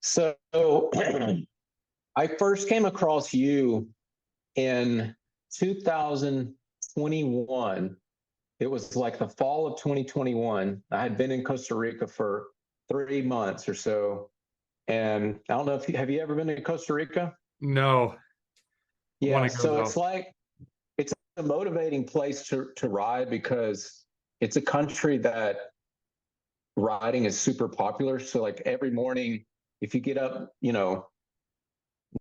So I first came across you in 2021. It was like the fall of 2021. I had been in Costa Rica for 3 months or so. And I don't know if have you ever been to Costa Rica? No, want Yeah, to go so though. it's a motivating place to ride because it's a country that riding is super popular. So like every morning, if you get up,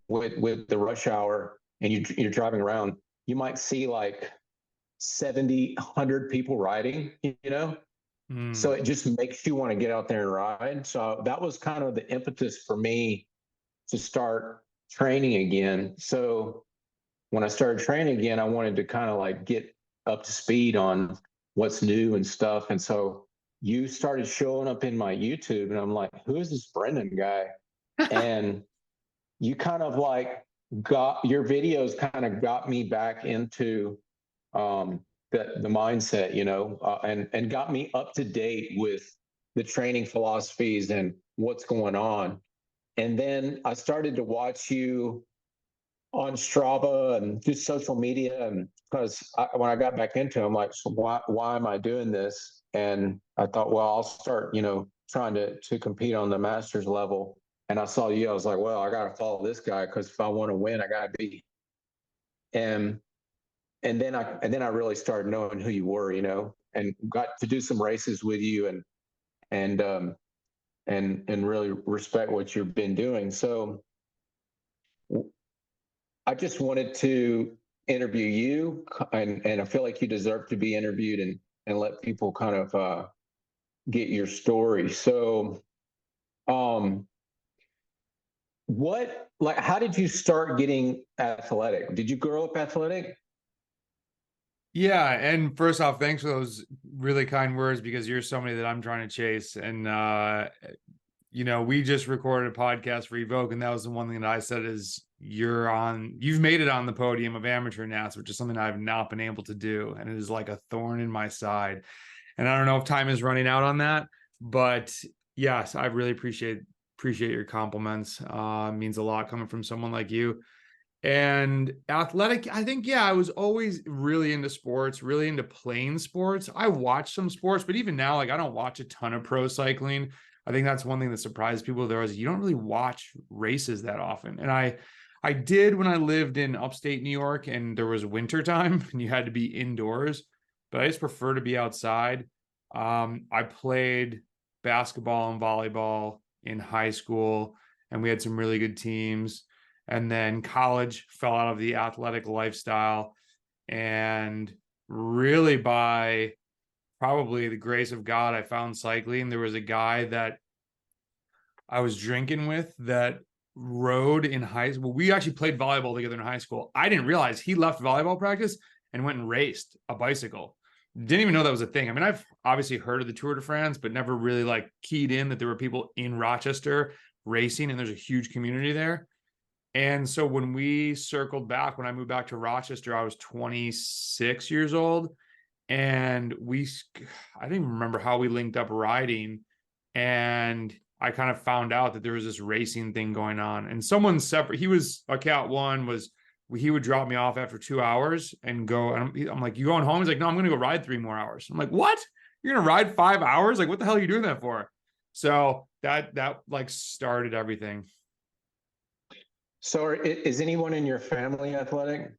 with the rush hour and you're driving around, you might see like 70, 100 people riding, So Mm. it just makes you want to get out there and ride. So that was kind of the impetus for me to start training again. So when I started training again, I wanted to kind of like get up to speed on what's new and stuff. And so you started showing up in my YouTube, and I'm like, who is this Brendan guy? And you kind of like got your videos kind of got me back into the mindset, and got me up to date with the training philosophies and what's going on. And then I started to watch you on Strava and just social media, and because when I got back into it, I'm like, so why am I doing this? And I thought, well, I'll start, trying to compete on the masters level. And I saw you, I was like, well, I got to follow this guy because if I want to win, I got to be. And and then I really started knowing who you were, and got to do some races with you, and and really respect what you've been doing. So I just wanted to interview you, and I feel like you deserve to be interviewed, and let people kind of get your story. So, um, how did you start getting athletic? Did you grow up athletic? Yeah, and first off, thanks for those really kind words because you're somebody that I'm trying to chase. And we just recorded a podcast for Evoke, and that was the one thing that I said is you've made it on the podium of amateur nats, which is something I've not been able to do, and it is like a thorn in my side. And I don't know if time is running out on that, but yes, I really appreciate your compliments. Means a lot coming from someone like you. And athletic, I think, yeah, I was always really into sports, really into playing sports. I watched some sports, but even now, like I don't watch a ton of pro cycling. I think that's one thing that surprised people. There was you don't really watch races that often. And I did when I lived in upstate New York and there was winter time and you had to be indoors, but I just prefer to be outside. I played basketball and volleyball in high school, and we had some really good teams. And then college fell out of the athletic lifestyle, and really by probably the grace of God, I found cycling. There was a guy that I was drinking with that rode in high school. We actually played volleyball together in high school. I didn't realize he left volleyball practice and went and raced a bicycle. Didn't even know that was a thing. I mean, I've obviously heard of the Tour de France, but never really like keyed in that there were people in Rochester racing, and there's a huge community there. And so when we circled back, when I moved back to Rochester, I was 26 years old. And I didn't even remember how we linked up riding. And I kind of found out that there was this racing thing going on. And someone separate, he was a Cat 1, he would drop me off after 2 hours and go. And I'm like, you going home? He's like, no, I'm going to go ride 3 more hours. I'm like, what? You're going to ride 5 hours? Like, what the hell are you doing that for? So that like started everything. So, is anyone in your family athletic?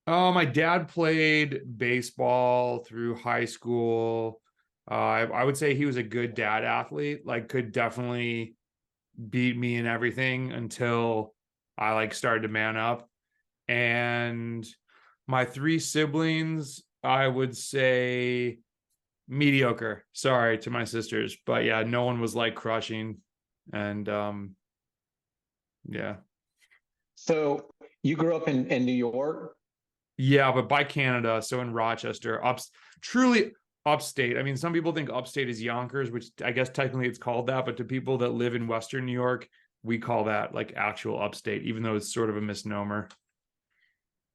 Oh, my dad played baseball through high school. I would say he was a good dad athlete, like could definitely beat me in everything until I like started to man up. And my three siblings, I would say mediocre. Sorry to my sisters, but yeah, no one was like crushing. And yeah. So you grew up in New York? Yeah, but by Canada, so in Rochester, truly upstate. I mean, some people think upstate is Yonkers, which I guess technically it's called that, but to people that live in Western New York, we call that like actual upstate, even though it's sort of a misnomer.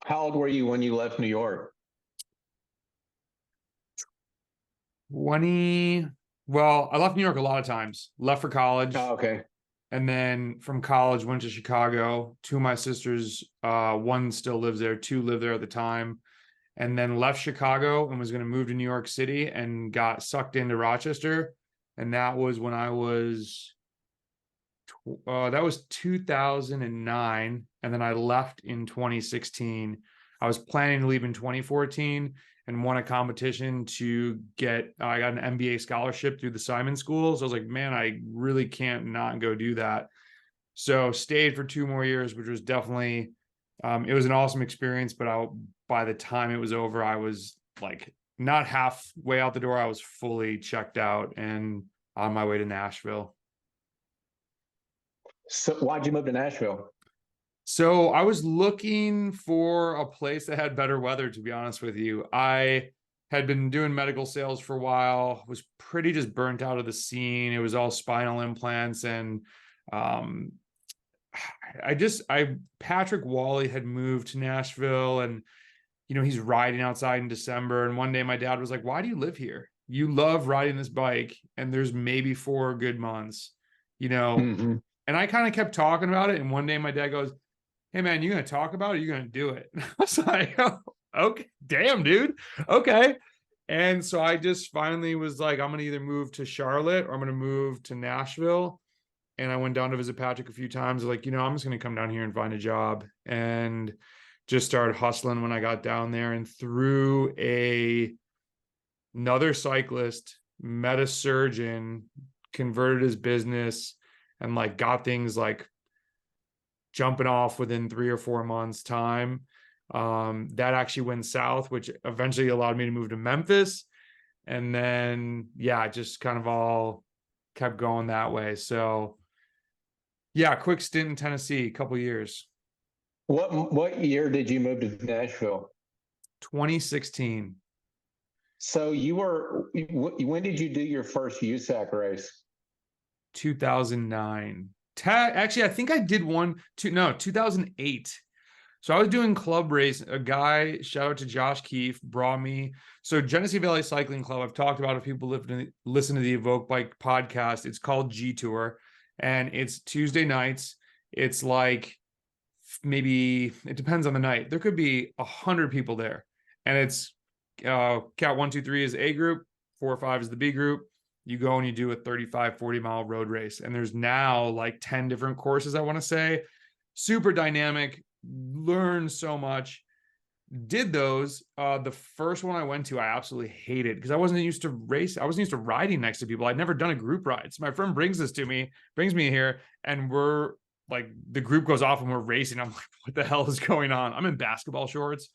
How old were you when you left New York? 20. Well, I left New York a lot of times. Left for college, Oh, okay. And then from college, went to Chicago. Two of my sisters, one still lives there, two lived there at the time. And then left Chicago and was going to move to New York City and got sucked into Rochester. And that was when I was, that was 2009. And then I left in 2016. I was planning to leave in 2014 and won a competition to get, I got an MBA scholarship through the Simon School. So I was like, man, I really can't not go do that. So stayed for 2 more years, which was definitely, it was an awesome experience. But by the time it was over, I was like not halfway out the door. I was fully checked out and on my way to Nashville. So why'd you move to Nashville? So I was looking for a place that had better weather, to be honest with you. I had been doing medical sales for a while, was pretty just burnt out of the scene. It was all spinal implants. And Patrick Wally had moved to Nashville, and, he's riding outside in December. And one day my dad was like, why do you live here? You love riding this bike, and there's maybe 4 good months, Mm-hmm. and I kind of kept talking about it. And one day my dad goes, hey man, you gonna talk about it? Or you gonna do it? And I was like, oh, okay, damn, dude. Okay. And so I just finally was like, I'm gonna either move to Charlotte or I'm gonna move to Nashville. And I went down to visit Patrick a few times. Like, I'm just gonna come down here and find a job, and just started hustling when I got down there. And through another cyclist, met a surgeon, converted his business, and like got things like jumping off within 3 or 4 months time. That actually went south, which eventually allowed me to move to Memphis. And then, yeah, just kind of all kept going that way. So yeah, quick stint in Tennessee, a couple years. What year did you move to Nashville? 2016. So when did you do your first USAC race? 2009. Actually, I think I did 2008. So I was doing club race. A guy, shout out to Josh Keefe, brought me. So Genesee Valley Cycling Club, I've talked about, if people listen to the EVOQ Bike podcast, it's called G Tour, and it's Tuesday nights. It's like, maybe, it depends on the night, there could be 100 people there. And it's Cat 1, 2, 3 is A group, 4, 5 is the B group. You go and you do a 35, 40-mile road race. And there's now like 10 different courses, I want to say. Super dynamic, learned so much. Did those. The first one I went to, I absolutely hated, because I wasn't used to race. I wasn't used to riding next to people. I'd never done a group ride. So my friend brings me here, and we're like, the group goes off and we're racing. I'm like, what the hell is going on? I'm in basketball shorts.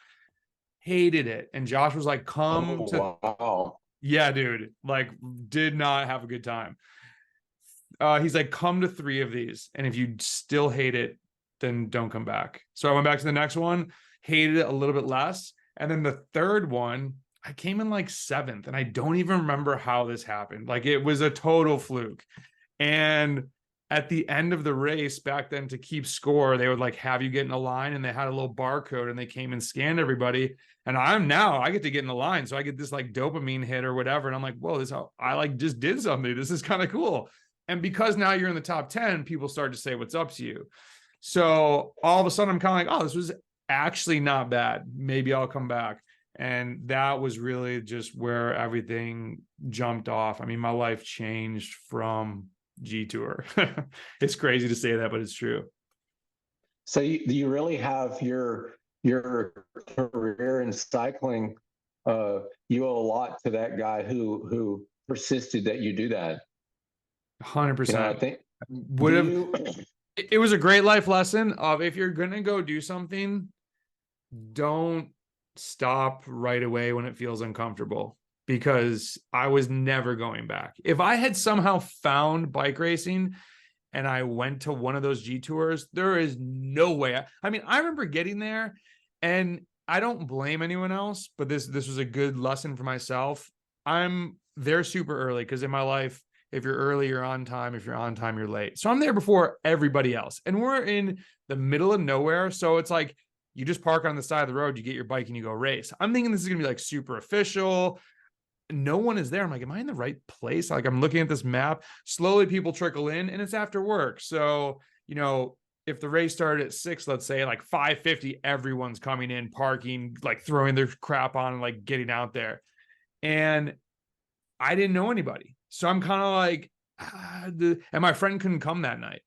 Hated it. And Josh was like, Wow. Yeah, dude, like, did not have a good time. He's like, come to 3 of these, and if you still hate it, then don't come back. So I went back to the next one, hated it a little bit less. And then the third one, I came in like 7th, and I don't even remember how this happened. Like, it was a total fluke. And at the end of the race back then, to keep score, they would like have you get in a line, and they had a little barcode, and they came and scanned everybody. And I get to get in the line. So I get this like dopamine hit or whatever. And I'm like, whoa, I like just did something. This is kind of cool. And because now you're in the top 10, people start to say what's up to you. So all of a sudden I'm kind of like, oh, this was actually not bad. Maybe I'll come back. And that was really just where everything jumped off. I mean, my life changed from G Tour. It's crazy to say that, but it's true. So you really have your career in cycling. You owe a lot to that guy who persisted that you do that. 100%. I think it was a great life lesson of, if you're gonna go do something, don't stop right away when it feels uncomfortable, because I was never going back. If I had somehow found bike racing and I went to one of those G Tours, there is no way. I mean, I remember getting there, and I don't blame anyone else, but this was a good lesson for myself. I'm there super early, because in my life, if you're early, you're on time. If you're on time, you're late. So I'm there before everybody else. And we're in the middle of nowhere. So it's like, you just park on the side of the road, you get your bike, and you go race. I'm thinking this is going to be like super official. no one is there. I'm like, am I in the right place? Like, I'm looking at this map. Slowly people trickle in, and it's after work. So, if the race started at 6, let's say, like 5:50, everyone's coming in, parking, like throwing their crap on and like getting out there. And I didn't know anybody. So I'm kind of like, and my friend couldn't come that night.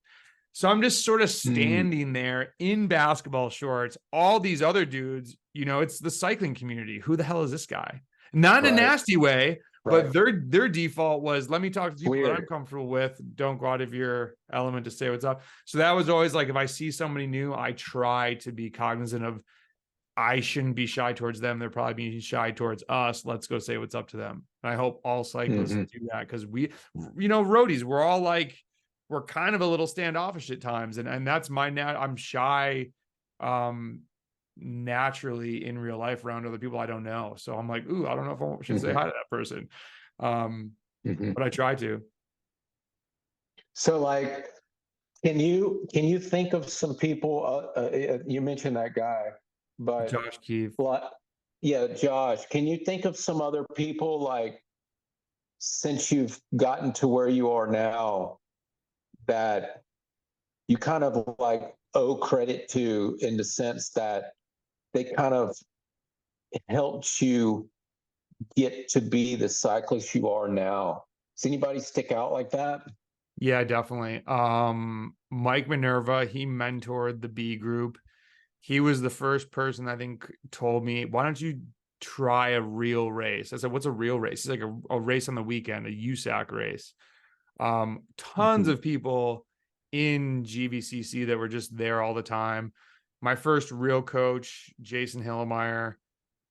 So I'm just sort of standing there in basketball shorts. All these other dudes, it's the cycling community. Who the hell is this guy? Not in a nasty way, but their default was, let me talk to people that I'm comfortable with. Don't go out of your element to say what's up. So that was always like, if I see somebody new, I try to be cognizant of, I shouldn't be shy towards them. They're probably being shy towards us. Let's go say what's up to them. And I hope all cyclists do that, because we, roadies, we're all like, we're kind of a little standoffish at times. And that's I'm shy naturally in real life around other people I don't know. So I'm like, ooh, I don't know if I should say hi to that person. But I try to. So like, can you think of some people, you mentioned that guy, but Josh Keefe. Yeah, Josh, can you think of some other people, like, since you've gotten to where you are now, that you kind of like owe credit to, in the sense that they kind of helped you get to be the cyclist you are now? Does anybody stick out like that? Yeah, definitely. Mike Minerva, he mentored the B group. He was the first person I think told me, why don't you try a real race? I said, what's a real race? It's like a race on the weekend, a USAC race. Tons of people in GVCC that were just there all the time. My first real coach, Jason Hillemeyer,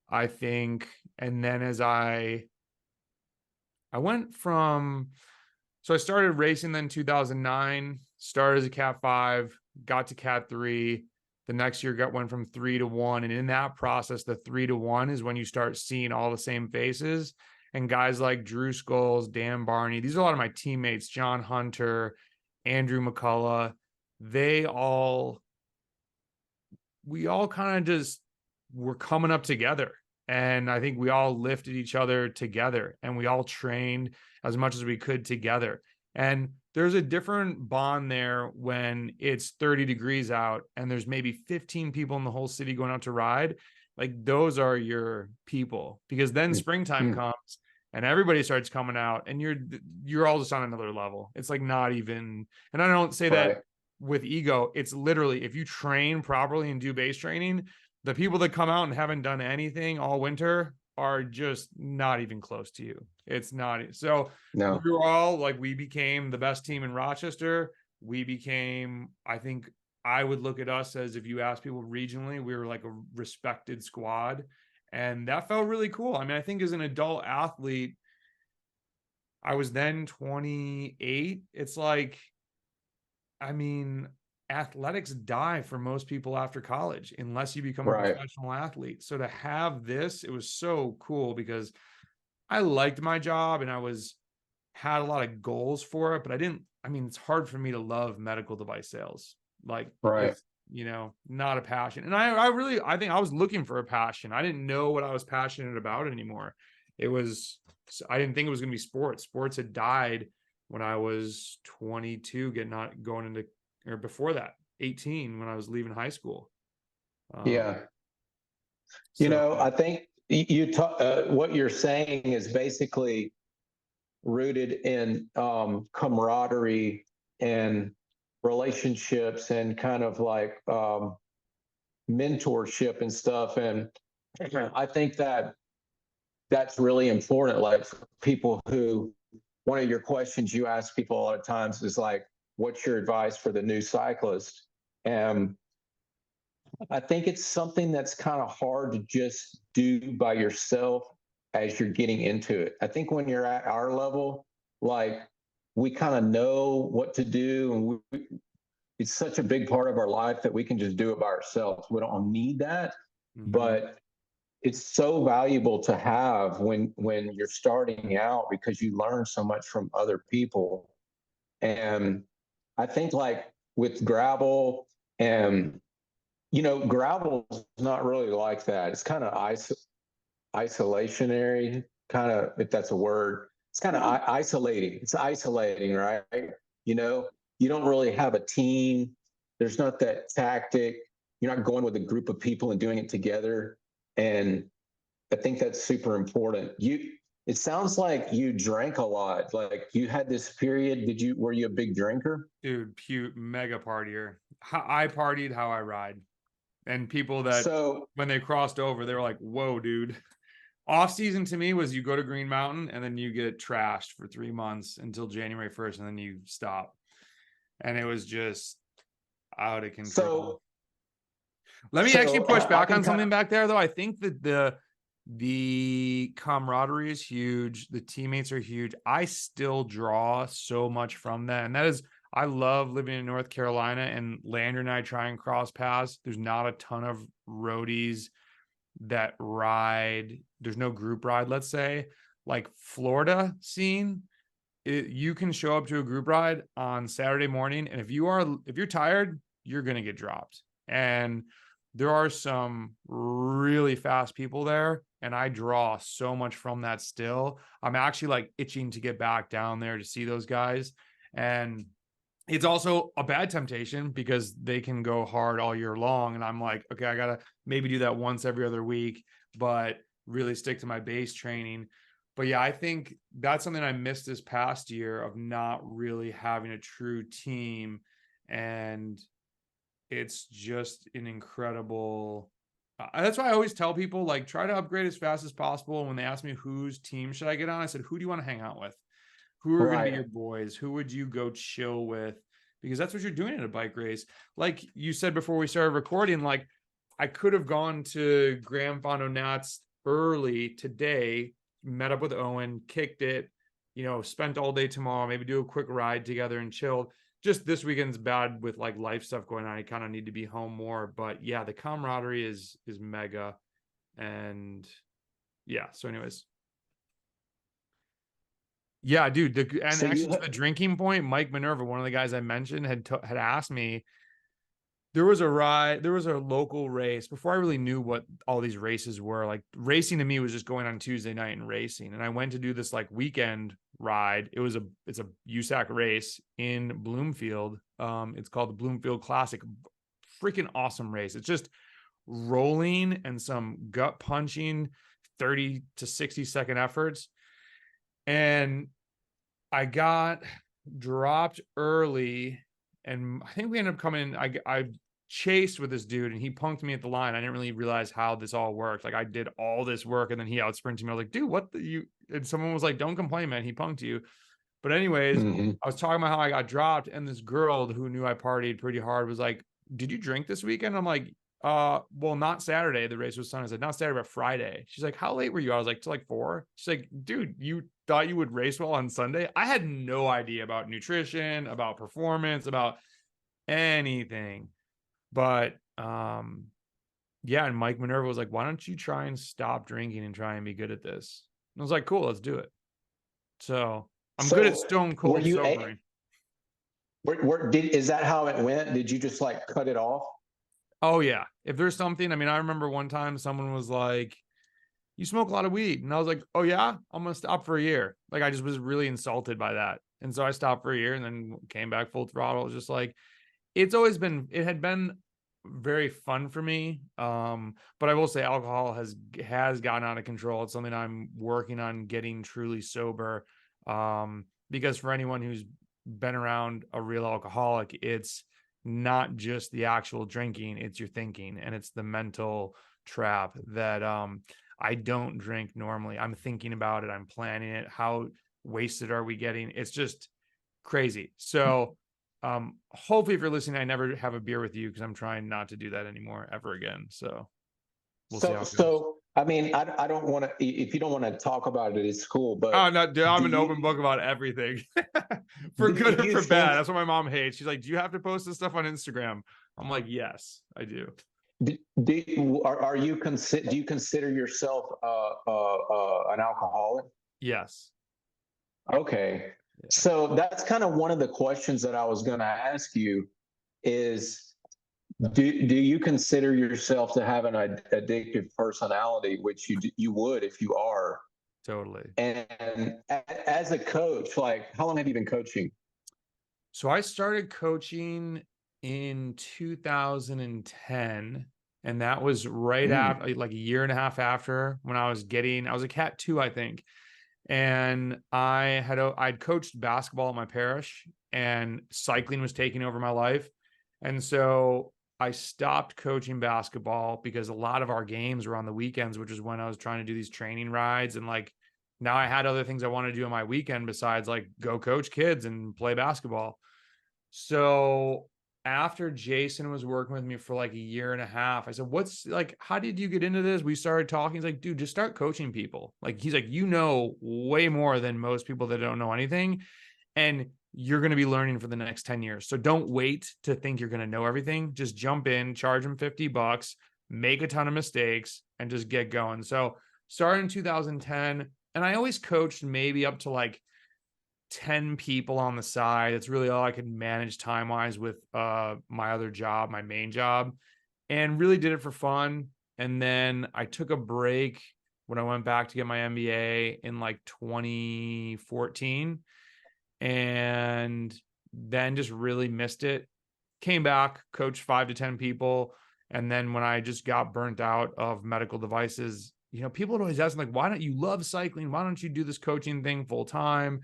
I think. And then as I went from, so I started racing then 2009, started as a Cat 5, got to Cat 3. The next year went from 3 to 1. And in that process, the 3 to 1 is when you start seeing all the same faces. And guys like Drew Scholes, Dan Barney, these are a lot of my teammates, John Hunter, Andrew McCullough. We all kind of just were coming up together. And I think we all lifted each other together, and we all trained as much as we could together. And there's a different bond there when it's 30 degrees out and there's maybe 15 people in the whole city going out to ride. Like, those are your people, because then springtime comes and everybody starts coming out, and you're all just on another level. It's like, not even, and I don't say that with ego. It's literally, if you train properly and do base training, the people that come out and haven't done anything all winter are just not even close to you. It's not. So no. We were all like, we became the best team in Rochester. We became, I think I would look at us as, if you ask people regionally, we were like a respected squad. And that felt really cool. I mean, I think as an adult athlete, I was then 28. It's like, I mean, athletics die for most people after college, unless you become a professional athlete. So to have this, it was so cool, because I liked my job and had a lot of goals for it, but it's hard for me to love medical device sales. Like, it's, not a passion. And I think I was looking for a passion. I didn't know what I was passionate about anymore. I didn't think it was going to be sports. Sports had died when I was 22, going into, or before that, 18, when I was leaving high school. I think what you're saying is basically rooted in camaraderie and relationships, and kind of like mentorship and stuff. And I think that's really important. Like, for people who, one of your questions you ask people a lot of times is like, what's your advice for the new cyclist? And I think it's something that's kind of hard to just do by yourself as you're getting into it. I think when you're at our level, like, we kind of know what to do, and it's such a big part of our life that we can just do it by ourselves. We don't need that, but it's so valuable to have when you're starting out, because you learn so much from other people. And I think, like, with gravel, and gravel is not really like that. It's kind of isolationary. kind of, if that's a word, it's kind of isolating. It's isolating, right? You know, you don't really have a team. There's not that tactic. You're not going with a group of people and doing it together. And I think that's super important. It sounds like you drank a lot. Like you had this period. Were you a big drinker? Dude, mega partier. I partied how I ride. And people that, So, when they crossed over, they were like, whoa, dude. Off season to me was you go to Green Mountain and then you get trashed for 3 months until January 1st, and then you stop. And it was just out of control. so, Let me actually so push I back can on kind something of, back there, though. I think that the camaraderie is huge. The teammates are huge. I still draw so much from that. And that is, I love living in North Carolina, and Lander and I try and cross paths. There's not a ton of roadies that ride. There's no group ride, let's say. Like Florida scene, you can show up to a group ride on Saturday morning, and if you're tired, you're going to get dropped. And there are some really fast people there, and I draw so much from that still. I'm actually like itching to get back down there to see those guys. And it's also a bad temptation because they can go hard all year long. And I'm like, okay, I gotta maybe do that once every other week, but really stick to my base training. But yeah, I think that's something I missed this past year, of not really having a true team. And it's just an incredible, that's why I always tell people, like, try to upgrade as fast as possible. And when they ask me whose team should I get on, I said, who do you want to hang out with? Who are going to be your right. boys? Who would you go chill with? Because that's what you're doing at a bike race. Like you said before we started recording, like, I could have gone to Graham Fondo Nats early today, met up with Owen, kicked it, spent all day tomorrow, maybe do a quick ride together and chilled. Just this weekend's bad with like life stuff going on. I kind of need to be home more. But yeah, the camaraderie is mega. And yeah, so anyways. Yeah, dude. And So actually, you, to the drinking point, Mike Minerva, one of the guys I mentioned, had asked me. There was a local race before I really knew what all these races were. Like, racing to me was just going on Tuesday night and racing. And I went to do this like weekend ride. It's a USAC race in Bloomfield. It's called the Bloomfield Classic. Freaking awesome race. It's just rolling and some gut punching 30 to 60-second efforts. And I got dropped early, and I think we ended up coming. I chased with this dude, and he punked me at the line. I didn't really realize how this all worked. Like, I did all this work, and then he outsprinted me. I was like, dude, what the you? And someone was like, don't complain, man. He punked you. But anyways, mhm. I was talking about how I got dropped, and this girl who knew I partied pretty hard was like, did you drink this weekend? I'm like, well, not Saturday. The race was Sunday. I said, not Saturday, but Friday. She's like, how late were you? I was like, till like 4. She's like, dude, you thought you would race well on Sunday? I had no idea about nutrition, about performance, about anything. But yeah, and Mike Minerva was like, why don't you try and stop drinking and try and be good at this? And I was like, cool, let's do it. So I'm good at So stone were cold you sobering. is that how it went? Did you just like cut it off? Oh yeah. If there's something, I mean, I remember one time someone was like, you smoke a lot of weed. And I was like, oh yeah, I'm going to stop for a year. Like, I just was really insulted by that. And so I stopped for a year and then came back full throttle. It was just like, it had been very fun for me. But I will say alcohol has gotten out of control. It's something I'm working on getting truly sober. Because for anyone who's been around a real alcoholic, it's not just the actual drinking, it's your thinking, and it's the mental trap that I don't drink normally. I'm thinking about it, I'm planning it. How wasted are we getting? It's just crazy. So hopefully if you're listening, I never have a beer with you, because I'm trying not to do that anymore ever again. So we'll see how it goes. I mean, I don't want to, if you don't want to talk about it, it's cool, but Oh no, dude, I'm do an open you, book about everything. For do good or you for bad. think, That's what my mom hates. She's like, do you have to post this stuff on Instagram? I'm like, yes, I do. are you do you consider yourself an alcoholic? Yes. Okay. Yeah. So that's kind of one of the questions that I was going to ask you is, do you consider yourself to have an addictive personality, which you would if you are? Totally. And as a coach, like, how long have you been coaching? So I started coaching in 2010, and that was right Mm, after, like a year and a half after when I was a cat 2, I think. And I'd coached basketball at my parish, and cycling was taking over my life. And so I stopped coaching basketball because a lot of our games were on the weekends, which is when I was trying to do these training rides. And like now I had other things I wanted to do on my weekend besides like go coach kids and play basketball. So after Jason was working with me for like a year and a half, I said, "What's like, how did you get into this?" We started talking. He's like, "Dude, just start coaching people." Like, he's like, "You know way more than most people that don't know anything, and you're going to be learning for the next 10 years. So don't wait to think you're going to know everything. Just jump in, charge them $50, make a ton of mistakes, and just get going." So started in 2010, and I always coached maybe up to like 10 people on the side. It's really all I could manage time wise with my other job, my main job, and really did it for fun. And then I took a break when I went back to get my MBA in like 2014, and then just really missed it. Came back, coached 5 to 10 people. And then when I just got burnt out of medical devices, people would always ask me, like, why don't you love cycling? Why don't you do this coaching thing full time?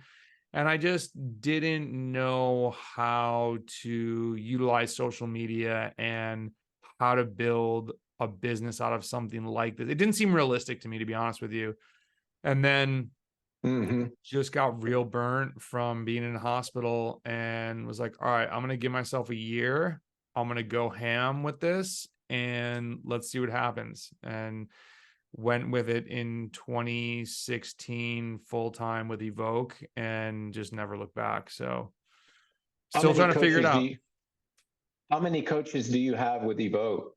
And I just didn't know how to utilize social media and how to build a business out of something like this. It didn't seem realistic to me, to be honest with you. And then hmm just got real burnt from being in a hospital and was like, all right, I'm going to give myself a year. I'm going to go ham with this and let's see what happens. And went with it in 2016 full time with EVOQ and just never looked back. So How still many trying to figure it coaches do out. you, how many coaches do you have with EVOQ?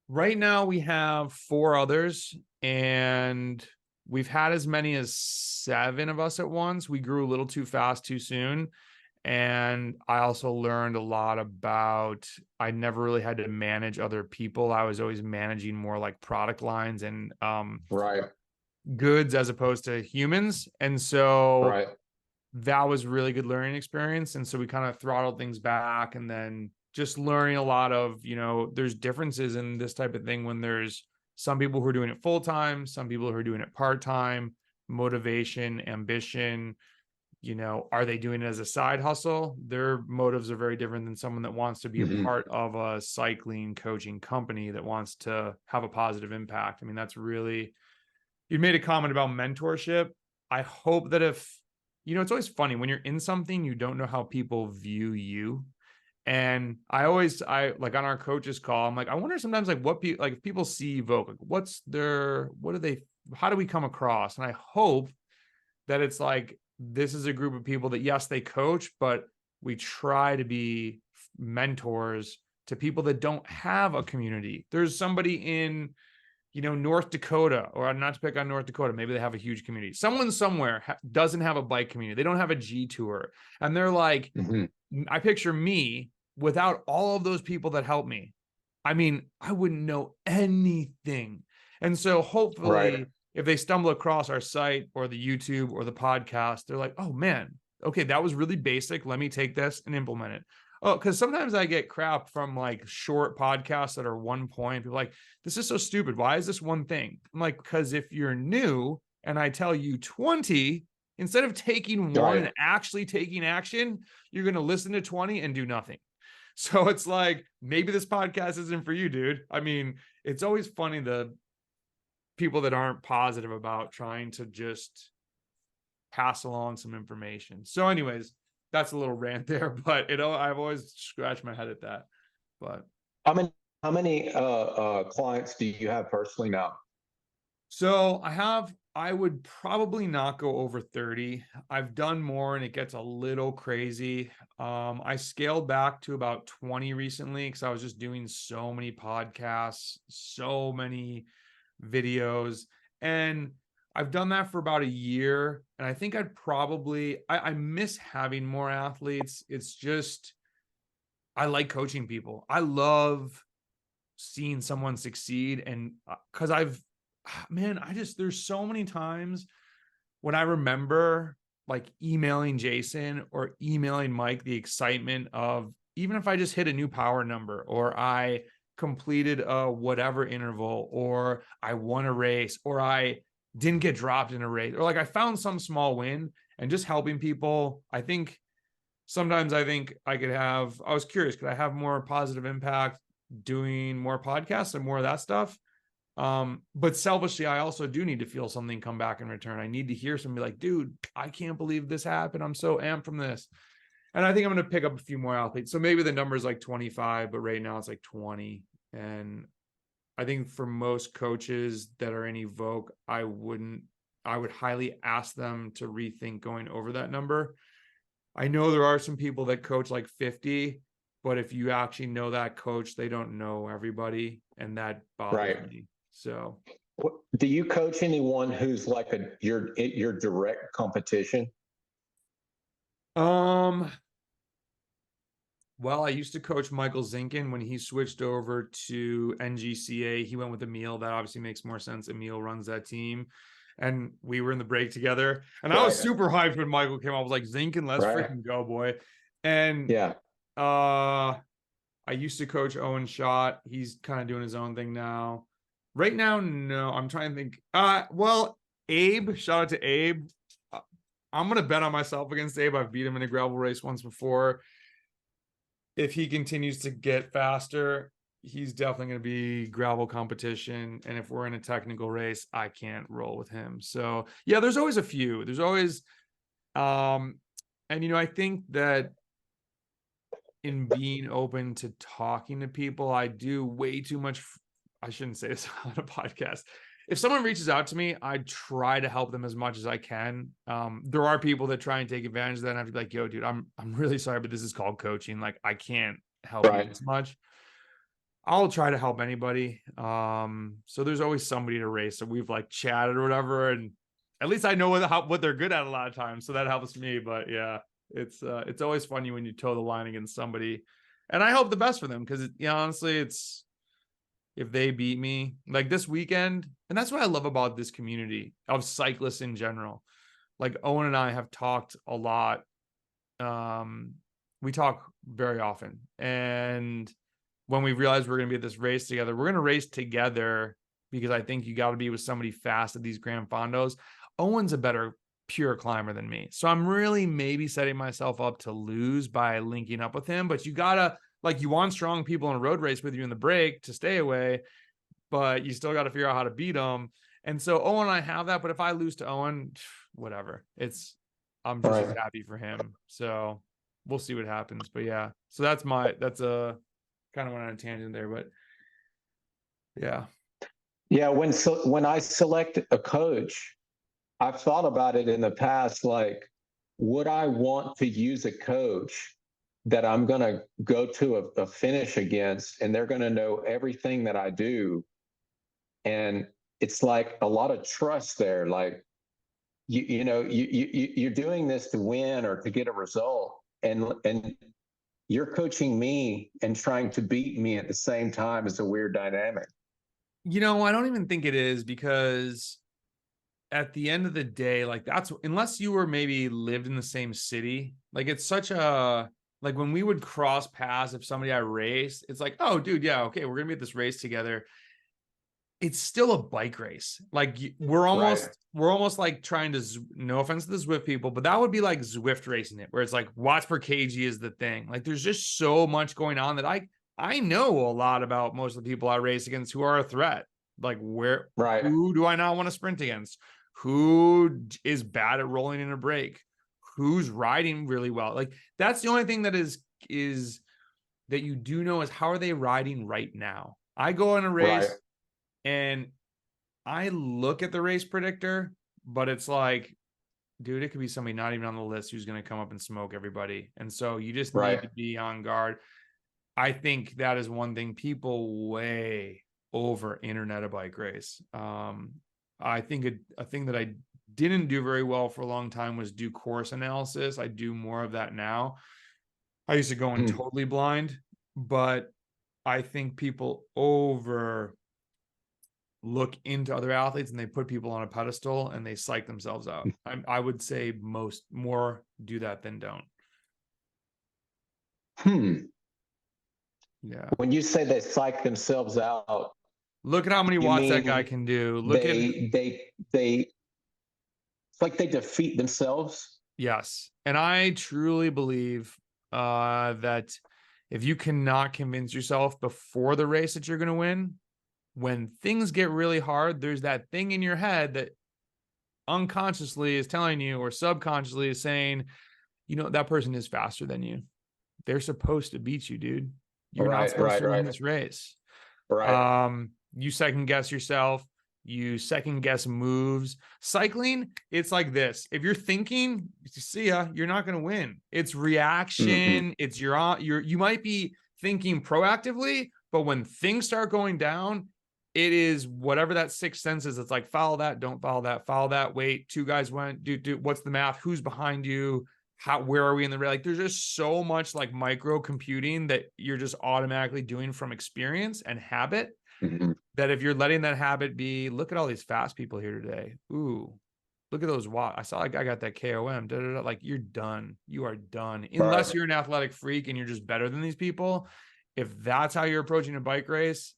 Right now we have 4 others, and we've had as many as 7 of us at once. We grew a little too fast too soon. And I also learned a lot about, I never really had to manage other people. I was always managing more like product lines and Right, goods as opposed to humans. And so right. that was really good learning experience. And so we kind of throttled things back, and then just learning a lot of, there's differences in this type of thing when there's some people who are doing it full time, some people who are doing it part time, motivation, ambition. Are they doing it as a side hustle? Their motives are very different than someone that wants to be a hmm part of a cycling coaching company that wants to have a positive impact. I mean, that's really, you made a comment about mentorship. I hope that if, it's always funny when you're in something, you don't know how people view you. And I like on our coaches call, I'm like, I wonder sometimes like what people, like if people see Evoke, like what do they, how do we come across? And I hope that it's like, this is a group of people that, yes, they coach, but we try to be mentors to people that don't have a community. There's somebody in, North Dakota, or not to pick on North Dakota, maybe they have a huge community. Someone somewhere doesn't have a bike community. They don't have a G tour. And they're like, hmm I picture me without all of those people that help me. I mean, I wouldn't know anything. And so Right. hopefully, if they stumble across our site or the YouTube or the podcast, they're like, oh man, okay, that was really basic. Let me take this and implement it. Oh, because sometimes I get crap from like short podcasts that are one point. People are like, this is so stupid. Why is this one thing? I'm like, because if you're new and I tell you 20, instead of taking one Right. and actually taking action, you're going to listen to 20 and do nothing. So it's like, maybe this podcast isn't for you, dude. I mean, it's always funny the people that aren't positive about trying to just pass along some information. So, anyways, that's a little rant there, but I've always scratched my head at that. But How many clients do you have personally now? so I would probably not go over 30. I've done more and it gets a little crazy. I scaled back to about 20 recently because I was just doing so many podcasts, so many videos, and I've done that for about a year. And I think I miss having more athletes. It's just, I like coaching people. I love seeing someone succeed. And because man, there's so many times when I remember like emailing Jason or emailing Mike the excitement of, even if I just hit a new power number, or I completed a whatever interval, or I won a race, or I didn't get dropped in a race, or like I found some small win, and just helping people. I think sometimes I think I was curious, could I have more positive impact doing more podcasts and more of that stuff? But selfishly, I also do need to feel something come back in return. I need to hear somebody like, dude, I can't believe this happened. I'm so amped from this. And I think I'm going to pick up a few more athletes. So maybe the number is like 25, but right now it's like 20. And I think for most coaches that are in Evoke, I would highly ask them to rethink going over that number. I know there are some people that coach like 50, but if you actually know that coach, they don't know everybody. And that bothers Right. me. So, Do you coach anyone who's like your direct competition? well, I used to coach Michael Zinkin when he switched over to NGCA. He went with Emil. That obviously makes more sense. Emil runs that team. And we were in the break together. And I was Right. super hyped when Michael came. I was like, Zinkin, let's Right. freaking go, boy. And Yeah. I used to coach Owen Schott. He's kind of doing his own thing now. Right now, no. I'm trying to think. Well, Abe, shout out to Abe. I'm gonna bet on myself against Abe. I've beat him in a gravel race once before. If he continues to get faster, he's definitely going to be gravel competition. And if we're in a technical race, I can't roll with him. So yeah, there's always a few. There's always, and you know, I think that in being open to talking to people, I do way too much. I shouldn't say this on a podcast. If someone reaches out to me, I try to help them as much as I can. There are people that try and take advantage of that, and I have to be like, yo, dude, I'm really sorry, but this is called coaching. Like, I can't help you Right. this much. I'll try to help anybody. So there's always somebody to race. So we've like chatted or whatever, and at least I know what they're good at a lot of times. So that helps me. But yeah, it's always funny when you toe the line against somebody, and I hope the best for them, because honestly, it's, if they beat me like this weekend. And that's what I love about this community of cyclists in general. Like Owen and I have talked a lot. We talk very often. And when we realize we're going to be at this race together, we're going to race together, because I think you got to be with somebody fast at these Grand Fondos. Owen's a better pure climber than me. So I'm really maybe setting myself up to lose by linking up with him. But you got to, like, you want strong people in a road race with you in the break to stay away, but you still got to figure out how to beat them. And so Owen and I have that, but if I lose to Owen, whatever. I'm just as happy for him. So we'll see what happens. But yeah, so that's a kind of went on a tangent there, but yeah. Yeah. When I select a coach, I've thought about it in the past, like, would I want to use a coach that I'm going to go to a finish against, and they're going to know everything that I do? And it's like a lot of trust there. Like, you're doing this to win or to get a result, and you're coaching me and trying to beat me at the same time. Is a weird dynamic. I don't even think it is, because at the end of the day, like, that's, unless you were maybe lived in the same city, like, it's such a, like, when we would cross paths, if somebody I raced, it's like, oh dude, yeah, okay, we're gonna be at this race together. It's still a bike race. Like, we're almost like trying to, no offense to the Zwift people, but that would be like Zwift racing it, where it's like watts per kg is the thing. Like, there's just so much going on that I know a lot about most of the people I race against who are a threat. Like, who do I not want to sprint against? Who is bad at rolling in a break? Who's riding really well? Like, that's the only thing that is that you do know, is how are they riding right now? I go in a race and I look at the race predictor, but it's like, dude, it could be somebody not even on the list who's going to come up and smoke everybody. And so you just need to be on guard. I think that is one thing people way over internet a bike race. I think a thing that I didn't do very well for a long time was do course analysis. I do more of that now. I used to go in totally blind, but I think people look into other athletes and they put people on a pedestal and they psych themselves out. I would say more do that than don't. Yeah. When you say they psych themselves out, look at how many you watts that mean guy can do. they it's like they defeat themselves. Yes. And I truly believe that if you cannot convince yourself before the race that you're going to win, when things get really hard, there's that thing in your head that unconsciously is telling you, or subconsciously is saying, you know, that person is faster than you. They're supposed to beat you, dude. You're not supposed to win this race. Right. You second guess yourself. You second guess moves. Cycling, it's like this. If you're thinking, see ya, you're not going to win. It's reaction. It's you might be thinking proactively, but when things start going down, it is whatever that sixth sense is. It's like, follow that, don't follow that, follow that. Wait, two guys went, do what's the math? Who's behind you? Where are we in the race? Like, there's just so much like micro computing that you're just automatically doing from experience and habit. That if you're letting that habit be, look at all these fast people here today. Ooh, look at those watts. I saw a guy got that KOM. Like, you're done. You are done. Unless you're an athletic freak and you're just better than these people. If that's how you're approaching a bike race,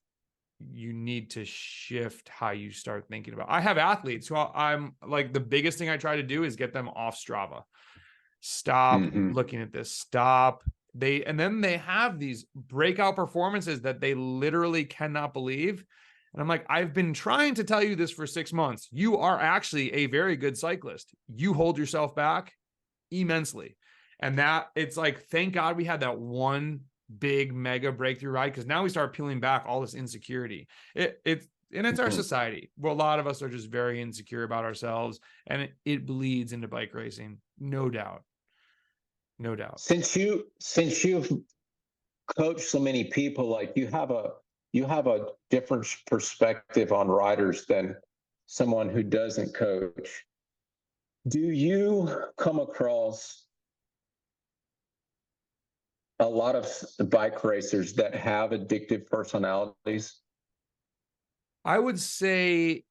you need to shift how you start thinking about. I have athletes who I'm like, the biggest thing I try to do is get them off Strava. Stop looking at this. Stop. And then they have these breakout performances that they literally cannot believe. And I'm like, I've been trying to tell you this for 6 months. You are actually a very good cyclist. You hold yourself back immensely. And that, it's like, thank God we had that one big mega breakthrough ride, because now we start peeling back all this insecurity. It's our society. Well, a lot of us are just very insecure about ourselves, and it bleeds into bike racing. No doubt. No doubt. Since you've coached so many people, like you have a different perspective on riders than someone who doesn't coach. Do you come across a lot of bike racers that have addictive personalities? I would say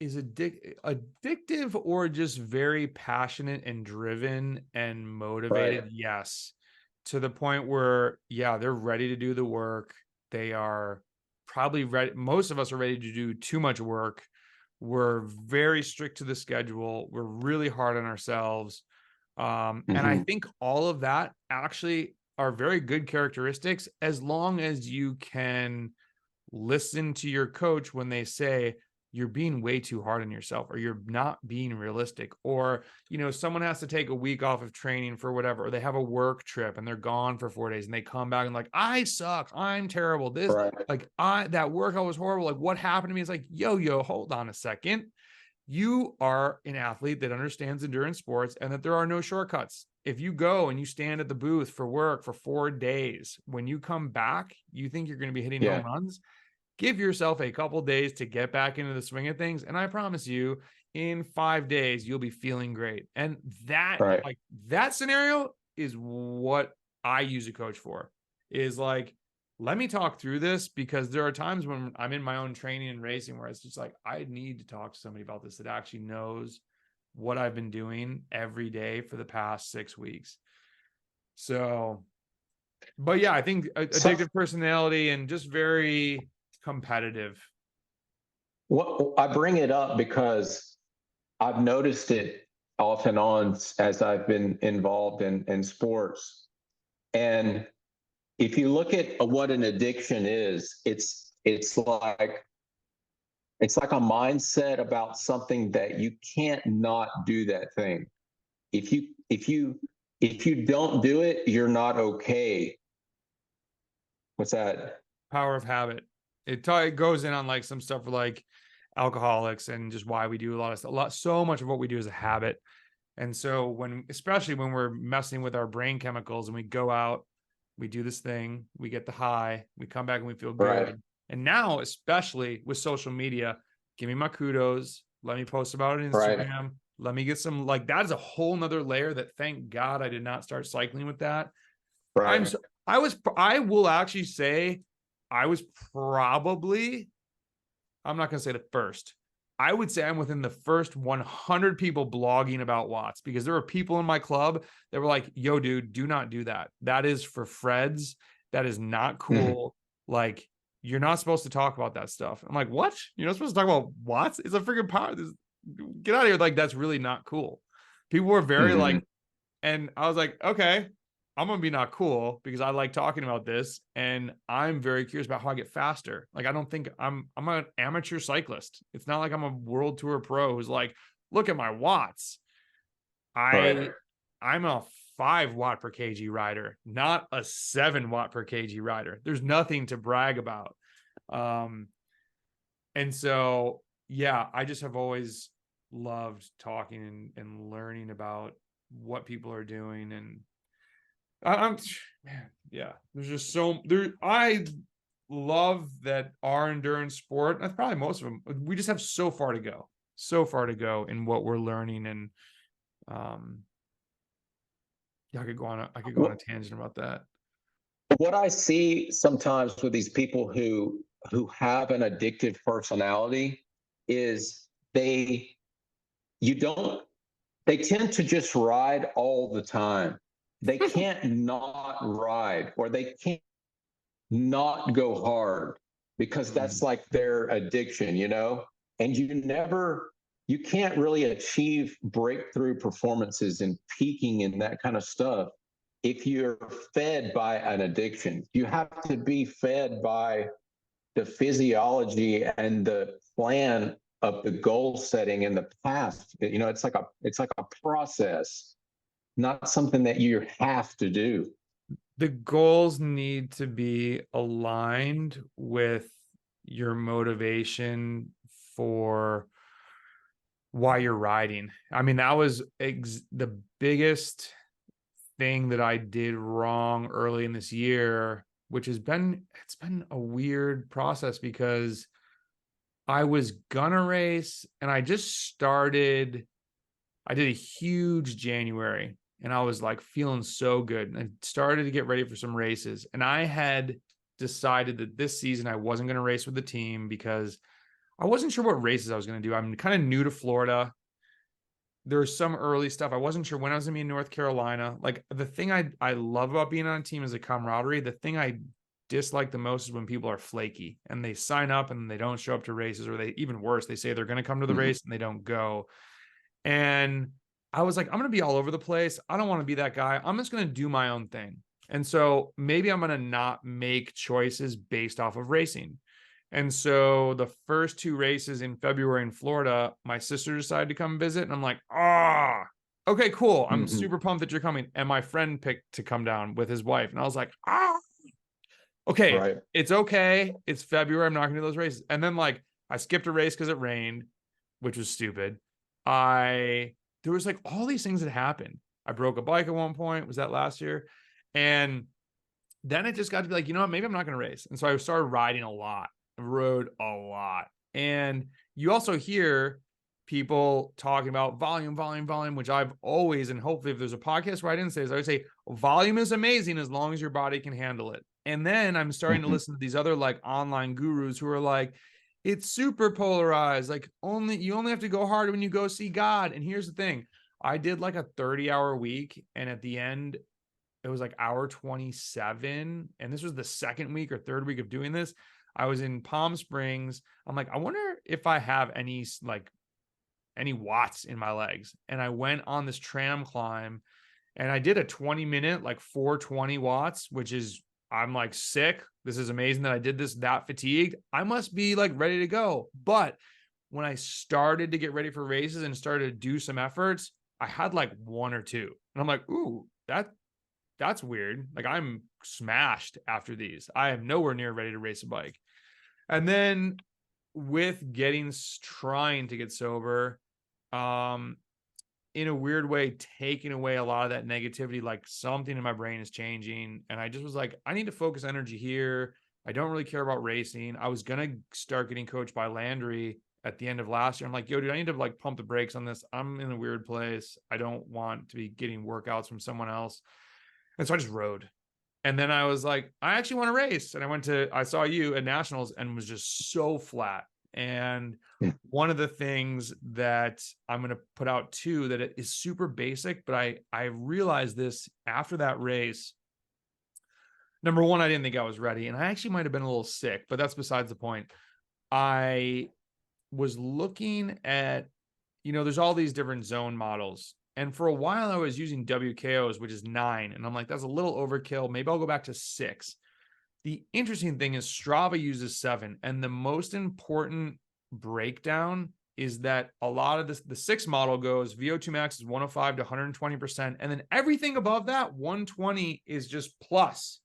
is addictive or just very passionate and driven and motivated. Right. Yes. To the point where, yeah, they're ready to do the work. They are probably ready. Most of us are ready to do too much work. We're very strict to the schedule. We're really hard on ourselves. And I think all of that actually are very good characteristics, as long as you can listen to your coach when they say you're being way too hard on yourself, or you're not being realistic, or, you know, someone has to take a week off of training for whatever, or they have a work trip and they're gone for 4 days and they come back and like, I suck, I'm terrible, this, like, that workout was horrible, like, what happened to me? It's like, yo, hold on a second. You are an athlete that understands endurance sports and that there are no shortcuts. If you go and you stand at the booth for work for 4 days, when you come back, you think you're going to be hitting home runs. Give yourself a couple days to get back into the swing of things. And I promise you, in 5 days, you'll be feeling great. And that, like, that scenario is what I use a coach for, is like, let me talk through this, because there are times when I'm in my own training and racing where it's just like, I need to talk to somebody about this that actually knows what I've been doing every day for the past 6 weeks. So, but yeah, I think addictive personality and just very competitive. Well, I bring it up because I've noticed it off and on as I've been involved in sports. And if you look at what an addiction is, it's like a mindset about something that you can't not do that thing. If you don't do it, you're not okay. What's that? Power of habit. It goes in on like some stuff for like alcoholics and just why we do a lot of stuff. So much of what we do is a habit. And so especially when we're messing with our brain chemicals and we go out, we do this thing, we get the high, we come back and we feel good. And now, especially with social media, give me my kudos. Let me post about it on Instagram. Let me get some, like, that is a whole nother layer that, thank God I did not start cycling with that. I will actually say I was probably I'm not going to say the first. I would say I'm within the first 100 people blogging about watts, because there were people in my club that were like, yo, dude, do not do that. That is for Freds. That is not cool. Like, you're not supposed to talk about that stuff. I'm like, what? You're not supposed to talk about watts? It's a freaking power. Get out of here. Like, that's really not cool. People were very like, and I was like, okay, I'm gonna be not cool because I like talking about this, and I'm very curious about how I get faster. Like, I don't think I'm an amateur cyclist. It's not like I'm a world tour pro who's like, look at my watts. I'm a 5 watt per kg rider, not a 7 watt per kg rider. There's nothing to brag about. And so, yeah, I just have always loved talking and learning about what people are doing. And I'm man, yeah, there's just I love that our endurance sport, that's probably most of them, we just have so far to go in what we're learning. And yeah, I could go on a tangent about that. What I see sometimes with these people who have an addictive personality is they tend to just ride all the time. They can't not ride, or they can't not go hard, because that's like their addiction, and you can't really achieve breakthrough performances and peaking and that kind of stuff if you're fed by an addiction. You have to be fed by the physiology and the plan of the goal setting in the past. It's like a process, not something that you have to do. The goals need to be aligned with your motivation for why you're riding. I mean, that was the biggest thing that I did wrong early in this year, which it's been a weird process, because I was gonna race and I did a huge January, and I was like feeling so good, and I started to get ready for some races. And I had decided that this season I wasn't going to race with the team because I wasn't sure what races I was going to do. I'm kind of new to Florida. There's some early stuff. I wasn't sure when I was going to be in North Carolina. Like, the thing I love about being on a team is the camaraderie. The thing I dislike the most is when people are flaky and they sign up and they don't show up to races, or they, even worse, they say they're going to come to the race and they don't go. And I was like, I'm going to be all over the place. I don't want to be that guy. I'm just going to do my own thing. And so maybe I'm going to not make choices based off of racing. And so the first 2 races in February in Florida, my sister decided to come visit. And I'm like, okay, cool. I'm super pumped that you're coming. And my friend picked to come down with his wife. And I was like, okay, It's okay. It's February. I'm not going to do those races. And then, like, I skipped a race because it rained, which was stupid. There was like all these things that happened. I broke a bike at one point. Was that last year? And then it just got to be like, you know what, maybe I'm not going to race. And so I started riding a lot, rode a lot. And you also hear people talking about volume, which I've always, and hopefully if there's a podcast where I didn't say this, I would say volume is amazing as long as your body can handle it. And then I'm starting to listen to these other like online gurus who are like, it's super polarized. Like, you only have to go hard when you go see God. And here's the thing. I did like a 30-hour week, and at the end, it was like hour 27. And this was the second week or third week of doing this. I was in Palm Springs. I'm like, I wonder if I have any watts in my legs. And I went on this tram climb, and I did a 20-minute, like 420 watts, which is, I'm like, sick. This is amazing that I did this that fatigued. I must be like ready to go. But when I started to get ready for races and started to do some efforts, I had like 1 or 2. And I'm like, ooh, that's weird. Like, I'm smashed after these. I am nowhere near ready to race a bike. And then with trying to get sober, in a weird way, taking away a lot of that negativity, like something in my brain is changing. And I just was like, I need to focus energy here. I don't really care about racing. I was going to start getting coached by Landry at the end of last year. I'm like, yo, dude, I need to like pump the brakes on this. I'm in a weird place. I don't want to be getting workouts from someone else. And so I just rode. And then I was like, I actually want to race. And I saw you at Nationals and was just so flat. And Hmm. one of the things that I'm going to put out too, that it is super basic, but I realized this after that race. Number one, I didn't think I was ready, and I actually might have been a little sick, but that's besides the point. I was looking at, there's all these different zone models. And for a while I was using WKOs, which is 9. And I'm like, that's a little overkill. Maybe I'll go back to 6. The interesting thing is Strava uses 7. And the most important breakdown is that a lot of this, the 6 model goes VO2 max is 105 to 120%. And then everything above that, 120 is just plus.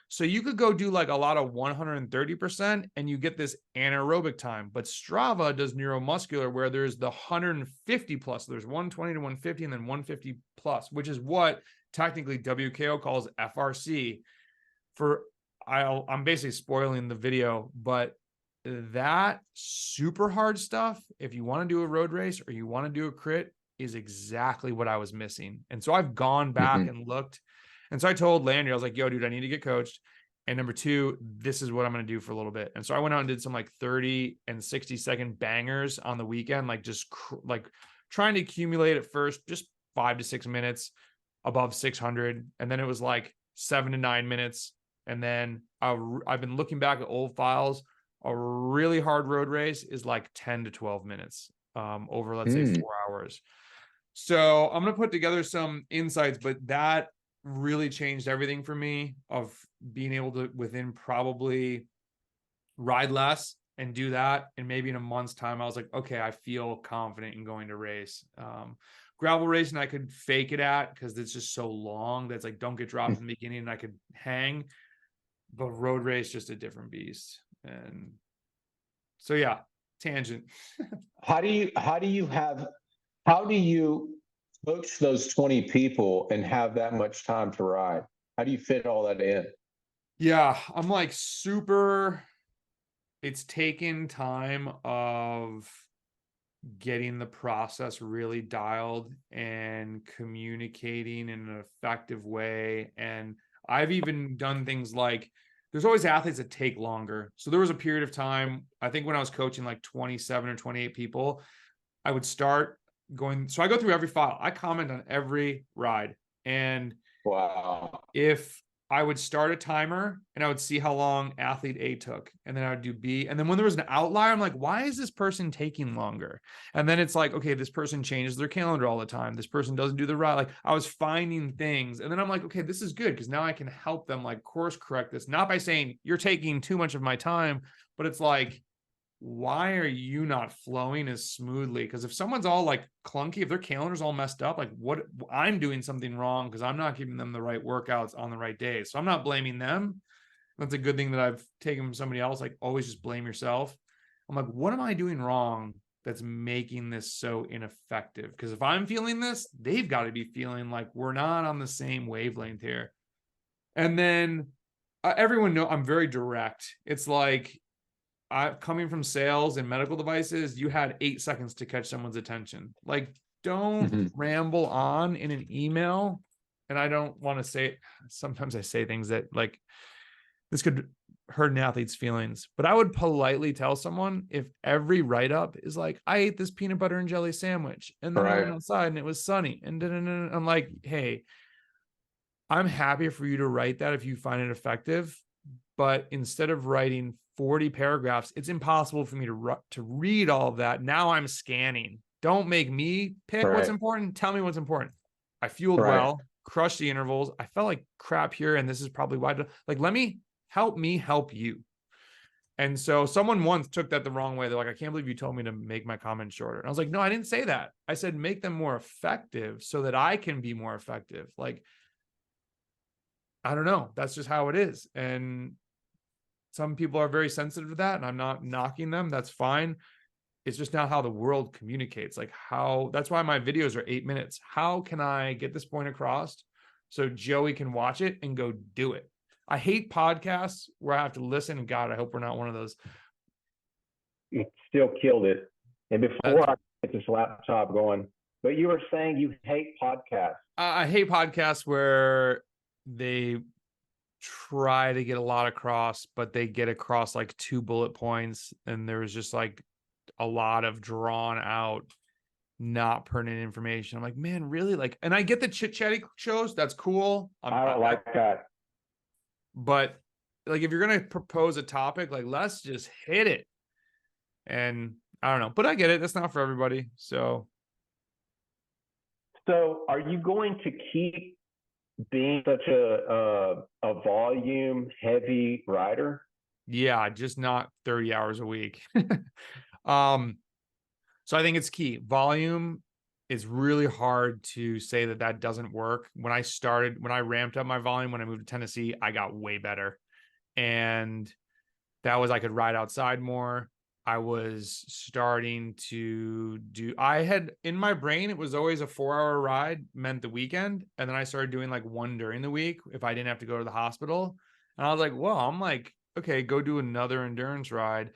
So you could go do like a lot of 130% and you get this anaerobic time. But Strava does neuromuscular where there's the 150 plus. There's 120 to 150 and then 150 plus, which is what technically WKO calls FRC. I'm basically spoiling the video, but that super hard stuff, if you want to do a road race or you want to do a crit, is exactly what I was missing. And so I've gone back and looked. And so I told Landry, I was like, yo, dude, I need to get coached. And number 2, this is what I'm going to do for a little bit. And so I went out and did some like 30 and 60-second bangers on the weekend, like just like trying to accumulate at first, just 5 to 6 minutes above 600. And then it was like 7 to 9 minutes. And then I've been looking back at old files. A really hard road race is like 10 to 12 minutes over, let's say 4 hours. So I'm going to put together some insights, but that really changed everything for me of being able to, within probably ride less and do that. And maybe in a month's time, I was like, okay, I feel confident in going to race. Gravel racing, I could fake it at because it's just so long that's like, don't get dropped in the beginning and I could hang. But road race, just a different beast. And so, yeah, tangent. How do you coach those 20 people and have that much time to ride? How do you fit all that in? Yeah, I'm like it's taken time of getting the process really dialed and communicating in an effective way. And I've even done things like, there's always athletes that take longer. So there was a period of time, I think when I was coaching like 27 or 28 people, I would start going. So I go through every file. I comment on every ride. And Wow. if I would start a timer and I would see how long athlete A took, and then I would do B. And then when there was an outlier, I'm like, why is this person taking longer? And then it's like, okay, this person changes their calendar all the time. This person doesn't do the ride. Like I was finding things. And then I'm like, okay, this is good because now I can help them like course correct this, not by saying you're taking too much of my time, but it's like, why are you not flowing as smoothly? Because if someone's all like clunky, if their calendar's all messed up, like what, I'm doing something wrong because I'm not giving them the right workouts on the right days. So I'm not blaming them. That's a good thing that I've taken from somebody else. Like always just blame yourself. I'm like, what am I doing wrong that's making this so ineffective? Because if I'm feeling this, they've got to be feeling like we're not on the same wavelength here. And then everyone know I'm very direct. It's like, coming from sales and medical devices, you had 8 seconds to catch someone's attention. Like, don't ramble on in an email. And I don't want to say, sometimes I say things that like, this could hurt an athlete's feelings, but I would politely tell someone if every write-up is like, I ate this peanut butter and jelly sandwich and then I went outside and it was sunny. And I'm like, hey, I'm happy for you to write that if you find it effective. But instead of writing 40 paragraphs, it's impossible for me to read all of that. Now I'm scanning. Don't make me pick what's important. Tell me what's important. I fueled well, crushed the intervals. I felt like crap here. And this is probably why, like, let me help you. And so someone once took that the wrong way. They're like, I can't believe you told me to make my comments shorter. And I was like, no, I didn't say that. I said, make them more effective so that I can be more effective. Like, I don't know. That's just how it is. And some people are very sensitive to that, and I'm not knocking them. That's fine. It's just not how the world communicates. Like that's why my videos are 8 minutes. How can I get this point across so Joey can watch it and go do it? I hate podcasts where I have to listen. And God, I hope we're not one of those. You still killed it. And before I get this laptop going, but you were saying you hate podcasts. I hate podcasts where they try to get a lot across, but they get across like 2 bullet points. And there was just like a lot of drawn out, not pertinent information. I'm like, man, really? Like, and I get the chit chatty shows. That's cool. I don't like that. But like, if you're going to propose a topic, like, let's just hit it. And I don't know, but I get it. That's not for everybody. So are you going to keep being such a volume heavy rider? yeah, just not 30 hours a week. So I think it's key. Volume is really hard to say that doesn't work. When I ramped up my volume, when I moved to Tennessee, I got way better. And that was, I could ride outside more. I was starting to I had in my brain, it was always a 4-hour ride meant the weekend. And then I started doing like one during the week if I didn't have to go to the hospital. And I was like, well, I'm like, okay, go do another endurance ride.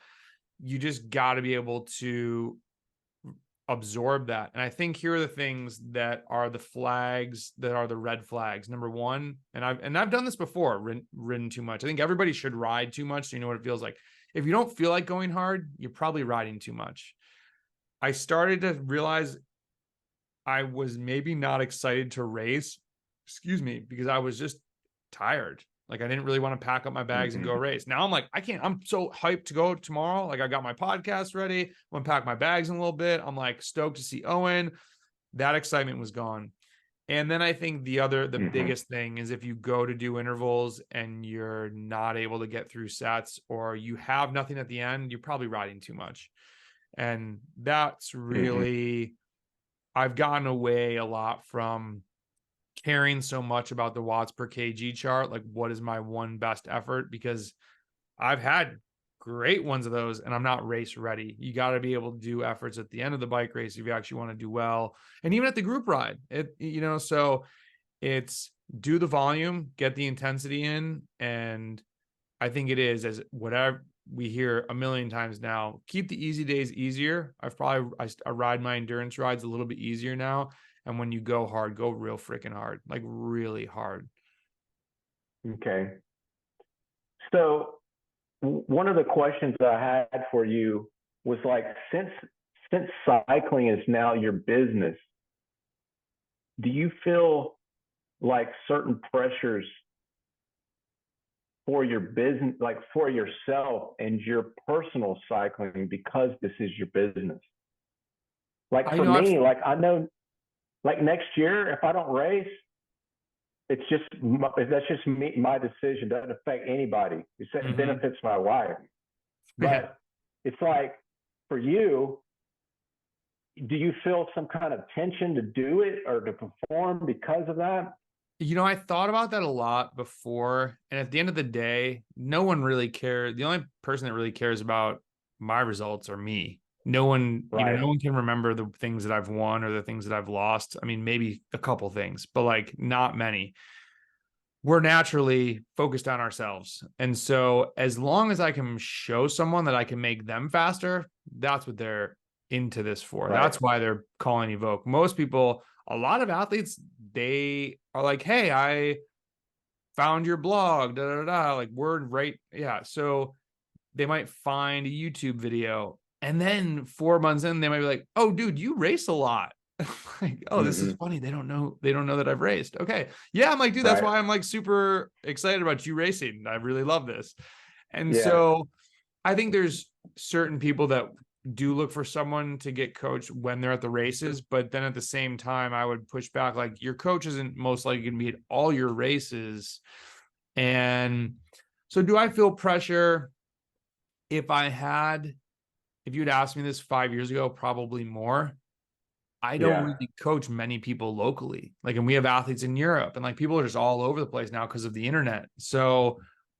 You just got to be able to absorb that. And I think here are the things that are the flags, that are the red flags. Number one, and I've done this before, ridden too much. I think everybody should ride too much so you know what it feels like. If you don't feel like going hard, you're probably riding too much. I started to realize I was maybe not excited to race, because I was just tired. Like, I didn't really want to pack up my bags and go race. Now I'm like, I'm so hyped to go tomorrow. Like, I got my podcast ready. I'm gonna pack my bags in a little bit. I'm like stoked to see Owen. That excitement was gone. And then I think the biggest thing is if you go to do intervals and you're not able to get through sets, or you have nothing at the end, you're probably riding too much. And that's really, I've gotten away a lot from caring so much about the watts per kg chart. Like, what is my one best effort? Because I've had great ones of those and I'm not race ready. You got to be able to do efforts at the end of the bike race if you actually want to do well. And even at the group ride, so it's do the volume, get the intensity in. And I think it is, as whatever we hear a million times now, keep the easy days easier. I ride my endurance rides a little bit easier now. And when you go hard, go real freaking hard, like really hard. Okay. So one of the questions I had for you was like, since cycling is now your business, do you feel like certain pressures for your business, like for yourself and your personal cycling, because this is your business? Like for me, like I know, like next year, if I don't race, that's just me, my decision. Doesn't affect anybody. It benefits my wife. But it's like, for you, do you feel some kind of tension to do it or to perform because of that? I thought about that a lot before. And at the end of the day, no one really cares. The only person that really cares about my results are me. No one, no one can remember the things that I've won or the things that I've lost. I mean, maybe a couple things, but like not many. We're naturally focused on ourselves. And so as long as I can show someone that I can make them faster, that's what they're into this for. That's why they're calling EVOQ. Most people, a lot of athletes, they are like, hey, I found your blog, da, da, da, like word, right? Yeah. So they might find a YouTube video, and then 4 months in, they might be like, oh, dude, you race a lot. Like, oh, this is funny. They don't know that I've raced. Okay. Yeah. I'm like, dude, that's why I'm like super excited about you racing. I really love this. And so I think there's certain people that do look for someone to get coached when they're at the races. But then at the same time, I would push back, like, your coach isn't most likely going to be at all your races. And so do I feel pressure? If you'd asked me this 5 years ago, probably more. I don't really coach many people locally. Like, and we have athletes in Europe, and like people are just all over the place now because of the internet. So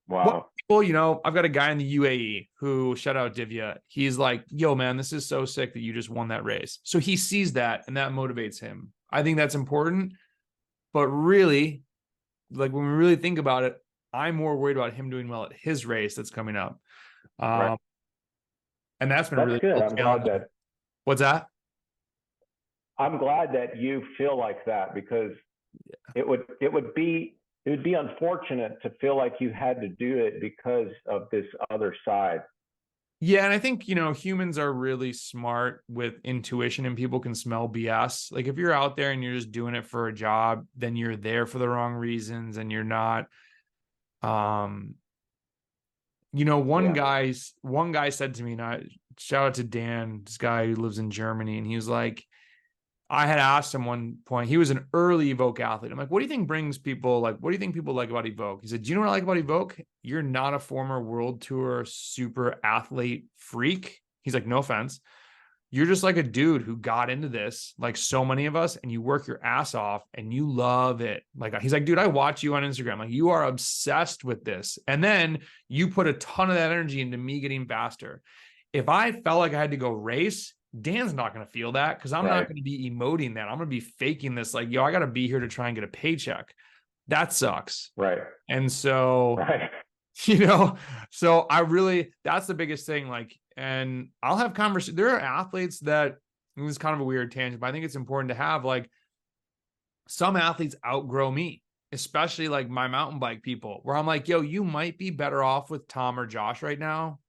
people, I've got a guy in the UAE who, shout out Divya. He's like, yo, man, this is so sick that you just won that race. So he sees that and that motivates him. I think that's important. But really, like when we really think about it, I'm more worried about him doing well at his race that's coming up. And that's been really good. I'm glad that. What's that? I'm glad that you feel like that, because it would be unfortunate to feel like you had to do it because of this other side. Yeah, and I think, humans are really smart with intuition, and people can smell BS. Like if you're out there and you're just doing it for a job, then you're there for the wrong reasons and you're not. um Yeah. one guy said to me, and shout out to Dan, this guy who lives in Germany, and he was like, I had asked him one point, he was an early Evoke athlete. I'm like, what do you think brings people, like, what do you think people like about Evoke? He said, do you know what I like about Evoke? You're not a former world tour super athlete freak. He's like, no offense. You're just like a dude who got into this, like so many of us, and you work your ass off and you love it. Like, he's like, dude, I watch you on Instagram. Like, you are obsessed with this. And then you put a ton of that energy into me getting faster. If I felt like I had to go race, Dan's not going to feel that because I'm not Right. going to be emoting that. I'm going to be faking this. Like, yo, I got to be here to try and get a paycheck. That sucks. Right. And so, Right. you know, so I really, that's the biggest thing. Like, and I'll have conversations. There are athletes that, and this is kind of a weird tangent, but I think it's important to have, like, some athletes outgrow me, especially like my mountain bike people, where I'm like, yo, you might be better off with Tom or Josh right now.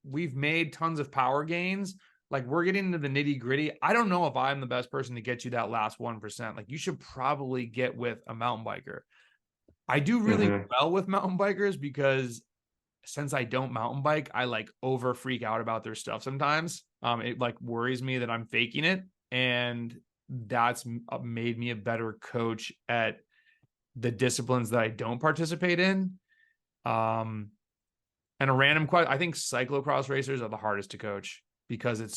We've made tons of power gains. Like, we're getting into the nitty gritty. I don't know if I'm the best person to get you that last 1%. Like, you should probably get with a mountain biker. I do really Hmm. well with mountain bikers because since I don't mountain bike, I like over freak out about their stuff sometimes. It like worries me that I'm faking it. And that's made me a better coach at the disciplines that I don't participate in. Um, and a random question, I think cyclocross racers are the hardest to coach because it's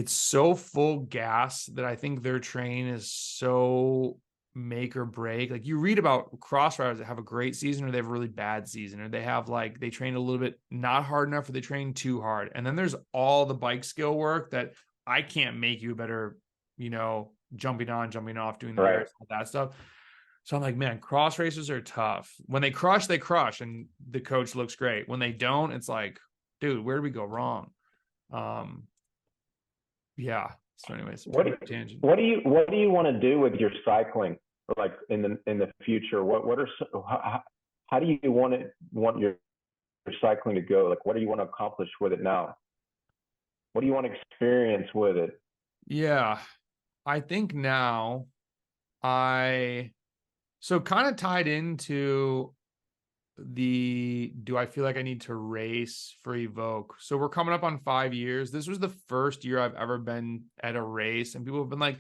so full gas that I think their training is so make or break. Like, you read about cross riders that have a great season or they have a really bad season, or they have, like, they train a little bit not hard enough or they train too hard. And then there's all the bike skill work that I can't make you better, jumping on, jumping off, doing the Right. airs, all that stuff. So I'm like, man, cross racers are tough. When they crush, and the coach looks great. When they don't, it's like, dude, where do we go wrong? Um, yeah. So anyways, What do, tangent. what do you want to do with your cycling, or like in the future? What are how do you want your cycling to go? Like, what do you want to accomplish with it now? What do you want to experience with it? Yeah. I think now I so kind of tied into do I feel like I need to race for Evoke? So we're coming up on 5 years. This was the first year I've ever been at a race, and people have been like,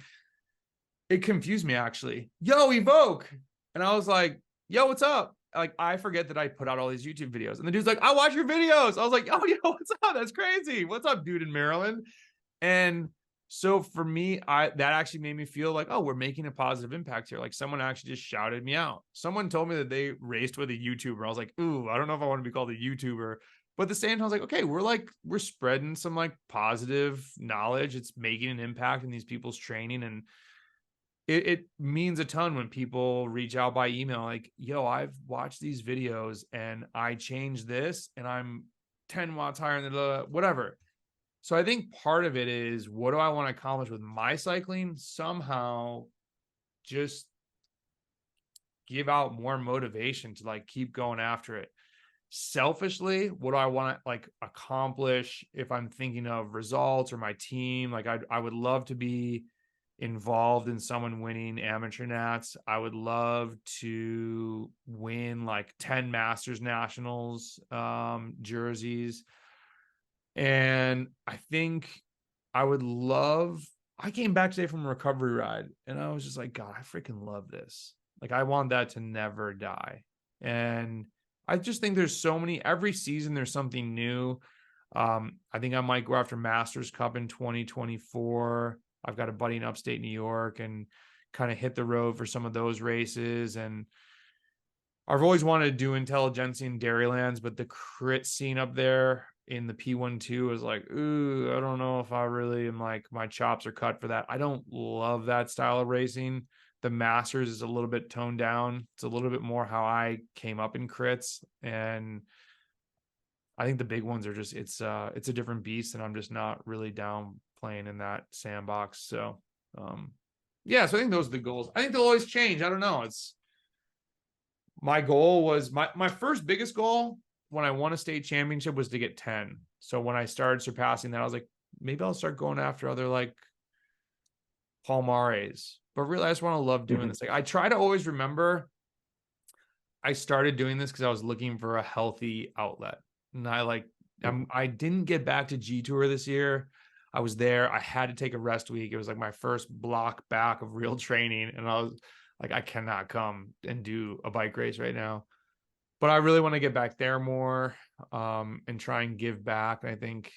it confused me actually. Yo, Evoke. And I was like, yo, what's up? Like, I forget that I put out all these YouTube videos. And the dude's like, I watch your videos. I was like, oh, yo, what's up? That's crazy. What's up, dude in Maryland? And so for me, that actually made me feel like, oh, we're making a positive impact here. Like, someone actually just shouted me out. Someone told me that they raced with a YouTuber. I was like, ooh, I don't know if I want to be called a YouTuber. But at the same time, I was like, okay, we're spreading some like positive knowledge. It's making an impact in these people's training. And it means a ton when people reach out by email like, yo, I've watched these videos and I changed this and I'm 10 watts higher than whatever. So I think part of it is, what do I want to accomplish with my cycling? Somehow just give out more motivation to like keep going after it. Selfishly, what do I want to like accomplish if I'm thinking of results or my team? Like, I would love to be involved in someone winning amateur nats. I would love to win like 10 Masters Nationals jerseys. And I think I came back today from a recovery ride and I was just like, God, I freaking love this. Like, I want that to never die. And I just think there's so many, every season there's something new. I think I might go after Masters Cup in 2024. I've got a buddy in upstate New York and kind of hit the road for some of those races. And I've always wanted to do Intelligentsia in Dairylands, but the crit scene up there in the P12 is like, ooh, I don't know if I really am, like, my chops are cut for that. I don't love that style of racing. The Masters is a little bit toned down. It's a little bit more how I came up in crits. And I think the big ones are just, it's a different beast, and I'm just not really down playing in that sandbox. So yeah, so I think those are the goals. I think they'll always change. I don't know. It's my goal was my first biggest goal when I won a state championship was to get 10. So when I started surpassing that, I was like, maybe I'll start going after other like Palmares. But really, I just want to love doing this. Like, I try to always remember I started doing this because I was looking for a healthy outlet. And I didn't get back to G Tour this year. I was there. I had to take a rest week. It was like my first block back of real training. And I was like, I cannot come and do a bike race right now. But I really want to get back there more, and try and give back. I think,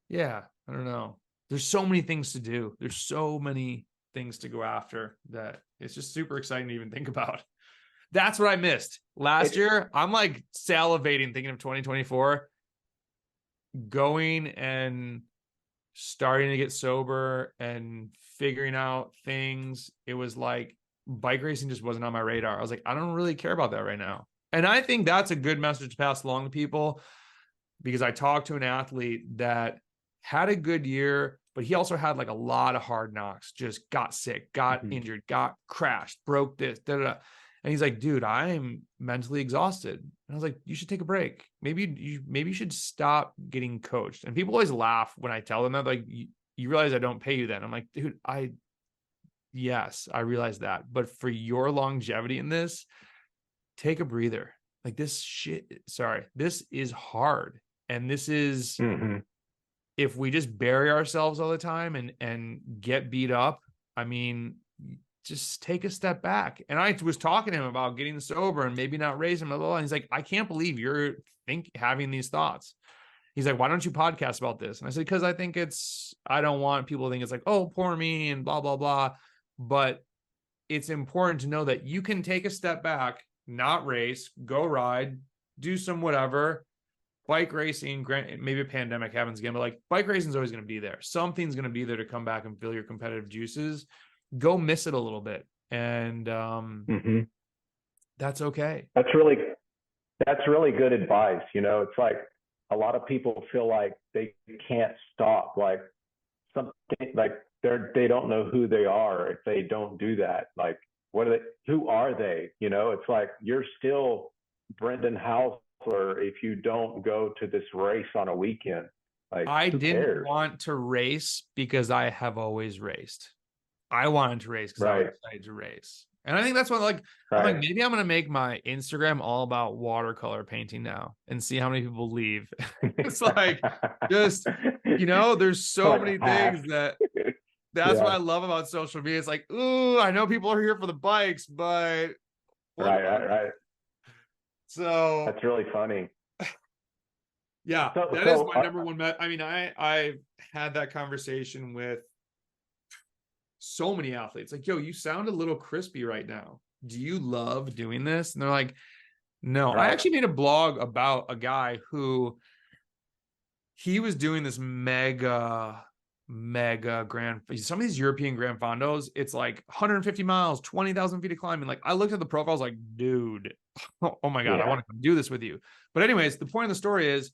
yeah, I don't know. There's so many things to do. There's so many things to go after that it's just super exciting to even think about. That's what I missed last year. I'm like salivating thinking of 2024, going and starting to get sober and figuring out things. It was like bike racing just wasn't on my radar. I was like, I don't really care about that right now. And I think that's a good message to pass along to people, because I talked to an athlete that had a good year, but he also had like a lot of hard knocks, just got sick, got injured, got crashed, broke this, da, da, da. And he's like, dude, I'm mentally exhausted. And I was like, you should take a break. Maybe you should stop getting coached. And people always laugh when I tell them that, like, you realize I don't pay you then. I'm like, dude, yes, I realize that. But for your longevity in this, take a breather. Like this is hard. And this is, if we just bury ourselves all the time and get beat up, I mean, just take a step back. And I was talking to him about getting sober and maybe not racing, blah, blah, blah. And he's like, I can't believe you're having these thoughts. He's like, why don't you podcast about this? And I said, because I think I don't want people to think it's like, oh, poor me and blah, blah, blah. But it's important to know that you can take a step back, not race, go ride, do some whatever. Bike racing, maybe a pandemic happens again, but like bike racing is always going to be there. Something's going to be there to come back and fill your competitive juices. Go miss it a little bit. And that's okay. That's really good advice. You know, it's like a lot of people feel like they can't stop, like something like they don't know who they are if they don't do that. Like, who are they? You know, it's like you're still Brendan House, or if you don't go to this race on a weekend. Like, I didn't cares? want to race because I have always raced. I wanted to race because I was excited to race. And I think that's what, like, I'm like, maybe I'm going to make my Instagram all about watercolor painting now and see how many people leave. It's like, just, you know, there's so many things that's what I love about social media. It's like, ooh, I know people are here for the bikes, but. Right. So. That's really funny. Yeah, that is my number one. I mean, I've had that conversation with so many athletes. Like, yo, you sound a little crispy right now. Do you love doing this? And they're like, no. I actually made a blog about a guy who he was doing this mega grand, some of these European Grand Fondos, it's like 150 miles, 20,000 feet of climbing. Like, I looked at the profile, I was like, dude, oh my God, I want to come do this with you. But anyways, the point of the story is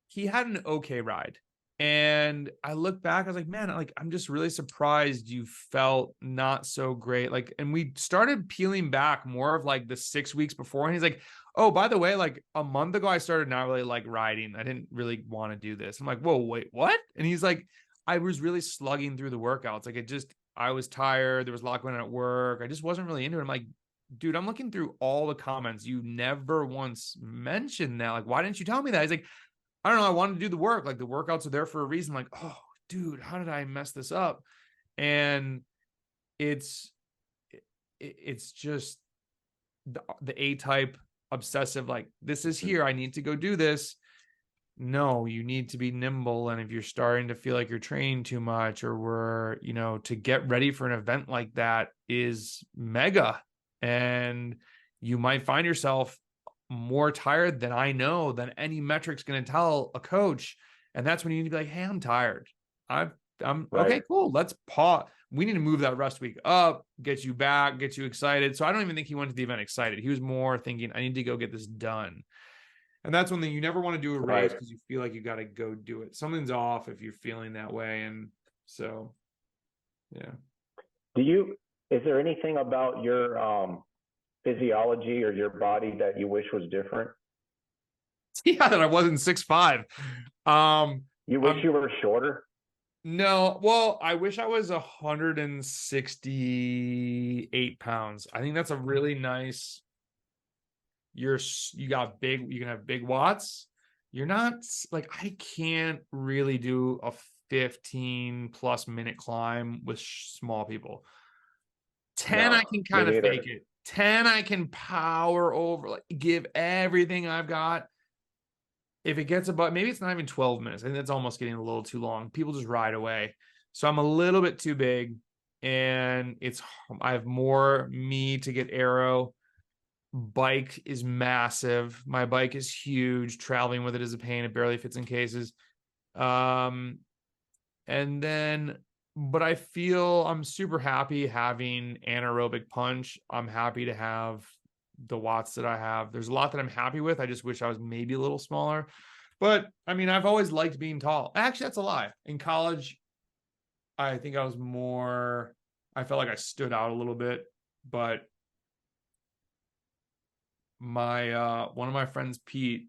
he had an okay ride. And I look back, I was like, man, like, I'm just really surprised you felt not so great. Like, and we started peeling back more of like the 6 weeks before. And he's like, oh, by the way, like a month ago, I started not really like riding. I didn't really want to do this. I'm like, whoa, wait, what? And he's like, I was really slugging through the workouts. Like, I was tired. There was a lot going on at work. I just wasn't really into it. I'm like, dude, I'm looking through all the comments. You never once mentioned that. Like, why didn't you tell me that? He's like, I don't know. I wanted to do the work. Like, the workouts are there for a reason. I'm like, oh, dude, how did I mess this up? And it's just the A-type obsessive, like, this is here. I need to go do this. No, you need to be nimble. And if you're starting to feel like you're training too much, or to get ready for an event like that is mega. And you might find yourself more tired than than any metric's going to tell a coach. And that's when you need to be like, hey, I'm tired. I'm okay, cool. Let's pause. We need to move that rest week up, get you back, get you excited. So I don't even think he went to the event excited. He was more thinking, I need to go get this done. And that's one thing. You never want to do a race because you feel like you got to go do it. Something's off if you're feeling that way. And so, yeah. Is there anything about your physiology or your body that you wish was different? Yeah, that I wasn't 6'5". You wish you were shorter? No, well, I wish I was 168 pounds. I think that's a really nice. You got big. You can have big watts. You're not like, I can't really do a 15+ minute climb with small people. 10, No, I can me kind of neither. fake it. 10, I can power over, like give everything I've got. If it gets about, maybe it's not even 12 minutes. I think that's almost getting a little too long. People just ride away. So I'm a little bit too big, and I have more me to get aero. Bike is massive. My bike is huge. Traveling with it is a pain. It barely fits in cases. And then, but I feel I'm super happy having anaerobic punch. I'm happy to have the watts that I have. There's a lot that I'm happy with. I just wish I was maybe a little smaller. But I mean, I've always liked being tall. Actually, that's a lie. In college, I think I felt like I stood out a little bit, but one of my friends, Pete,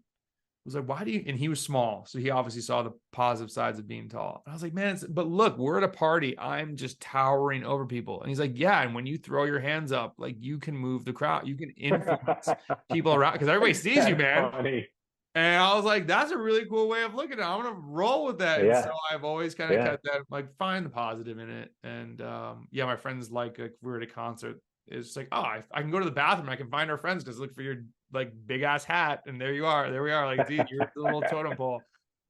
was like, why do you, and he was small, so he obviously saw the positive sides of being tall. And I was like, man, but look, we're at a party, I'm just towering over people. And he's like, yeah, and when you throw your hands up, like, you can move the crowd, you can influence people around, because everybody sees you, man. Funny. And I was like, that's a really cool way of looking at it. I'm gonna roll with that. Yeah. And so I've always kind of kept that, like, find the positive in it. And yeah, my friends, like we're at a concert, it's like, oh, I can go to the bathroom, I can find our friends because look for your like big ass hat, and there you are, there we are, like, dude, you're the little totem pole.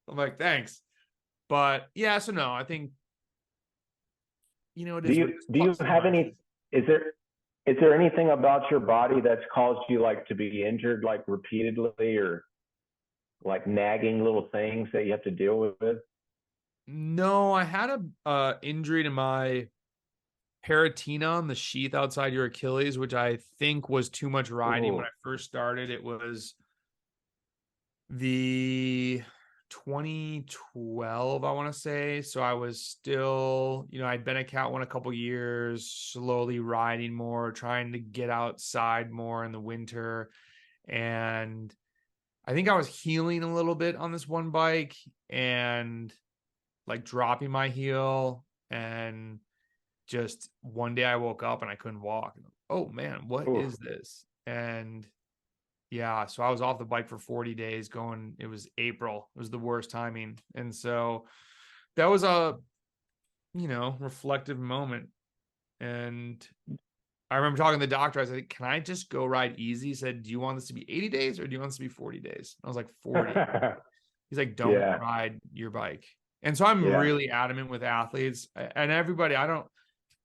I'm like, thanks. But yeah, so no, I think, it is. Do you have any? Is there anything about your body that's caused you like to be injured like repeatedly, or like nagging little things that you have to deal with? No, I had a injury to my peritoneu, the sheath outside your Achilles, which I think was too much riding. When I first started, it was the 2012, I want to say. So I was still, I'd been a Cat 1 a couple years, slowly riding more, trying to get outside more in the winter. And I think I was healing a little bit on this one bike and like dropping my heel, and just one day I woke up and I couldn't walk. Oh man, what is this? And yeah, so I was off the bike for 40 days going, it was April. It was the worst timing. And so that was a, reflective moment. And I remember talking to the doctor. I said, can I just go ride easy? He said, do you want this to be 80 days or do you want this to be 40 days? I was like, 40. He's like, don't ride your bike. And so I'm really adamant with athletes and everybody.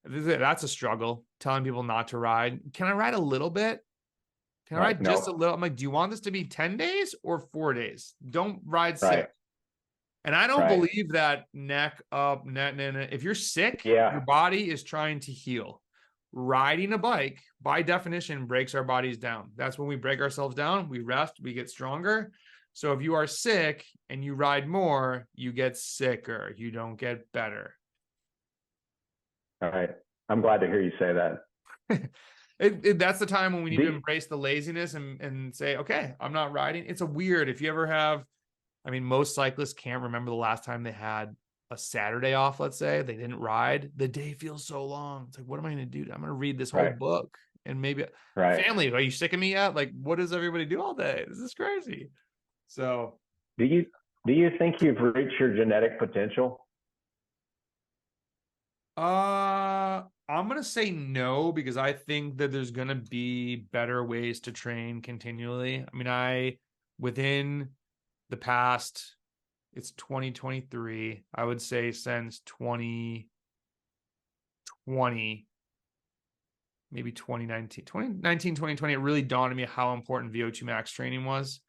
That's a struggle, telling people not to ride. Can I ride a little bit? Can I ride just a little? I'm like, do you want this to be 10 days or 4 days? Don't ride sick. And I don't believe that neck up, if you're sick, your body is trying to heal. Riding a bike, by definition, breaks our bodies down. That's when we break ourselves down. We rest, we get stronger. So if you are sick and you ride more, you get sicker. You don't get better. All right. I'm glad to hear you say that. That's the time when we need to embrace the laziness and say, okay, I'm not riding. It's a weird, if you ever have, most cyclists can't remember the last time they had a Saturday off, let's say, they didn't ride. The day feels so long. It's like, what am I going to do? I'm going to read this whole book and maybe family, are you sick of me yet? Like, what does everybody do all day? This is crazy. So do you think you've reached your genetic potential? I'm going to say no, because I think that there's going to be better ways to train continually. Within the past, it's 2023, I would say since 2020, maybe 2020, it really dawned on me how important VO2 max training was,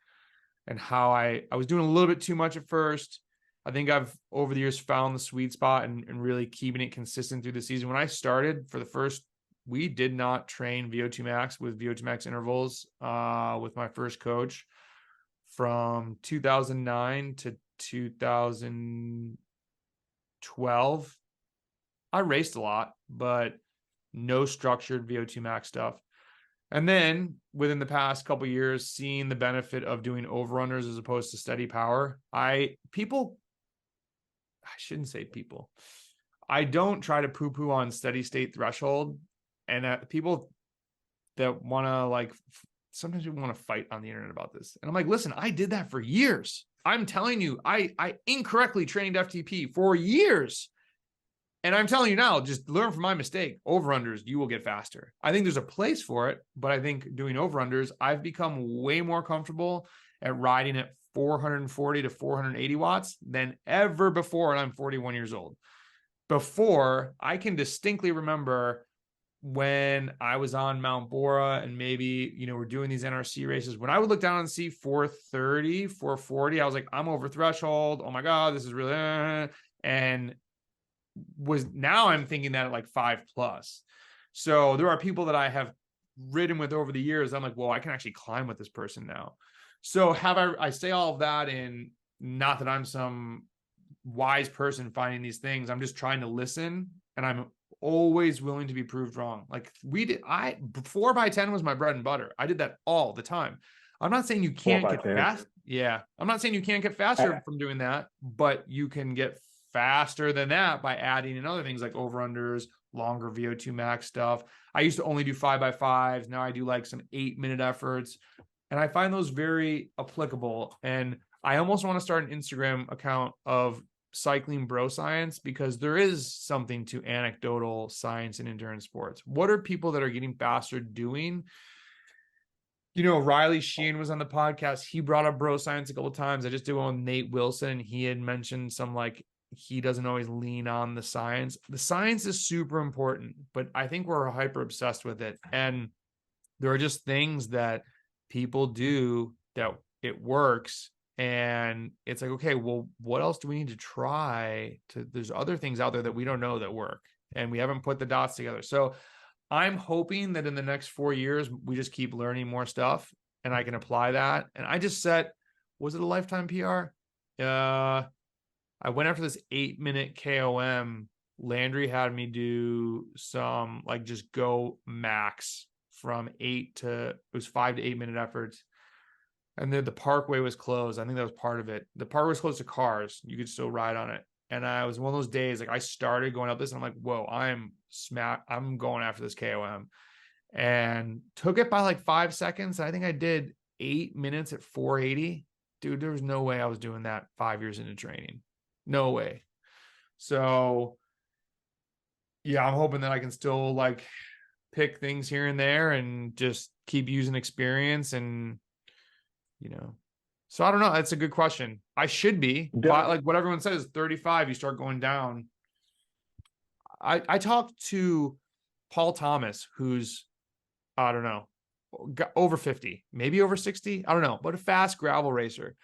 and how I was doing a little bit too much at first. I think I've over the years found the sweet spot and really keeping it consistent through the season. When I started we did not train VO2 max with VO2 max intervals with my first coach from 2009 to 2012. I raced a lot, but no structured VO2 max stuff. And then within the past couple of years, seeing the benefit of doing overrunners as opposed to steady power, I shouldn't say people. I don't try to poo-poo on steady state threshold. And people that want to like, sometimes people want to fight on the internet about this. And I'm like, listen, I did that for years. I'm telling you, I incorrectly trained FTP for years. And I'm telling you now, just learn from my mistake. Over-unders, you will get faster. I think there's a place for it, but I think doing over-unders, I've become way more comfortable at riding at 440 to 480 watts than ever before, and I'm 41 years old. Before, I can distinctly remember when I was on Mount Bora and maybe, we're doing these NRC races. When I would look down and see 430, 440, I was like, I'm over threshold. Oh my God, this is really, and now I'm thinking that at like 5+. So there are people that I have ridden with over the years. I'm like, well, I can actually climb with this person now. So I say all of that, in not that I'm some wise person finding these things. I'm just trying to listen, and I'm always willing to be proved wrong. Like 4x10 was my bread and butter. I did that all the time. I'm not saying you can't get fast. Yeah. I'm not saying you can't get faster from doing that, but you can get faster than that by adding in other things like over-unders, longer VO2 max stuff. I used to only do 5x5s. Now I do like some 8-minute efforts. And I find those very applicable. And I almost want to start an Instagram account of cycling bro science, because there is something to anecdotal science in endurance sports. What are people that are getting faster doing? Riley Sheehan was on the podcast. He brought up bro science a couple of times. I just did one with Nate Wilson. He had mentioned some like, he doesn't always lean on the science. The science is super important, but I think we're hyper obsessed with it. And there are just things that people do that it works. And it's like, okay, well, what else do we need to try there's other things out there that we don't know that work, and we haven't put the dots together. So I'm hoping that in the next 4 years, we just keep learning more stuff and I can apply that. And I just set, was it a lifetime PR? I went after this 8-minute KOM. Landry had me do some like just go max from 5 to 8-minute efforts. And then the parkway was closed. I think that was part of it. The parkway was closed to cars. You could still ride on it. And I was one of those days, like I started going up this and I'm like, whoa, I'm going after this KOM. And took it by like 5 seconds. I think I did 8 minutes at 480. Dude, there was no way I was doing that 5 years into training. No way. So yeah, I'm hoping that I can still like pick things here and there and just keep using experience. And so I don't know. That's a good question. I should be, like what everyone says, 35, you start going down. I talked to Paul Thomas, who's, I don't know, over 50, maybe over 60. I don't know, but a fast gravel racer.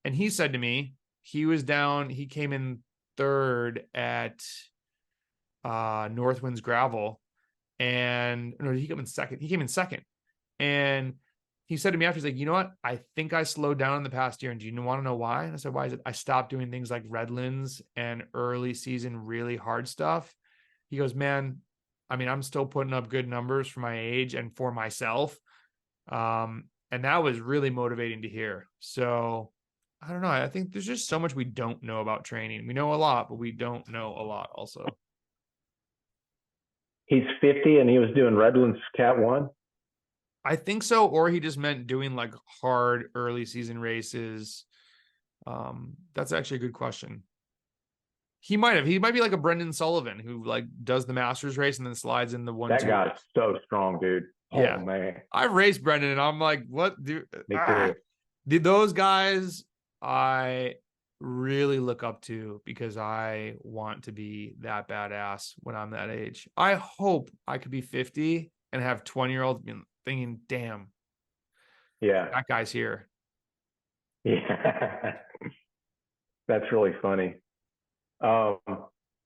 And he said to me, he came in third at Northwinds gravel. And no, he came in second. He came in second. And he said to me after, he's like, you know what? I think I slowed down in the past year. And do you want to know why? And I said, why is it? I stopped doing things like Redlands and early season, really hard stuff. He goes, man, I mean, I'm still putting up good numbers for my age and for myself. And that was really motivating to hear. So I don't know. I think there's just so much we don't know about training. We know a lot, but we don't know a lot also. He's 50 and he was doing Redlands Cat 1? I think so, or he just meant doing like hard early season races. That's actually a good question. He might be like a Brendan Sullivan who like does the Masters race and then slides in the 1-2. That guy's so strong, dude. Yeah. Oh man. I've raced Brendan and I'm like, what do those guys I really look up to, because I want to be that badass when I'm that age. I hope I could be 50 and have 20-year-olds thinking, damn, yeah, that guy's here. Yeah. That's really funny. But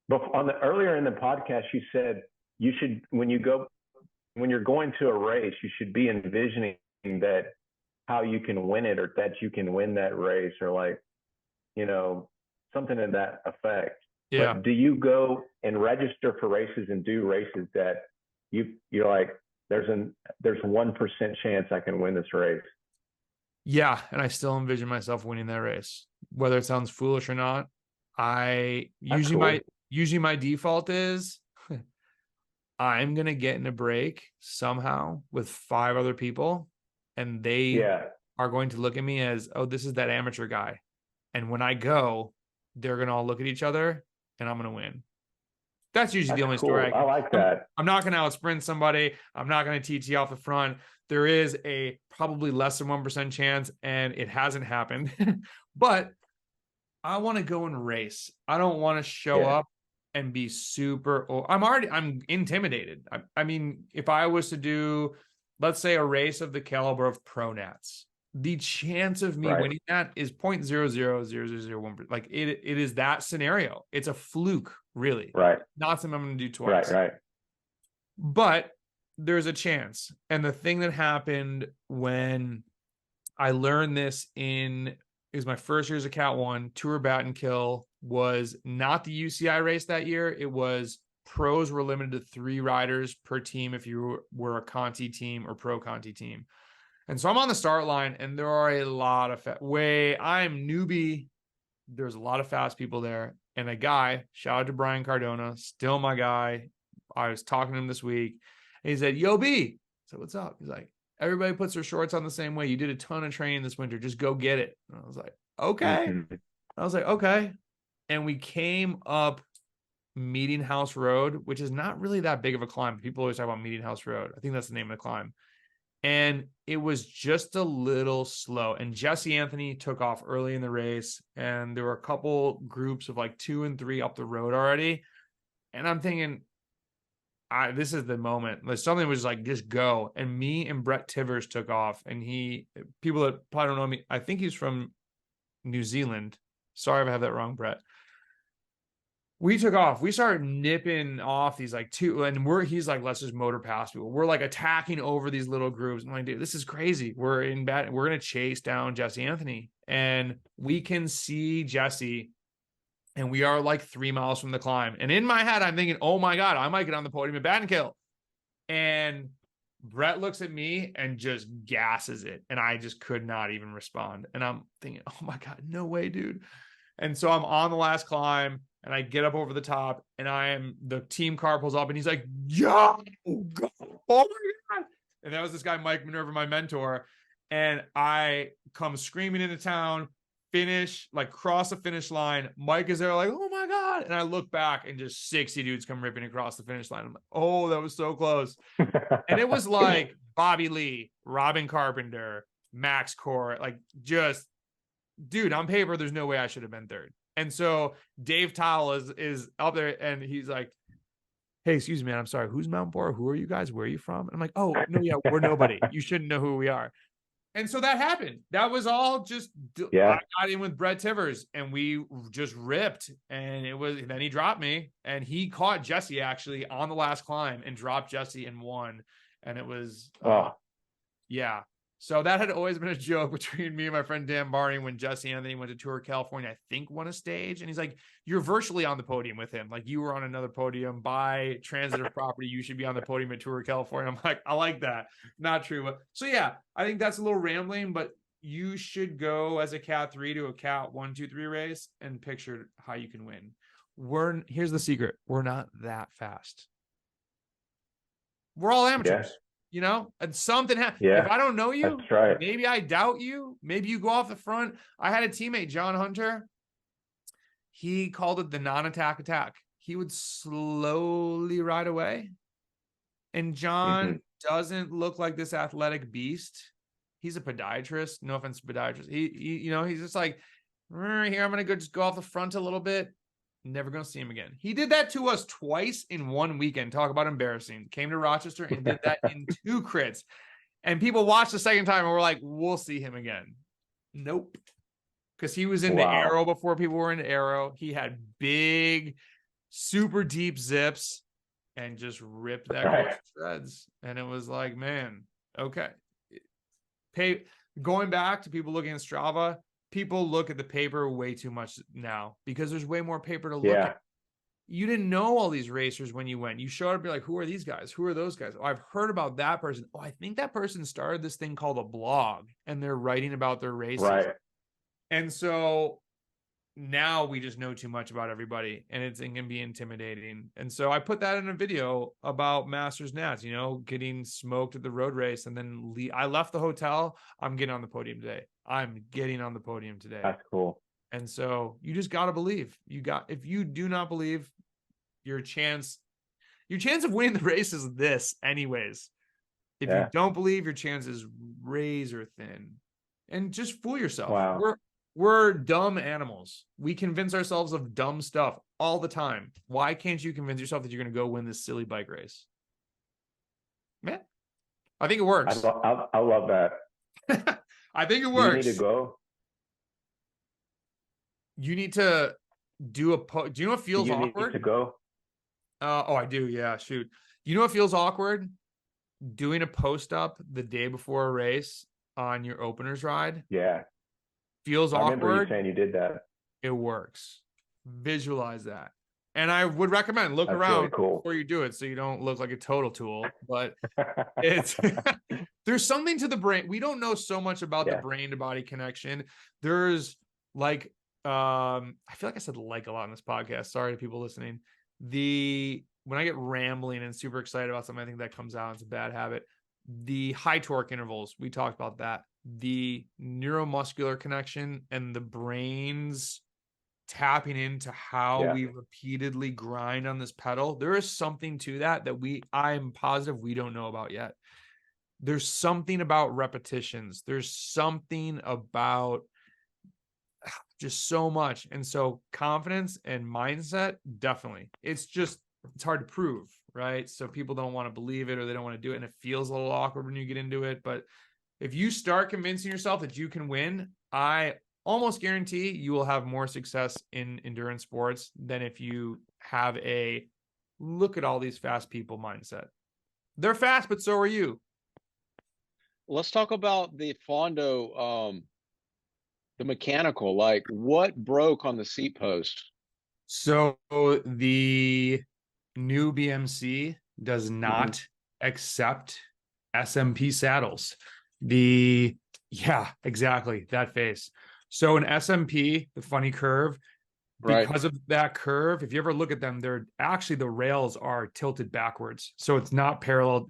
earlier in the podcast, you said you should, when you're going to a race, you should be envisioning that how you can win it, or that you can win that race, or like, something in that effect. Yeah. But do you go and register for races and do races that you're like, there's 1% chance I can win this race. Yeah, and I still envision myself winning that race, whether it sounds foolish or not. I That's usually my default is I'm gonna get in a break somehow with 5 other people, and they are going to look at me as, oh, this is that amateur guy. And when I go, they're gonna all look at each other, and I'm gonna win. That's usually the only story. I like that. I'm not going to out sprint somebody. I'm not going to TT off the front. There is a probably less than 1% chance, and it hasn't happened. But I want to go and race. I don't want to show up and be super. I'm intimidated. I mean, if I was to do, let's say, a race of the caliber of Pro Nats, the chance of me winning that is 0.00001%. Like it is that scenario. It's a fluke, really. Right. Not something I'm going to do twice. Right. But there's a chance. And the thing that happened when I learned this it was my first year as a Cat 1, Tour Bat and Kill, was not the UCI race that year. It was pros were limited to 3 riders per team if you were a Conti team or pro Conti team. And so I'm on the start line, and there are a lot of I'm newbie. There's a lot of fast people there. And a guy, shout out to Brian Cardona, still my guy. I was talking to him this week, and he said, "Yo, B." I said, "What's up?" He's like, "Everybody puts their shorts on the same way. You did a ton of training this winter. Just go get it." And I was like, "Okay." I was like, "Okay." And we came up Meeting House Road, which is not really that big of a climb. People always talk about Meeting House Road. I think that's the name of the climb. And it was just a little slow. And Jesse Anthony took off early in the race, and there were a couple groups of like 2 and 3 up the road already. And I'm thinking, this is the moment. Like, something was like, just go. And me and Brett Tivers took off. And people that probably don't know me, I think he's from New Zealand. Sorry if I have that wrong, Brett. We took off. We started nipping off these like 2, and he's like, let's just motor past people. We're like attacking over these little groups. I'm like, dude, this is crazy. We're going to chase down Jesse Anthony, and we can see Jesse, and we are like 3 miles from the climb. And in my head, I'm thinking, oh my God, I might get on the podium at Bat and Kill. And Brett looks at me and just gasses it. And I just could not even respond. And I'm thinking, oh my God, no way, dude. And so I'm on the last climb, and I get up over the top, and the team car pulls up, and he's like, yo, go. Oh my God. And that was this guy, Mike Minerva, my mentor. And I come screaming into town, cross the finish line. Mike is there like, oh my God. And I look back, and just 60 dudes come ripping across the finish line. I'm like, oh, that was so close. And it was like Bobby Lee, Robin Carpenter, Max Core, like just, dude, on paper, there's no way I should have been third. And so Dave Towle is up there, and he's like, hey, excuse me, man, I'm sorry. Who's Mount Bora? Who are you guys? Where are you from? And I'm like, oh, no, yeah, we're nobody. You shouldn't know who we are. And so that happened. That was all just, I got in with Brett Tivers, and we just ripped. And then he dropped me, and he caught Jesse actually on the last climb and dropped Jesse and won. And it was, yeah. So that had always been a joke between me and my friend Dan Barney when Jesse Anthony went to Tour California, I think won a stage. And he's like, you're virtually on the podium with him. Like, you were on another podium by transitive property. You should be on the podium at Tour California. I'm like, I like that. Not true. So yeah, I think that's a little rambling, but you should go as a Cat 3 to a Cat 1, 2, 3 race and picture how you can win. Here's the secret. We're not that fast. We're all amateurs. You know, and something happens. If I don't know you, maybe I doubt you. Maybe you go off the front. I had a teammate, John Hunter. He called it the non-attack attack. He would slowly ride away. And John doesn't look like this athletic beast. He's a podiatrist. No offense to podiatrist. He's just like, here, I'm going to just go off the front a little bit. Never going to see him again. He did that to us twice in one weekend. Talk about embarrassing. Came to Rochester and did that in 2 crits. And people watched the second time and were like, we'll see him again. Nope. Because he was into Aero before people were into Aero. He had big, super deep zips and just ripped that course to shreds. And it was like, man, okay. Going back to people looking at Strava, people look at the paper way too much now because there's way more paper to look at. you didn't know all these racers when you went. You showed up, you're like, who are these guys? Who are those guys? Oh, I've heard about that person. Oh, I think that person started this thing called a blog, and they're writing about their races. Right. And so now we just know too much about everybody, and it can be intimidating. And so I put that in a video about Masters Nats, you know, getting smoked at the road race, and then I left the hotel. I'm getting on the podium today. I'm getting on the podium today. That's cool. And so you just got to believe. If you do not believe, your chance of winning the race is this anyways. If you don't believe, your chance is razor thin. And just fool yourself. Wow. We're dumb animals. We convince ourselves of dumb stuff all the time. Why can't you convince yourself that you're going to go win this silly bike race? Man, I think it works. I love that. I think it works. You need to go. You need to do do you know what feels awkward? You need to go. Oh, I do. Yeah, shoot. You know what feels awkward? Doing a post up the day before a race on your openers ride. Yeah. Feels awkward. I remember you saying you did that. It works. Visualize that. And I would recommend look around before you do it so you don't look like a total tool. But it's there's something to the brain. We don't know so much about the brain to body connection. There's like I feel like I said like a lot on this podcast. Sorry to people listening. When I get rambling and super excited about something, I think that comes out. It's a bad habit. The high torque intervals, we talked about that. The neuromuscular connection and the brain's tapping into how we repeatedly grind on this pedal. There is something to that I'm positive we don't know about yet. There's something about repetitions. There's something about just so much. And so confidence and mindset, definitely. It's hard to prove, right? So people don't want to believe it or they don't want to do it. And it feels a little awkward when you get into it. But if you start convincing yourself that you can win, I almost guarantee you will have more success in endurance sports than if you have a look at all these fast people mindset. They're fast, but so are you. Let's talk about the Fondo, the mechanical, like what broke on the seat post? So the new BMC does not accept SMP saddles. Exactly that face. So an SMP, the funny curve, because of that curve, if you ever look at them, they're actually, the rails are tilted backwards. So it's not parallel.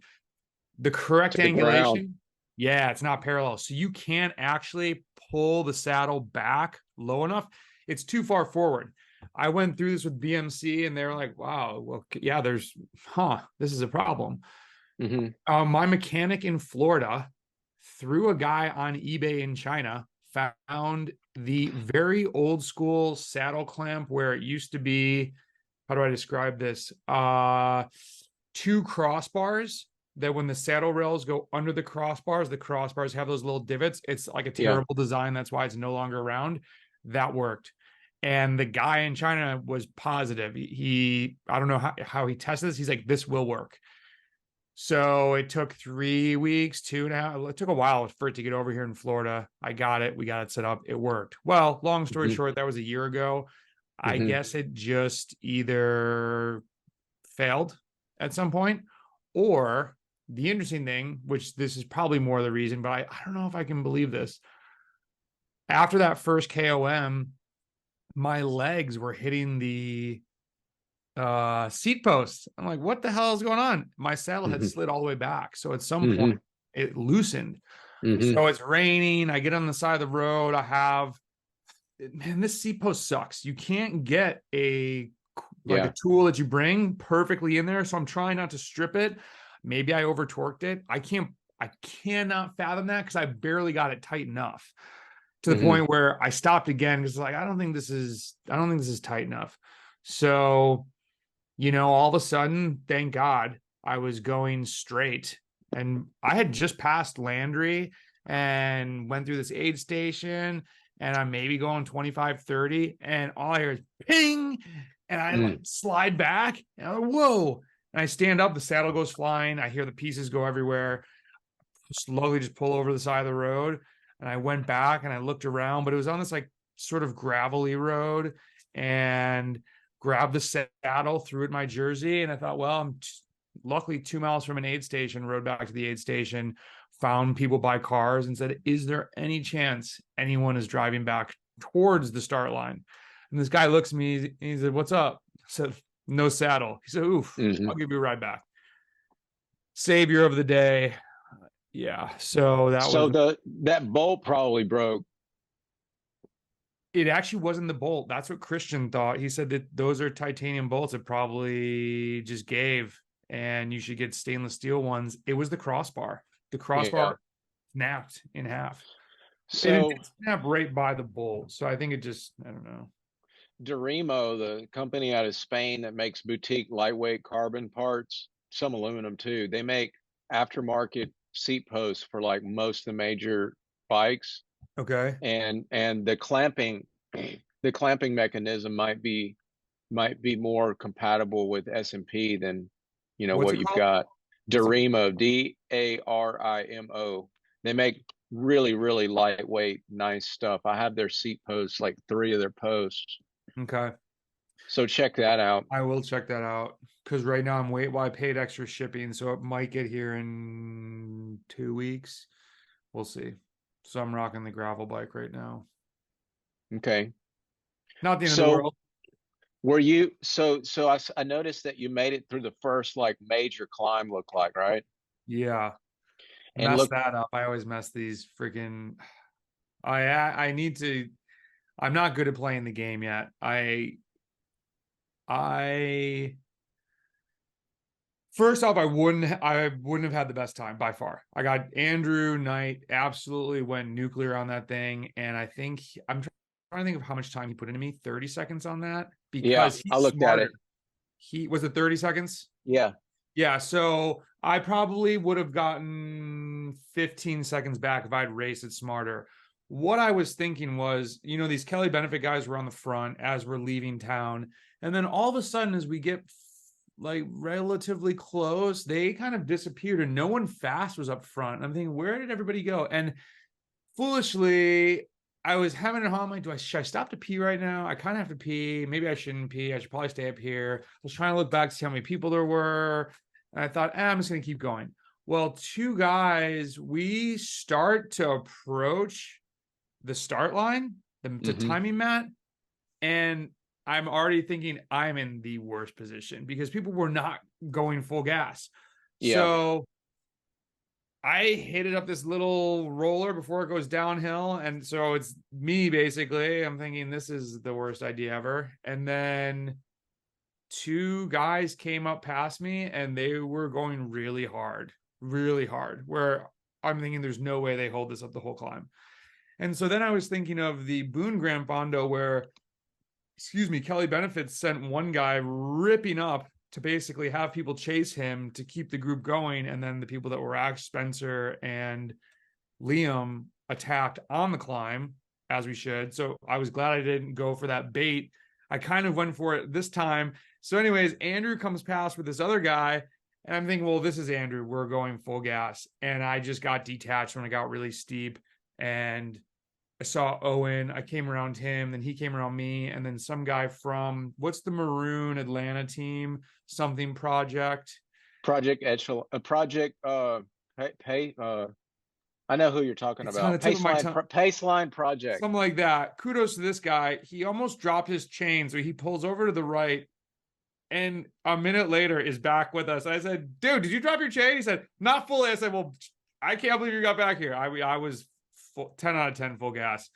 The correct angulation. Yeah, it's not parallel. So you can't actually pull the saddle back low enough. It's too far forward. I went through this with BMC and they're like, wow, well, yeah, this is a problem. My mechanic in Florida, through a guy on eBay in China, found the very old school saddle clamp where it used to be, how do I describe this? 2 crossbars that when the saddle rails go under the crossbars have those little divots. It's like a terrible design. That's why it's no longer around. That worked. And the guy in China was positive. I don't know how he tested this. He's like, this will work. So it took 3 weeks, 2.5. It took a while for it to get over here in Florida. I got it. We got it set up. It worked. Well, long story short, that was a year ago. I guess it just either failed at some point, or the interesting thing, which this is probably more the reason, but I don't know if I can believe this. After that first KOM, my legs were hitting the seat post. I'm like, what the hell is going on? My saddle had slid all the way back. So at some point it loosened. So it's raining. I get on the side of the road. This seat post sucks. You can't get a tool that you bring perfectly in there. So I'm trying not to strip it. Maybe I over torqued it. I cannot fathom that because I barely got it tight enough to the point where I stopped again because I don't think this is tight enough. So, all of a sudden, thank God, I was going straight, and I had just passed Landry and went through this aid station, and I'm maybe going 25, 30, and all I hear is ping, and I slide back, and I'm like, whoa, and I stand up, the saddle goes flying, I hear the pieces go everywhere, slowly just pull over the side of the road, and I went back and I looked around, but it was on this sort of gravelly road, and grabbed the saddle, threw it in my jersey, and I thought, well, I'm luckily 2 miles from an aid station, rode back to the aid station, found people by cars and said, is there any chance anyone is driving back towards the start line? And this guy looks at me and he said, what's up? I said, no saddle. He said, oof, I'll give you a ride back. Savior of the day. Yeah. So that bolt probably broke. It actually wasn't the bolt. That's what Christian thought. He said that those are titanium bolts. It probably just gave, and you should get stainless steel ones. It was the crossbar. The crossbar snapped in half. So and it snapped right by the bolt. So I think it just, I don't know. Durimo, the company out of Spain that makes boutique lightweight carbon parts, some aluminum too, they make aftermarket seat posts for like most of the major bikes. Okay. And the clamping mechanism might be more compatible with S&P than what you've got. Durimo, Darimo. They make really, really lightweight, nice stuff. I have their seat posts, like 3 of their posts. Okay. So check that out. I will check that out because right now I paid extra shipping, so it might get here in 2 weeks. We'll see. So I'm rocking the gravel bike right now. Okay. Not the end of the world. Were you I noticed that you made it through the first like major climb, look like, right? Yeah. And mess that up. I always mess these freaking I need to. I'm not good at playing the game yet. First off, I wouldn't have had the best time by far. I got Andrew Knight absolutely went nuclear on that thing, and I think I'm trying to think of how much time he put into me. 30 seconds on that, because I looked at it. He was it 30 seconds? Yeah. Yeah, so I probably would have gotten 15 seconds back if I'd raced it smarter. What I was thinking was, these Kelly Benefit guys were on the front as we're leaving town. And then all of a sudden, as we get like relatively close, they kind of disappeared and no one fast was up front. And I'm thinking, where did everybody go? And foolishly, I was having a home like, should I stop to pee right now? I kind of have to pee. Maybe I shouldn't pee. I should probably stay up here. I was trying to look back to see how many people there were. And I thought, I'm just going to keep going. Well, 2 guys, we start to approach the start line, the timing mat, and I'm already thinking I'm in the worst position because people were not going full gas. Yeah. So I hit it up this little roller before it goes downhill. And so it's me, basically. I'm thinking this is the worst idea ever. And then 2 guys came up past me and they were going really hard, where I'm thinking there's no way they hold this up the whole climb. And so then I was thinking of the Boone Grand Fondo where, Kelly Benefits sent one guy ripping up to basically have people chase him to keep the group going. And then the people that were Ash, Spencer, and Liam attacked on the climb, as we should. So I was glad I didn't go for that bait. I kind of went for it this time. So anyways, Andrew comes past with this other guy. And I'm thinking, well, this is Andrew. We're going full gas. And I just got detached when it got really steep. And I saw Owen, I came around him, then he came around me, and then some guy from, what's the maroon Atlanta team? Something Project. Project Echelon, Project, I know who you're talking about. Paceline Project. Something like that. Kudos to this guy. He almost dropped his chain, so he pulls over to the right, and a minute later is back with us. I said, dude, did you drop your chain? He said, not fully. I said, well, I can't believe you got back here. I was 10 out of 10 full gas.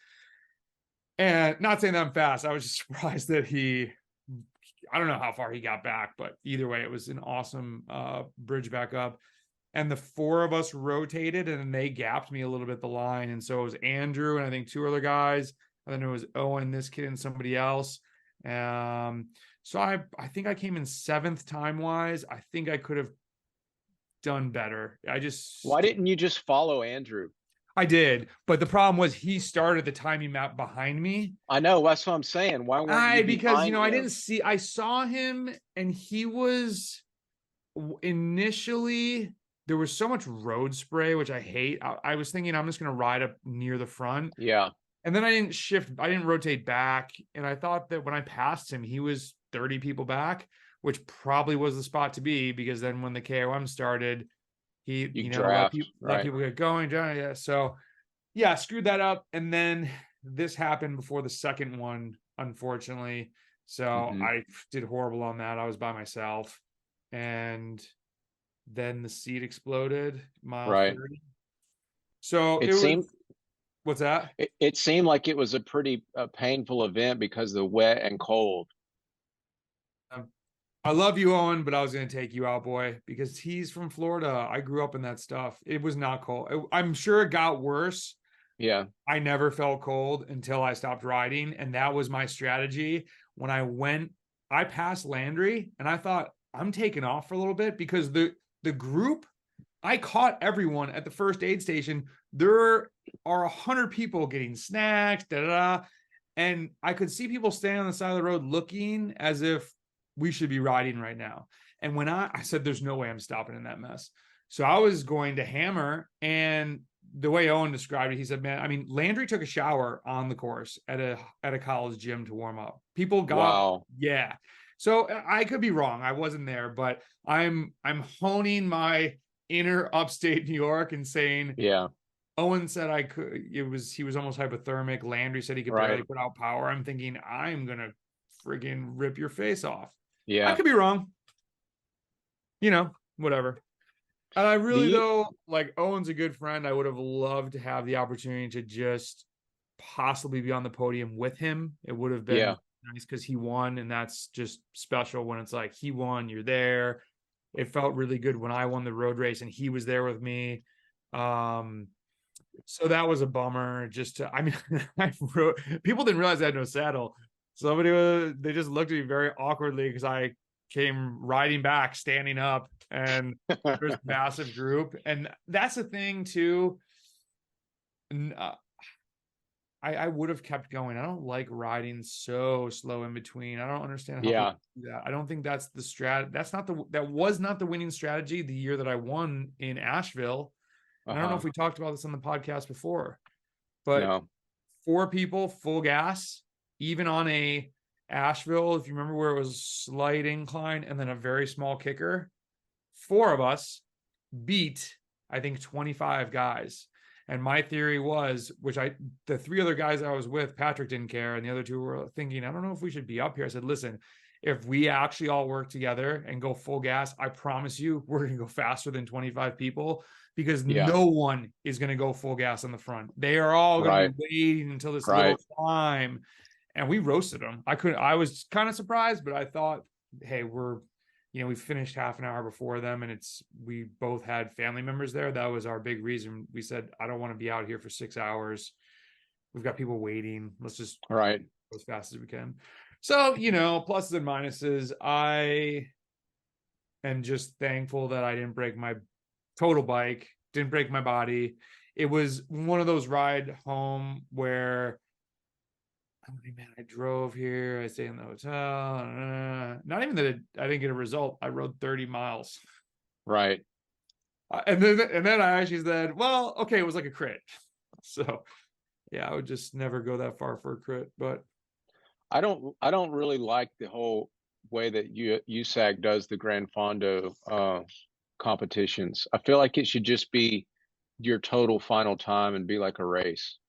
And not saying that I'm fast. I was just surprised that I don't know how far he got back, but either way, it was an awesome bridge back up. And the 4 of us rotated and then they gapped me a little bit the line. And so it was Andrew and I think 2 other guys. And then it was Owen, this kid, and somebody else. So I think I came in 7th time-wise. I think I could have done better. Why didn't you just follow Andrew? I did, but the problem was he started the timing map behind me. I know, that's what I'm saying. Why weren't you because I didn't see. I saw him, and he was initially there was so much road spray, which I hate. I was thinking I'm just going to ride up near the front. Yeah, and then I didn't shift. I didn't rotate back, and I thought that when I passed him, he was 30 people back, which probably was the spot to be, because then when the KOM started, he, You let draft, let right? people get going. Yeah. So yeah, screwed that up. And then this happened before the second one, unfortunately. So I did horrible on that. I was by myself. And then the seat exploded, mile Right. 30. So It it was, seemed what's that? it seemed like it was a pretty painful event because of the wet and cold. I love you, Owen, but I was going to take you out, boy, because he's from Florida. I grew up in that stuff. It was not cold. I'm sure it got worse. Yeah. I never felt cold until I stopped riding. And that was my strategy. When I passed Landry and I thought, I'm taking off for a little bit, because the group, I caught everyone at the first aid station. There are 100 people getting snacks, and I could see people standing on the side of the road looking as if we should be riding right now. And when I said, there's no way I'm stopping in that mess. So I was going to hammer. And the way Owen described it, he said, man, I mean, Landry took a shower on the course at a college gym to warm up. People got, Wow. yeah. So I could be wrong. I wasn't there, but I'm honing my inner upstate New York and saying, Yeah. Owen said he was almost hypothermic. Landry said he could barely put out power. I'm thinking, I'm going to friggin' rip your face off. Yeah. I could be wrong. Whatever. And I really, though, like, Owen's a good friend. I would have loved to have the opportunity to just possibly be on the podium with him. It would have been nice because he won, and that's just special when it's like he won, you're there. It felt really good when I won the road race and he was there with me. So that was a bummer. People didn't realize I had no saddle. They just looked at me very awkwardly because I came riding back, standing up, and there's a massive group. And that's the thing too. I would have kept going. I don't like riding so slow in between. I don't understand how people do that. I don't think that's the strat. That was not the winning strategy the year that I won in Asheville. I don't know if we talked about this on the podcast before, but 4 people, full gas, even on a Asheville, if you remember, where it was slight incline and then a very small kicker, 4 of us beat, I think, 25 guys. And my theory was, the 3 other guys I was with, Patrick didn't care, and the other 2 were thinking, I don't know if we should be up here. I said, listen, if we actually all work together and go full gas, I promise you, we're going to go faster than 25 people, because no one is going to go full gas on the front. They are all going to be waiting until this little climb. And we roasted them. I was kind of surprised, but I thought, hey, we finished half an hour before them, and we both had family members there. That was our big reason. We said, I don't want to be out here for 6 hours. We've got people waiting. Let's just go as fast as we can. So, pluses and minuses. I am just thankful that I didn't break my total bike, didn't break my body. It was one of those ride home where, I drove here, I stayed in the hotel. Not even that I didn't get a result. I rode 30 miles. Right. And then I actually said, well, okay, it was like a crit. So yeah, I would just never go that far for a crit. But I don't really like the whole way that USAC does the Grand Fondo competitions. I feel like it should just be your total final time and be like a race,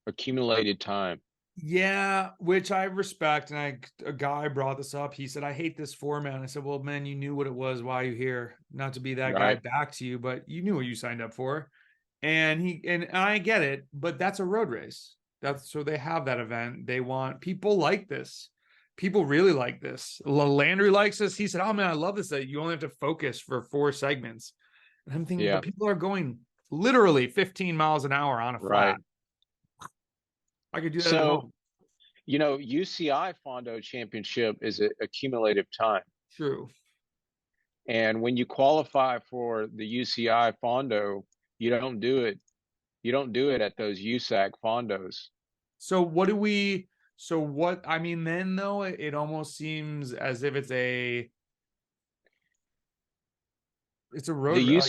accumulated time. Yeah, which I respect. And a guy brought this up. He said, I hate this format. I said, well, man, you knew what it was. Why are you here? Not to be that guy back to you, but you knew what you signed up for. And I get it, but that's a road race. So they have that event. They want people like this. People really like this. Landry likes this. He said, oh man, I love this, that you only have to focus for 4 segments. And I'm thinking, but people are going literally 15 miles an hour on a flat. I could do that at home. UCI Fondo Championship is an accumulative time. True. And when you qualify for the UCI Fondo, you don't do it. You don't do it at those USAC Fondos. So then though, it almost seems as if it's a road.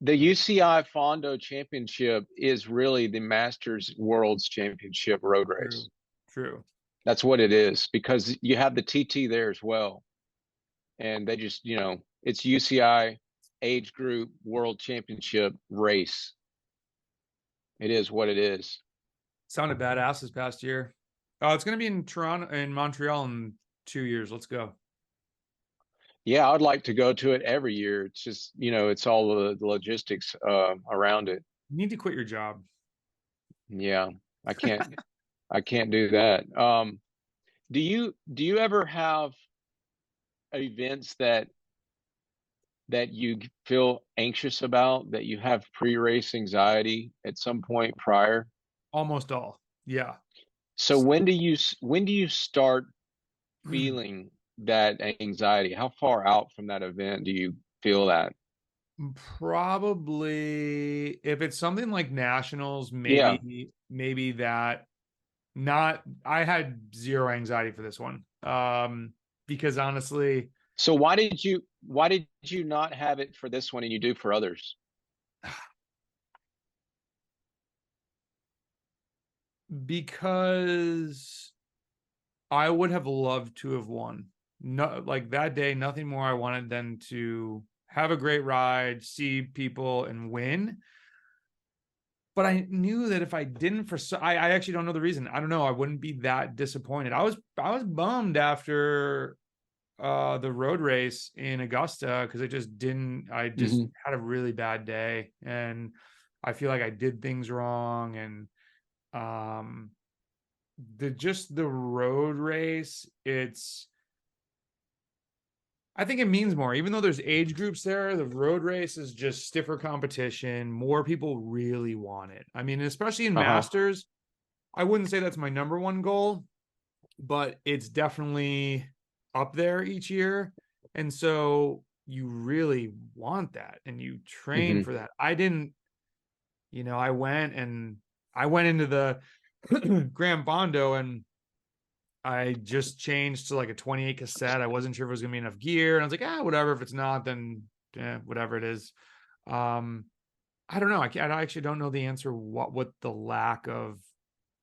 The UCI Fondo Championship is really the Masters Worlds Championship road race. True. That's what it is, because you have the TT there as well. And they just, it's UCI age group world championship race. It is what it is. Sounded badass this past year. Oh, it's going to be in Toronto, in Montreal in 2 years. Let's go. Yeah, I'd like to go to it every year. It's just, it's all the logistics around it. You need to quit your job. Yeah, I can't do that. Do you ever have events that you feel anxious about, that you have pre-race anxiety at some point prior? Almost all. Yeah. So when do you start feeling that anxiety? How far out from that event do you feel that? Probably if it's something like nationals, Yeah. maybe that. Not, I had zero anxiety for this one. Because honestly, So why did you not have it for this one and you do for others? because I would have loved to have won. No, like that day, nothing more I wanted than to have a great ride, see people, and win. But I knew that if I didn't, I actually don't know the reason. I don't know. I wouldn't be that disappointed. I was bummed after the road race in Augusta, because I just had a really bad day, and I feel like I did things wrong. And the road race, I think it means more, even though there's age groups there. The road race is just stiffer competition. More people really want it. I mean, especially in Masters, I wouldn't say that's my number one goal, but it's definitely up there each year. And so you really want that, and you train for that. I didn't, I went into the Grand Bondo, and I just changed to like a 28 cassette. I wasn't sure if it was gonna be enough gear, and I was like, whatever. If it's not, then whatever it is. I don't know. I actually don't know the answer. What the lack of,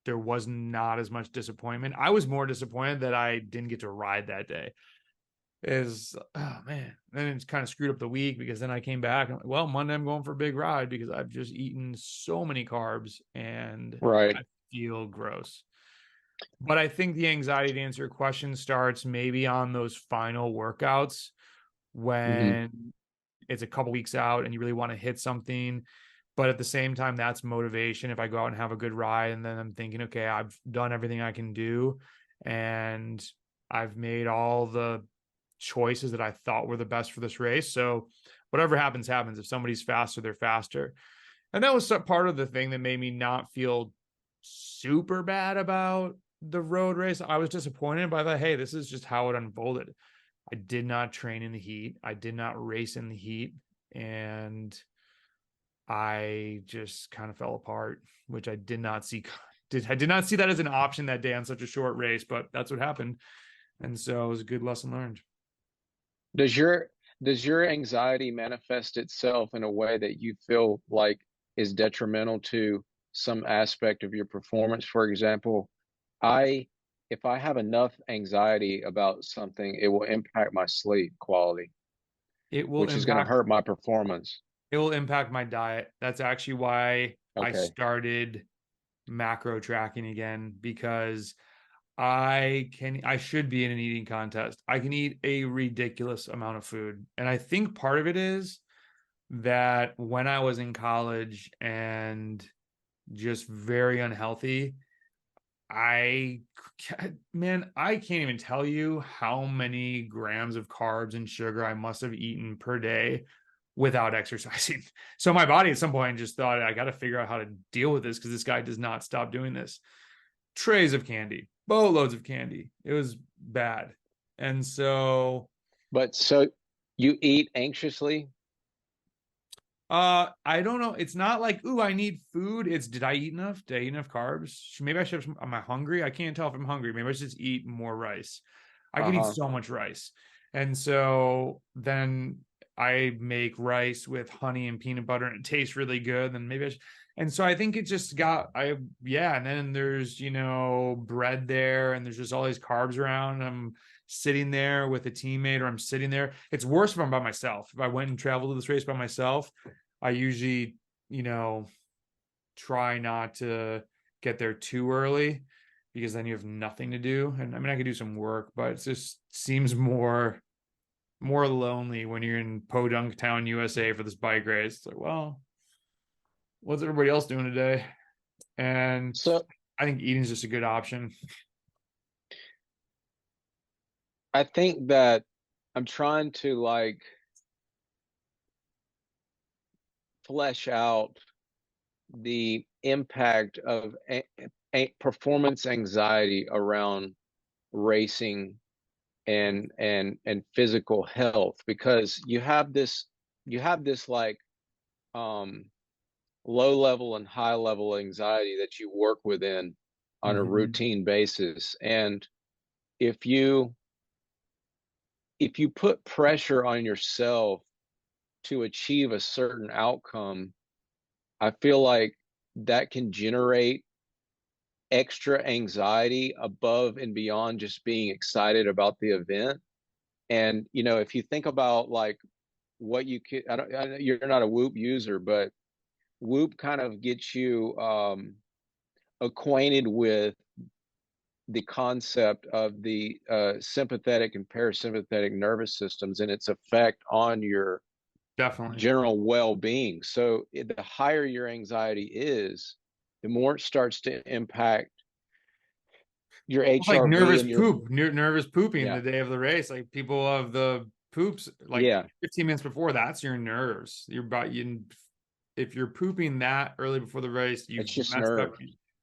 there was not as much disappointment. I was more disappointed that I didn't get to ride that day. Oh man, then it's kind of screwed up the week, because then I came back and, well, Monday I'm going for a big ride because I've just eaten so many carbs and Right. I feel gross. But I think the anxiety, to answer your question, starts maybe on those final workouts, when it's a couple weeks out and you really want to hit something. But at the same time, that's motivation. If I go out and have a good ride, and then I'm thinking, okay, I've done everything I can do, and I've made all the choices that I thought were the best for this race. So whatever happens, happens. If somebody's faster, they're faster. And that was part of the thing that made me not feel super bad about the road race. I was disappointed by that. Hey, this is just how it unfolded. I did not train in the heat. I did not race in the heat. And I just kind of fell apart, which I did not see. I did not see that as an option that day on such a short race, but that's what happened. And so it was a good lesson learned. Does your anxiety manifest itself in a way that you feel like is detrimental to some aspect of your performance? For example, if I have enough anxiety about something, it will impact my sleep quality, which is going to hurt my performance. It will impact my diet. That's actually why I Okay. started macro tracking again, because I should be in an eating contest. I can eat a ridiculous amount of food. And I think part of it is that when I was in college and just very unhealthy, I can't even tell you how many grams of carbs and sugar I must have eaten per day without exercising. So my body at some point just thought, I got to figure out how to deal with this, because this guy does not stop doing this. Trays of candy, boatloads of candy. It was bad. And so you eat anxiously? I don't know. It's not like, ooh, I need food. It's, did I eat enough? Did I eat enough carbs? Maybe I should have, am I hungry? I can't tell if I'm hungry. Maybe I should just eat more rice. I can eat so much rice. And so then I make rice with honey and peanut butter, and it tastes really good. Then maybe And so I think it just got, yeah. And then there's, you know, bread there and there's just all these carbs around. I'm sitting there with a teammate or I'm sitting there. It's worse if I'm by myself. If I went and traveled to this race by myself, I usually, you know, try not to get there too early because then you have nothing to do. And I mean, I could do some work, but it just seems more lonely when you're in Podunk Town, USA for this bike race. It's like, well, what's everybody else doing today? And So I think eating is just a good option. I think that I'm trying to like flesh out the impact of performance anxiety around racing and physical health, because you have this like low level and high level anxiety that you work within on a routine basis. And if you put pressure on yourself to achieve a certain outcome, I feel like that can generate extra anxiety above and beyond just being excited about the event. And, you know, if you think about like what you could, you're not a Whoop user, but Whoop kind of gets you acquainted with the concept of the sympathetic and parasympathetic nervous systems and its effect on your Definitely. general well-being. So the higher your anxiety is, the more it starts to impact your It's like HRV and your nervous pooping yeah the day of the race. Like people have the poops like yeah 15 minutes before, that's your nerves. If you're pooping that early before the race, you've it's just messed up. nerve,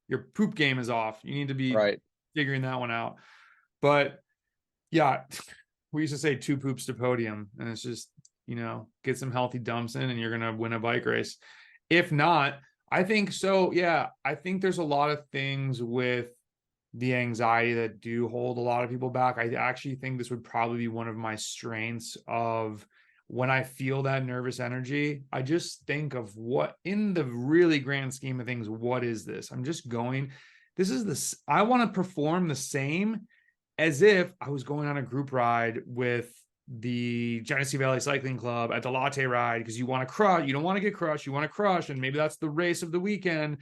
Your poop game is off. You need to be right? figuring that one out. But yeah, we used to say 2 poops to podium, and it's just, you know, get some healthy dumps in and you're gonna win a bike race. If not, I think so. Yeah, I think there's a lot of things with the anxiety that do hold a lot of people back. I actually think this would probably be one of my strengths of when I feel that nervous energy, I just think of what in the really grand scheme of things, what is this? I'm just going, this is this, I want to perform the same as if I was going on a group ride with the Genesee Valley Cycling Club at the latte ride, because you want to crush, you don't want to get crushed, you want to crush, and maybe that's the race of the weekend.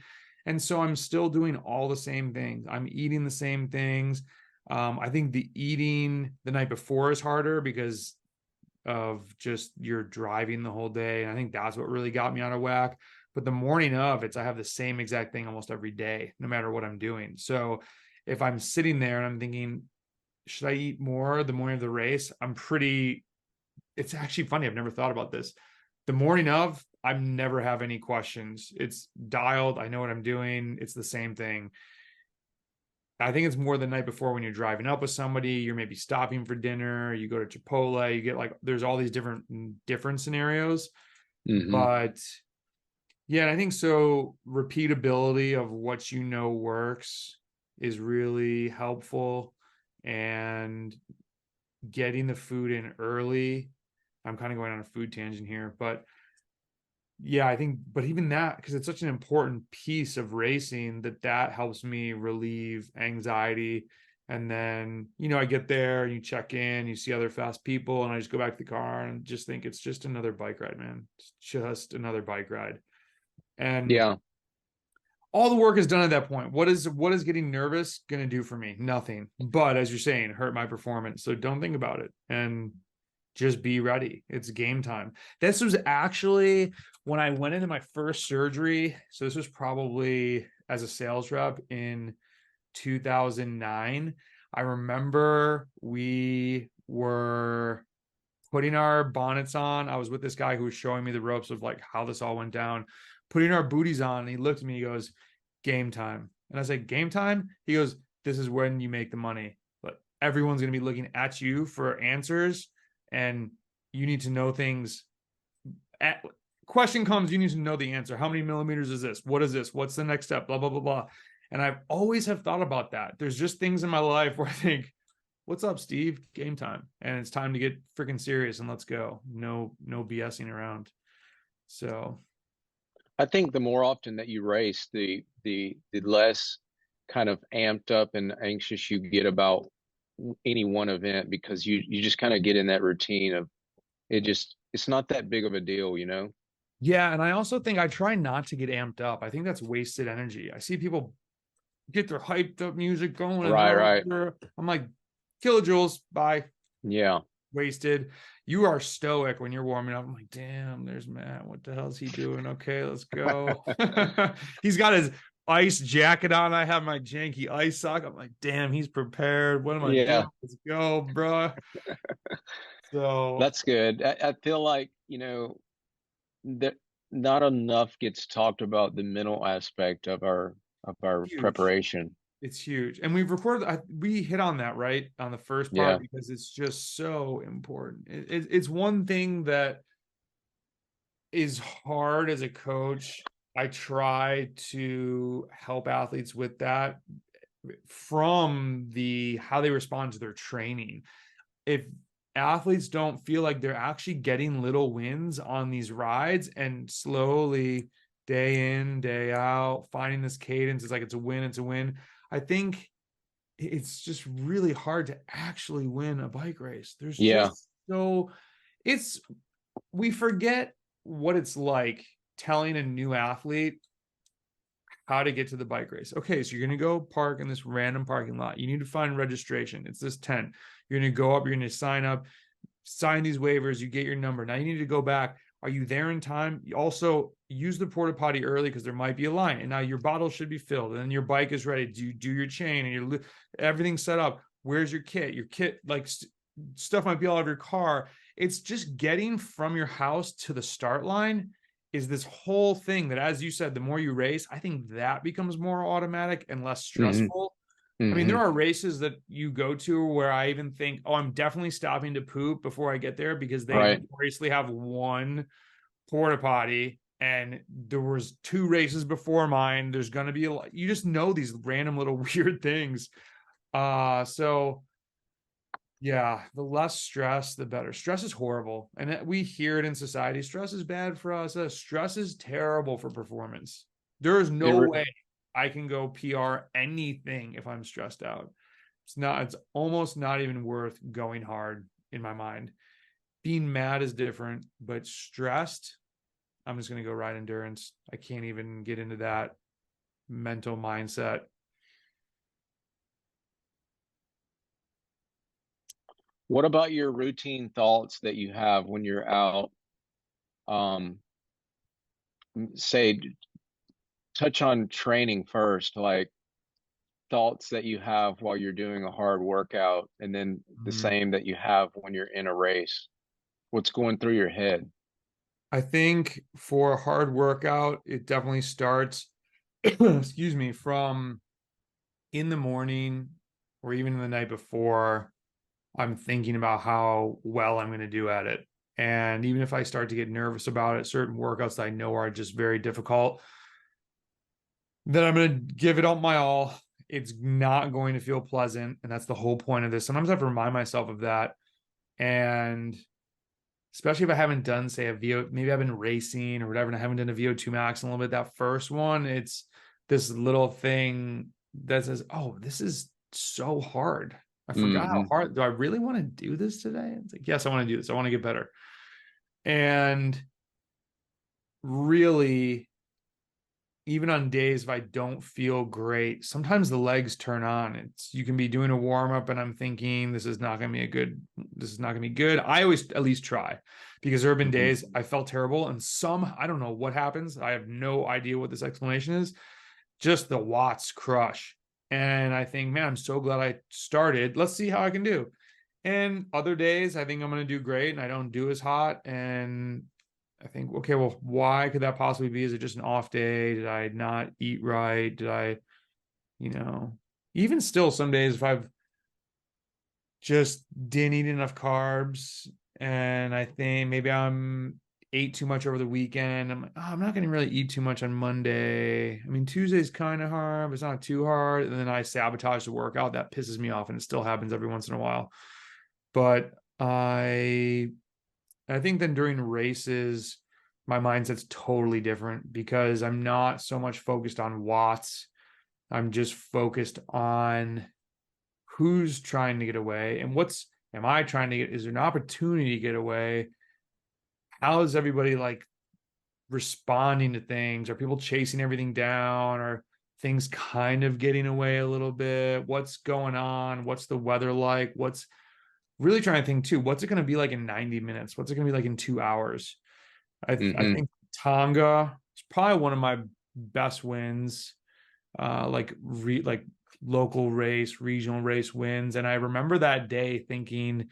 And so I'm still doing all the same things. I'm eating the same things. I think the eating the night before is harder because of just you're driving the whole day. And I think that's what really got me out of whack. But the morning of, I have the same exact thing almost every day, no matter what I'm doing. So if I'm sitting there and I'm thinking, should I eat more the morning of the race? It's actually funny. I've never thought about this. The morning of, I never have any questions. It's dialed. I know what I'm doing. It's the same thing. I think it's more the night before when you're driving up with somebody, you're maybe stopping for dinner, you go to Chipotle, you get like, there's all these different scenarios. But yeah, and I think so repeatability of what you know works is really helpful, and getting the food in early. I'm kind of going on a food tangent here, but yeah, I think, but even that, because it's such an important piece of racing, that helps me relieve anxiety. And then, you know, I get there, you check in, you see other fast people, and I just go back to the car and just think it's just another bike ride, man. It's just another bike ride. And yeah all the work is done at that point. What is getting nervous going to do for me? Nothing. But as you're saying, hurt my performance. So don't think about it and just be ready. It's game time. This was actually when I went into my first surgery. So this was probably as a sales rep in 2009. I remember we were putting our bonnets on. I was with this guy who was showing me the ropes of like how this all went down, putting our booties on. And he looked at me, he goes, game time. And I said, game time? He goes, this is when you make the money. But everyone's going to be looking at you for answers, and you need to know things. Question comes, you need to know the answer. How many millimeters is this? What is this? What's the next step? Blah, blah, blah, blah. And I've always have thought about that. There's just things in my life where I think, what's up, Steve? Game time. And it's time to get freaking serious and let's go. No BSing around. So I think the more often that you race, the less kind of amped up and anxious you get about any one event, because you just kind of get in that routine of it's not that big of a deal, you know? Yeah, and I also think I try not to get amped up. I think that's wasted energy. I see people get their hyped up music going, and Right. I'm like, kilojoules, bye, Yeah. wasted. You are stoic when you're warming up. I'm like, damn, there's Matt. What the hell is he doing? Okay, let's go. He's got his ice jacket on. I have my janky ice sock. I'm like, damn, he's prepared. What am I doing? Yeah, Let's go, bro. So that's good. I feel like, you know, that not enough gets talked about the mental aspect of our huge. preparation. It's huge. And we've recorded, we hit on that, right? On the first part, Yeah. because it's just so important. It's one thing that is hard as a coach. I try to help athletes with that from the how they respond to their training. If athletes don't feel like they're actually getting little wins on these rides and slowly day in, day out, finding this cadence, it's like it's a win. I think it's just really hard to actually win a bike race. There's Yeah. just we forget what it's like telling a new athlete how to get to the bike race. Okay, so you're going to go park in this random parking lot. You need to find registration. It's this tent. You're going to go up, you're going to sign up, sign these waivers, you get your number. Now you need to go back. Are you there in time? You also use the porta potty early because there might be a line, and now your bottle should be filled, and then your bike is ready. Do you do your chain and everything's set up? Where's your kit? Your kit, like stuff might be all over your car. It's just getting from your house to the start line is this whole thing that, as you said, the more you race, I think that becomes more automatic and less stressful. I mean, there are races that you go to where I even think, oh, I'm definitely stopping to poop before I get there, because they Right. notoriously have one porta potty, and there was 2 races before mine. There's going to be you just know these random little weird things. So yeah, the less stress, the better. Stress is horrible. And we hear it in society. Stress is bad for us. Stress is terrible for performance. There is no way I can go PR anything if I'm stressed out. It's almost not even worth going hard in my mind. Being mad is different, but stressed, I'm just going to go ride endurance. I can't even get into that mental mindset. What about your routine thoughts that you have when you're out? Say, touch on training first, like thoughts that you have while you're doing a hard workout, and then the same that you have when you're in a race. What's going through your head? I think for a hard workout, it definitely starts, excuse me, from in the morning or even the night before. I'm thinking about how well I'm going to do at it. And even if I start to get nervous about it, certain workouts that I know are just very difficult, then I'm going to give it up my all. It's not going to feel pleasant. And that's the whole point of this. Sometimes I have to remind myself of that. And especially if I haven't done, say, a VO, maybe I've been racing or whatever, and I haven't done a VO2 max in a little bit. That first one, it's this little thing that says, oh, this is so hard. I forgot how hard. Do I really want to do this today? It's like, yes, I want to do this. I want to get better. And really, even on days if I don't feel great, sometimes the legs turn on. You can be doing a warm up and I'm thinking this is not going to be good. I always at least try, because there have been days I felt terrible, and I don't know what happens. I have no idea what this explanation is. Just the watts crush. And I think, man, I'm so glad I started. Let's see how I can do. And other days I think I'm going to do great and I don't do as hot. And I think, okay, well, why could that possibly be? Is it just an off day? Did I not eat right? Did I, even still some days if I've just didn't eat enough carbs and I think maybe I'm ate too much over the weekend, I'm like, oh, I'm not going to really eat too much on Monday. I mean, Tuesday's kind of hard, but it's not too hard. And then I sabotage the workout. That pisses me off, and it still happens every once in a while. But I think then during races, my mindset's totally different because I'm not so much focused on watts. I'm just focused on who's trying to get away and am I trying to get, is there an opportunity to get away? How is everybody like responding to things? Are people chasing everything down? Are things kind of getting away a little bit? What's going on? What's the weather like? What's really trying to think too, what's it going to be like in 90 minutes? What's it going to be like in 2 hours? I think Tonga is probably one of my best wins, like local race, regional race wins. And I remember that day thinking,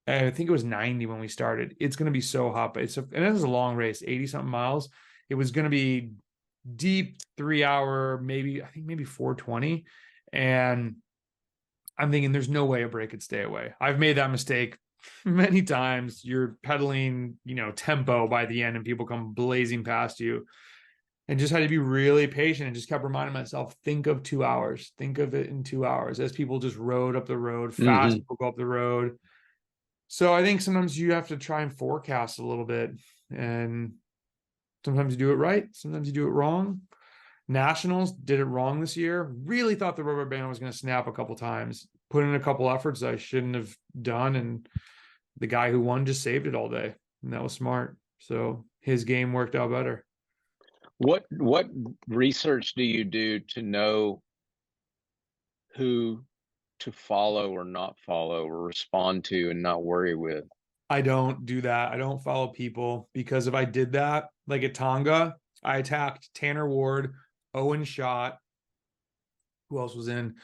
I think it was 90 when we started. It's going to be so hot, but and it was a long race, 80 something miles. It was going to be deep 3 hour, maybe 420. And I'm thinking there's no way a break could stay away. I've made that mistake many times. You're pedaling, tempo by the end and people come blazing past you, and just had to be really patient and just kept reminding myself, think of 2 hours, think of it in 2 hours as people just rode up the road, fast people go up the road. So I think sometimes you have to try and forecast a little bit, and sometimes you do it right. Sometimes you do it wrong. Nationals did it wrong this year. Really thought the rubber band was going to snap a couple times. Put in a couple efforts I shouldn't have done, and the guy who won just saved it all day, and that was smart. So his game worked out better. What research do you do to know who to follow or not follow or respond to and not worry with? I don't do that. I don't follow people, because if I did that, like at Tonga, I attacked Tanner Ward, Owen Schott. Who else was in?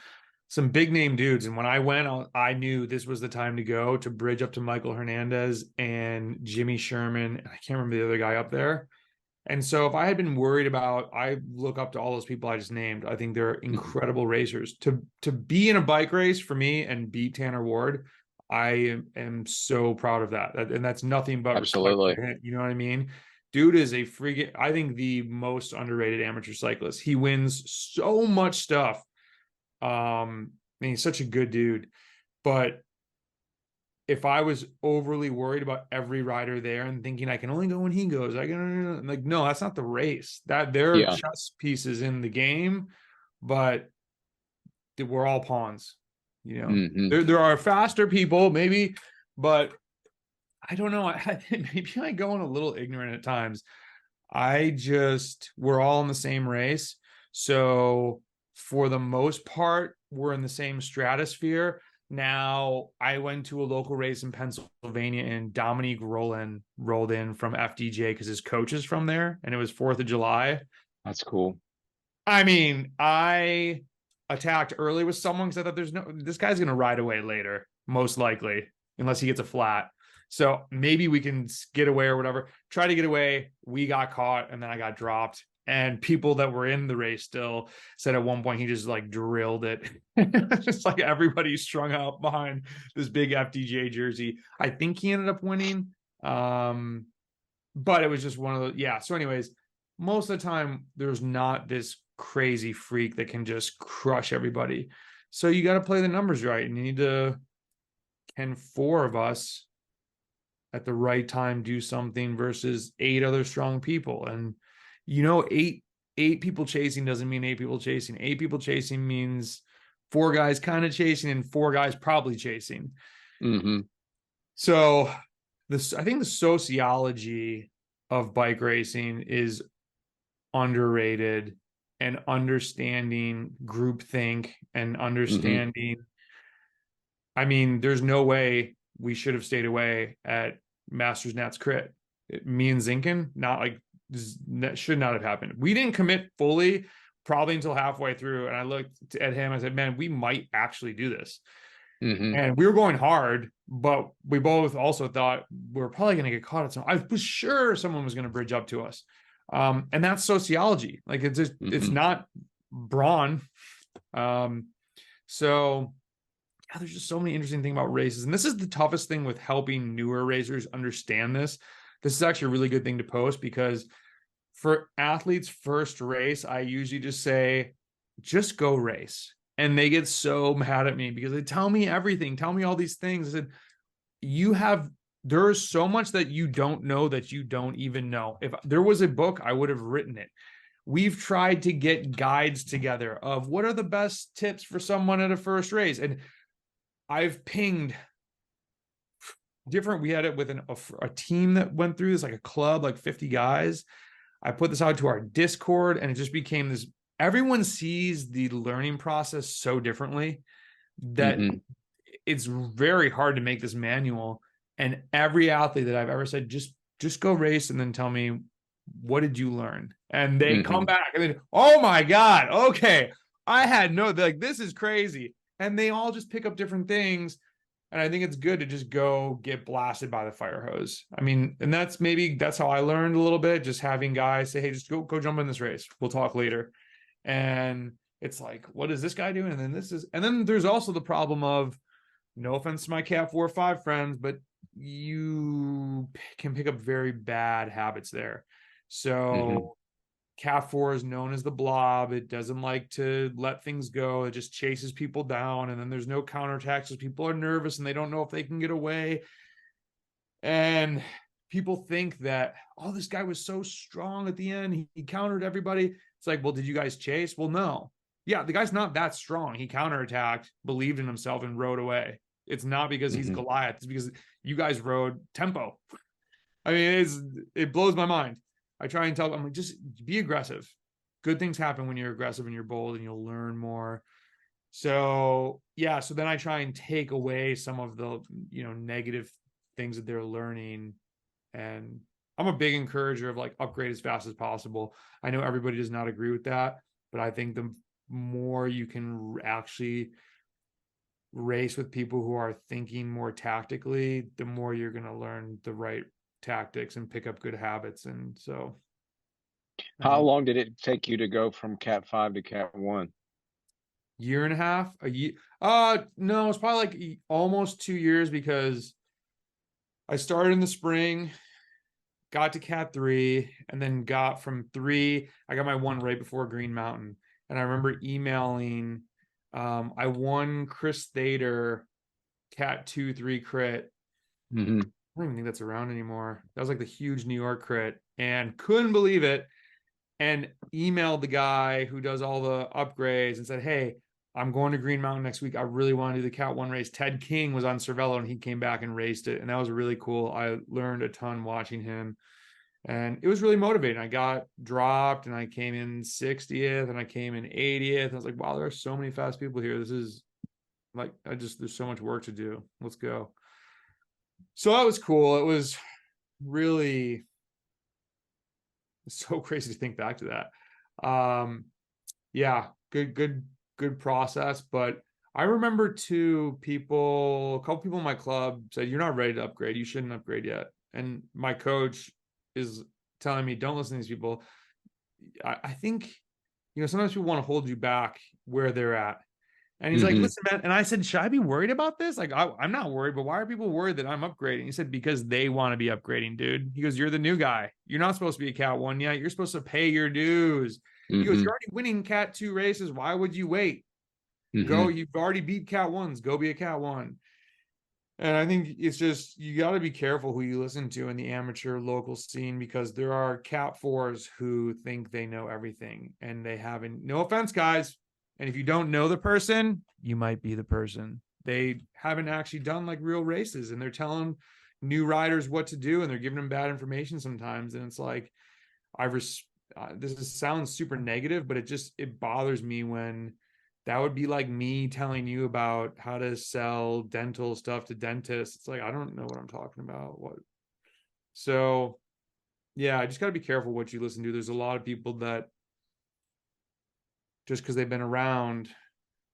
Some big name dudes. And when I went, I knew this was the time to go to bridge up to Michael Hernandez and Jimmy Sherman. I can't remember the other guy up there. And so if I had been worried about, I look up to all those people I just named. I think they're incredible racers. To be in a bike race for me and beat Tanner Ward, I am so proud of that. And that's nothing but absolutely. You know what I mean? Dude is a freaking, I think the most underrated amateur cyclist. He wins so much stuff. And he's such a good dude. But if I was overly worried about every rider there and thinking I can only go when he goes, I'm like, no, that's not the race. That there are chess pieces in the game, but we're all pawns. There are faster people, maybe, but I don't know. Maybe I go on a little ignorant at times. We're all in the same race. So for the most part, we're in the same stratosphere. Now, I went to a local race in Pennsylvania, and Dominique Rollin rolled in from FDJ because his coach is from there, and it was 4th of July. That's cool. I mean, I attacked early with someone because I thought this guy's going to ride away later, most likely, unless he gets a flat. So maybe we can get away or whatever. Try to get away. We got caught, and then I got dropped. And people that were in the race still said at one point he just like drilled it. Just like everybody strung out behind this big FDJ jersey. I think he ended up winning. But it was just one of those. Yeah. So anyways, most of the time there's not this crazy freak that can just crush everybody. So you got to play the numbers right. And you need to, can 4 of us at the right time do something versus 8 other strong people? And eight people chasing doesn't mean 8 people chasing. 8 people chasing means 4 guys kind of chasing and 4 guys probably chasing. So I think the sociology of bike racing is underrated, and understanding groupthink and understanding. I mean, there's no way we should have stayed away at Masters Nats Crit. Me and Zinkin, not like, that should not have happened. We didn't commit fully probably until halfway through, and I looked at him, I said, man, we might actually do this. And we were going hard, but we both also thought we were probably going to get caught at some. I was sure someone was going to bridge up to us. And that's sociology. Like it's just, it's not brawn. So yeah, there's just so many interesting things about races. And this is the toughest thing with helping newer racers understand this. This is actually a really good thing to post, because for athletes' first race, I usually just say, just go race. And they get so mad at me because they tell me everything, tell me all these things. I said, you have there is so much that you don't know that you don't even know. If there was a book, I would have written it. We've tried to get guides together of what are the best tips for someone at a first race. And I've pinged different, we had it with a team that went through this, like a club, like 50 guys. I put this out to our Discord, and it just became this, everyone sees the learning process so differently that it's very hard to make this manual. And every athlete that I've ever said, just go race and then tell me, what did you learn? And they come back and then, oh my God, okay, I had no, like, this is crazy. And they all just pick up different things. And I think it's good to just go get blasted by the fire hose. I mean, and that's how I learned a little bit, just having guys say, hey, just go jump in this race. We'll talk later. And it's like, what is this guy doing? And then there's also the problem of, no offense to my Cat 4 or 5 friends, but you can pick up very bad habits there. So Cat 4 is known as the blob. It doesn't like to let things go. It just chases people down. And then there's no counterattacks because people are nervous and they don't know if they can get away. And people think that, oh, this guy was so strong at the end. He countered everybody. It's like, well, did you guys chase? Well, no. Yeah, the guy's not that strong. He counterattacked, believed in himself, and rode away. It's not because he's Goliath. It's because you guys rode tempo. I mean, it blows my mind. I try and tell, I'm like, just be aggressive. Good things happen when you're aggressive and you're bold, and you'll learn more. So yeah, so then I try and take away some of the, negative things that they're learning. And I'm a big encourager of like upgrade as fast as possible. I know everybody does not agree with that, but I think the more you can actually race with people who are thinking more tactically, the more you're going to learn the right tactics and pick up good habits. And so how long did it take you to go from Cat 5 to Cat 1? Year and a half, a year. No, it's probably like almost 2 years, because I started in the spring, got to Cat 3, and then got from 3, I got my one right before Green Mountain. And I remember emailing, I won Chris Thader Cat 2-3 crit. I don't even think that's around anymore. That was like the huge New York crit, and couldn't believe it. And emailed the guy who does all the upgrades and said, hey, I'm going to Green Mountain next week. I really want to do the Cat 1 race. Ted King was on Cervelo, and he came back and raced it. And that was really cool. I learned a ton watching him. And it was really motivating. I got dropped, and I came in 60th, and I came in 80th. I was like, wow, there are so many fast people here. This is like, there's so much work to do. Let's go. So that was cool. It was really so crazy to think back to that. Yeah, good process. But I remember a couple people in my club said, you're not ready to upgrade. You shouldn't upgrade yet. And my coach is telling me, don't listen to these people. I think, sometimes people want to hold you back where they're at. And he's like, listen, man. And I said, should I be worried about this? Like, I'm not worried, but why are people worried that I'm upgrading? He said, because they want to be upgrading, dude. He goes, you're the new guy. You're not supposed to be a Cat 1 yet. You're supposed to pay your dues. He goes, you're already winning Cat 2 races. Why would you wait? Go, you've already beat Cat 1s. Go be a Cat 1. And I think it's just, you got to be careful who you listen to in the amateur local scene, because there are Cat 4s who think they know everything, and they haven't. No offense, guys. And if you don't know the person, you might be the person. They haven't actually done like real races, and they're telling new riders what to do, and they're giving them bad information sometimes. And it's like, sounds super negative, but it bothers me when that would be like me telling you about how to sell dental stuff to dentists. It's like, I don't know what I'm talking about. So yeah, I just got to be careful what you listen to. There's a lot of people that, just because they've been around,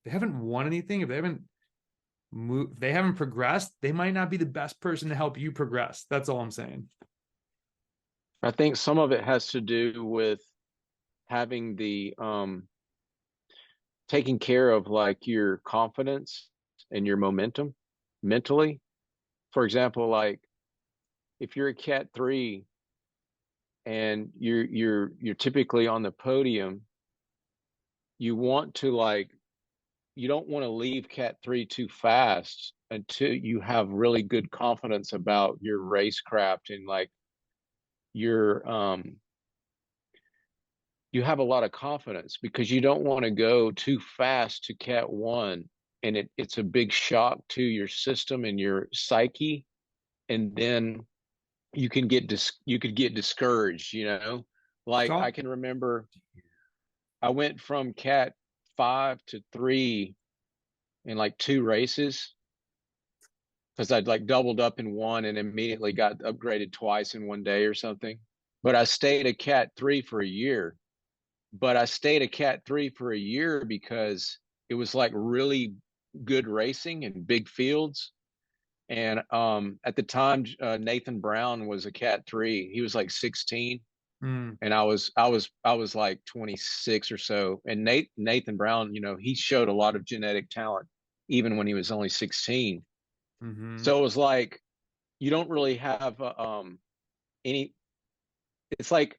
they haven't won anything. If they haven't moved, they haven't progressed, they might not be the best person to help you progress. That's all I'm saying. I think some of it has to do with having the taking care of like your confidence and your momentum mentally. For example, like if you're a Cat 3 and you're typically on the podium, you don't want to leave Cat 3 too fast until you have really good confidence about your racecraft and like your you have a lot of confidence, because you don't want to go too fast to Cat 1, and it's a big shock to your system and your psyche, and then you could get discouraged, you know. Like So I can remember I went from Cat 5 to 3 in like 2 races, because I'd like doubled up in one and immediately got upgraded twice in one day or something. But I stayed a Cat 3 for a year. But I stayed a Cat 3 for a year because it was like really good racing in big fields. And at the time, Nathan Brown was a Cat 3. He was like 16, and I was like 26 or so. And Nathan Brown, you know, he showed a lot of genetic talent even when he was only 16. mm-hmm. So it was like you don't really have any. It's like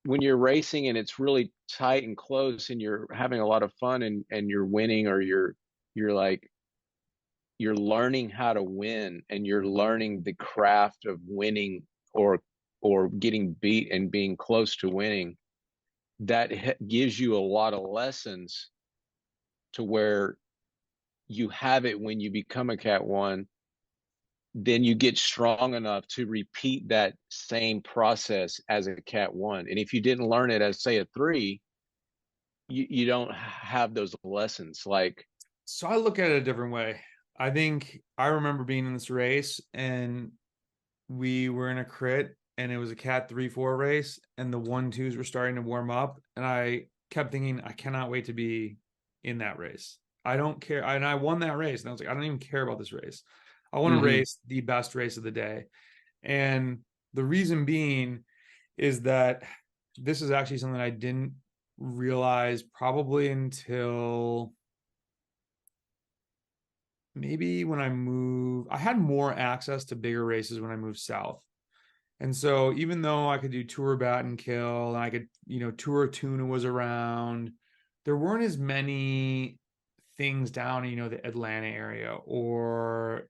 when you're racing and it's really tight and close and you're having a lot of fun and you're winning, or you're like you're learning how to win, and you're learning the craft of winning, or getting beat and being close to winning, that gives you a lot of lessons to where you have it when you become a Cat 1. Then you get strong enough to repeat that same process as a Cat 1. And if you didn't learn it as, say, a 3, you don't have those lessons. Like, So I look at it a different way. I think I remember being in this race and we were in a crit and it was a Cat 3-4 race and the 1-2s were starting to warm up. And I kept thinking, I cannot wait to be in that race. I don't care. And I won that race. And I was like, I don't even care about this race. I want to race the best race of the day. And the reason being is that this is actually something I didn't realize probably until maybe when I moved. I had more access to bigger races when I moved south. And so even though I could do Tour Baton Kill and I could, you know, Tour Tuna was around, there weren't as many things down in, you know, the Atlanta area or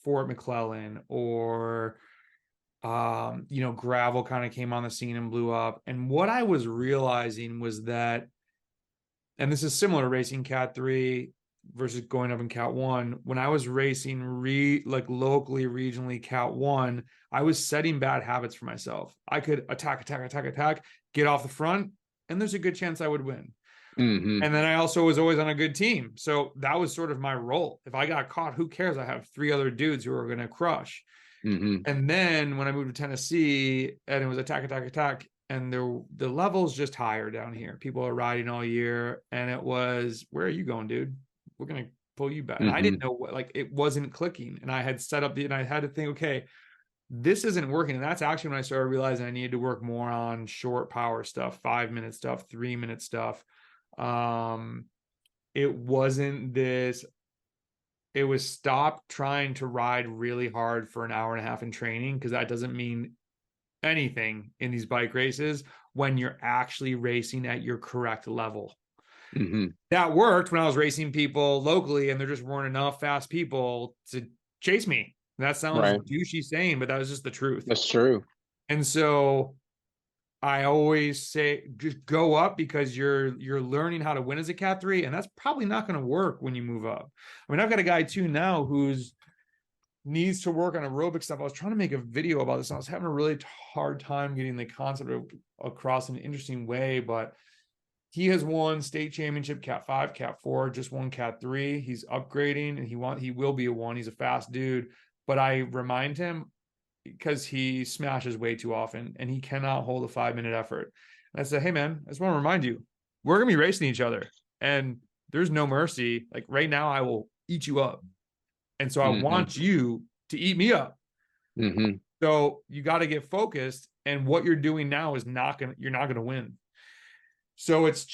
Fort McClellan, or you know, gravel kind of came on the scene and blew up. And what I was realizing was that, and this is similar to racing Cat 3 versus going up in Cat 1. When I was racing like locally, regionally Cat 1, I was setting bad habits for myself. I could attack, get off the front, and there's a good chance I would win. mm-hmm. And then I also was always on a good team. So that was sort of my role. If I got caught, who cares? I have 3 other dudes who are going to crush. Mm-hmm. And then when I moved to Tennessee and it was attack, and the level's just higher down here. People are riding all year, and it was, where are you going, dude? We're going to pull you back. And I didn't know what, like, it wasn't clicking. And I had set up and I had to think, okay, this isn't working. And that's actually when I started realizing I needed to work more on short power stuff, 5-minute stuff, 3-minute stuff. It wasn't this, it was stop trying to ride really hard for an hour and a half in training, because that doesn't mean anything in these bike races when you're actually racing at your correct level. That worked when I was racing people locally and there just weren't enough fast people to chase me. That sounds Right. douchey saying, but that was just the truth. That's true. And so I always say, just go up, because you're learning how to win as a Cat 3, and that's probably not going to work when you move up. I mean, I've got a guy too now who's needs to work on aerobic stuff. I was trying to make a video about this, and I was having a really hard time getting the concept across in an interesting way, but he has won state championship Cat 5, Cat 4, just won Cat 3. He's upgrading, and he will be a 1. He's a fast dude, but I remind him, because he smashes way too often and he cannot hold a 5-minute effort. And I said, hey man, I just want to remind you, we're going to be racing each other and there's no mercy. Like right now, I will eat you up. And so I want you to eat me up. So you got to get focused. And what you're doing now is you're not going to win. So it's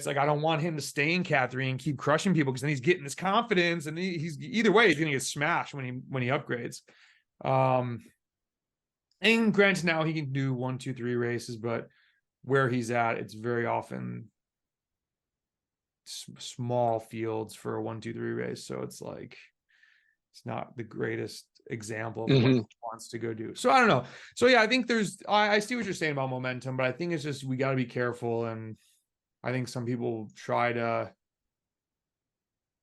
like, I don't want him to stay in Cat 3 and keep crushing people, because then he's getting this confidence, and he's either way, he's going to get smashed when he upgrades. And granted, now he can do 1, 2, 3 races, but where he's at, it's very often small fields for a 1, 2, 3 race. So it's like, it's not the greatest example of what he wants to go do. So I don't know. So yeah, I think I see what you're saying about momentum, but I think it's just, we got to be careful. And I think some people try to,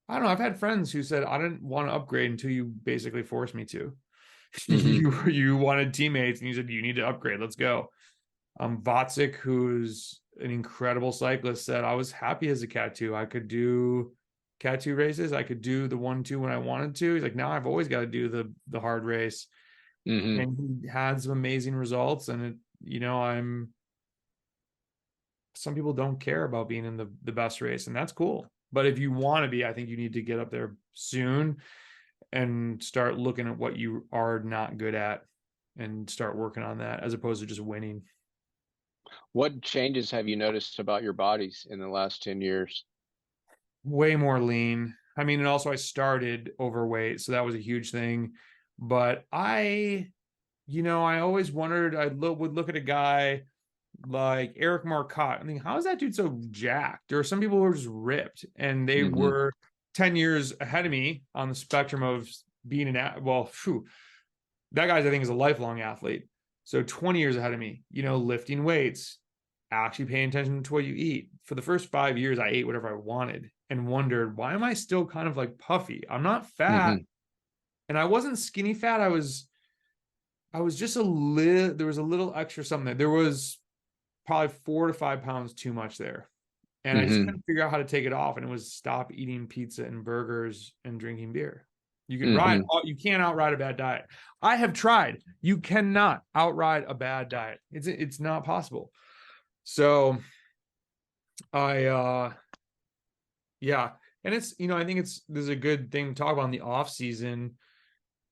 I don't know. I've had friends who said, I didn't want to upgrade until you basically forced me to. You wanted teammates and you said, you need to upgrade. Let's go. Vatzik, who's an incredible cyclist, said, I was happy as a Cat 2. I could do Cat 2 races. I could do the 1-2 when I wanted to. He's like, now I've always got to do the hard race. And he had some amazing results. And some people don't care about being in the best race, and that's cool. But if you want to be, I think you need to get up there soon and start looking at what you are not good at and start working on that, as opposed to just winning. What changes have you noticed about your bodies in the last 10 years? Way more lean. I mean, and also I started overweight, so that was a huge thing. But I always wondered, would look at a guy like Eric Marcotte. I mean, how is that dude so jacked? There are some people who are just ripped, and they were 10 years ahead of me on the spectrum of being that guy's, I think, is a lifelong athlete. So 20 years ahead of me, lifting weights, actually paying attention to what you eat. For the first 5 years, I ate whatever I wanted and wondered, why am I still kind of like puffy? I'm not fat. And I wasn't skinny fat. I was just there was a little extra something there. There was probably 4 to 5 pounds too much there. And I just couldn't figure out how to take it off. And it was stop eating pizza and burgers and drinking beer. You can you can't outride a bad diet. I have tried. You cannot outride a bad diet. It's not possible. So and it's, I think this is a good thing to talk about in the off season.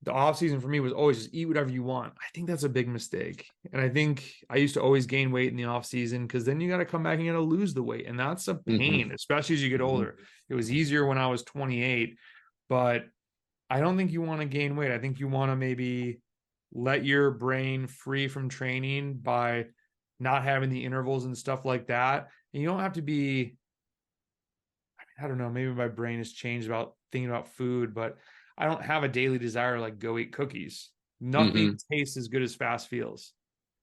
The off season for me was always just eat whatever you want. I think that's a big mistake. And I think I used to always gain weight in the off season, because then you got to come back and you got to lose the weight. And that's a pain, especially as you get older. It was easier when I was 28, but I don't think you want to gain weight. I think you want to maybe let your brain free from training by not having the intervals and stuff like that. And you don't have to be, I don't know, maybe my brain has changed about thinking about food, but I don't have a daily desire to like go eat cookies. Nothing tastes as good as fast feels.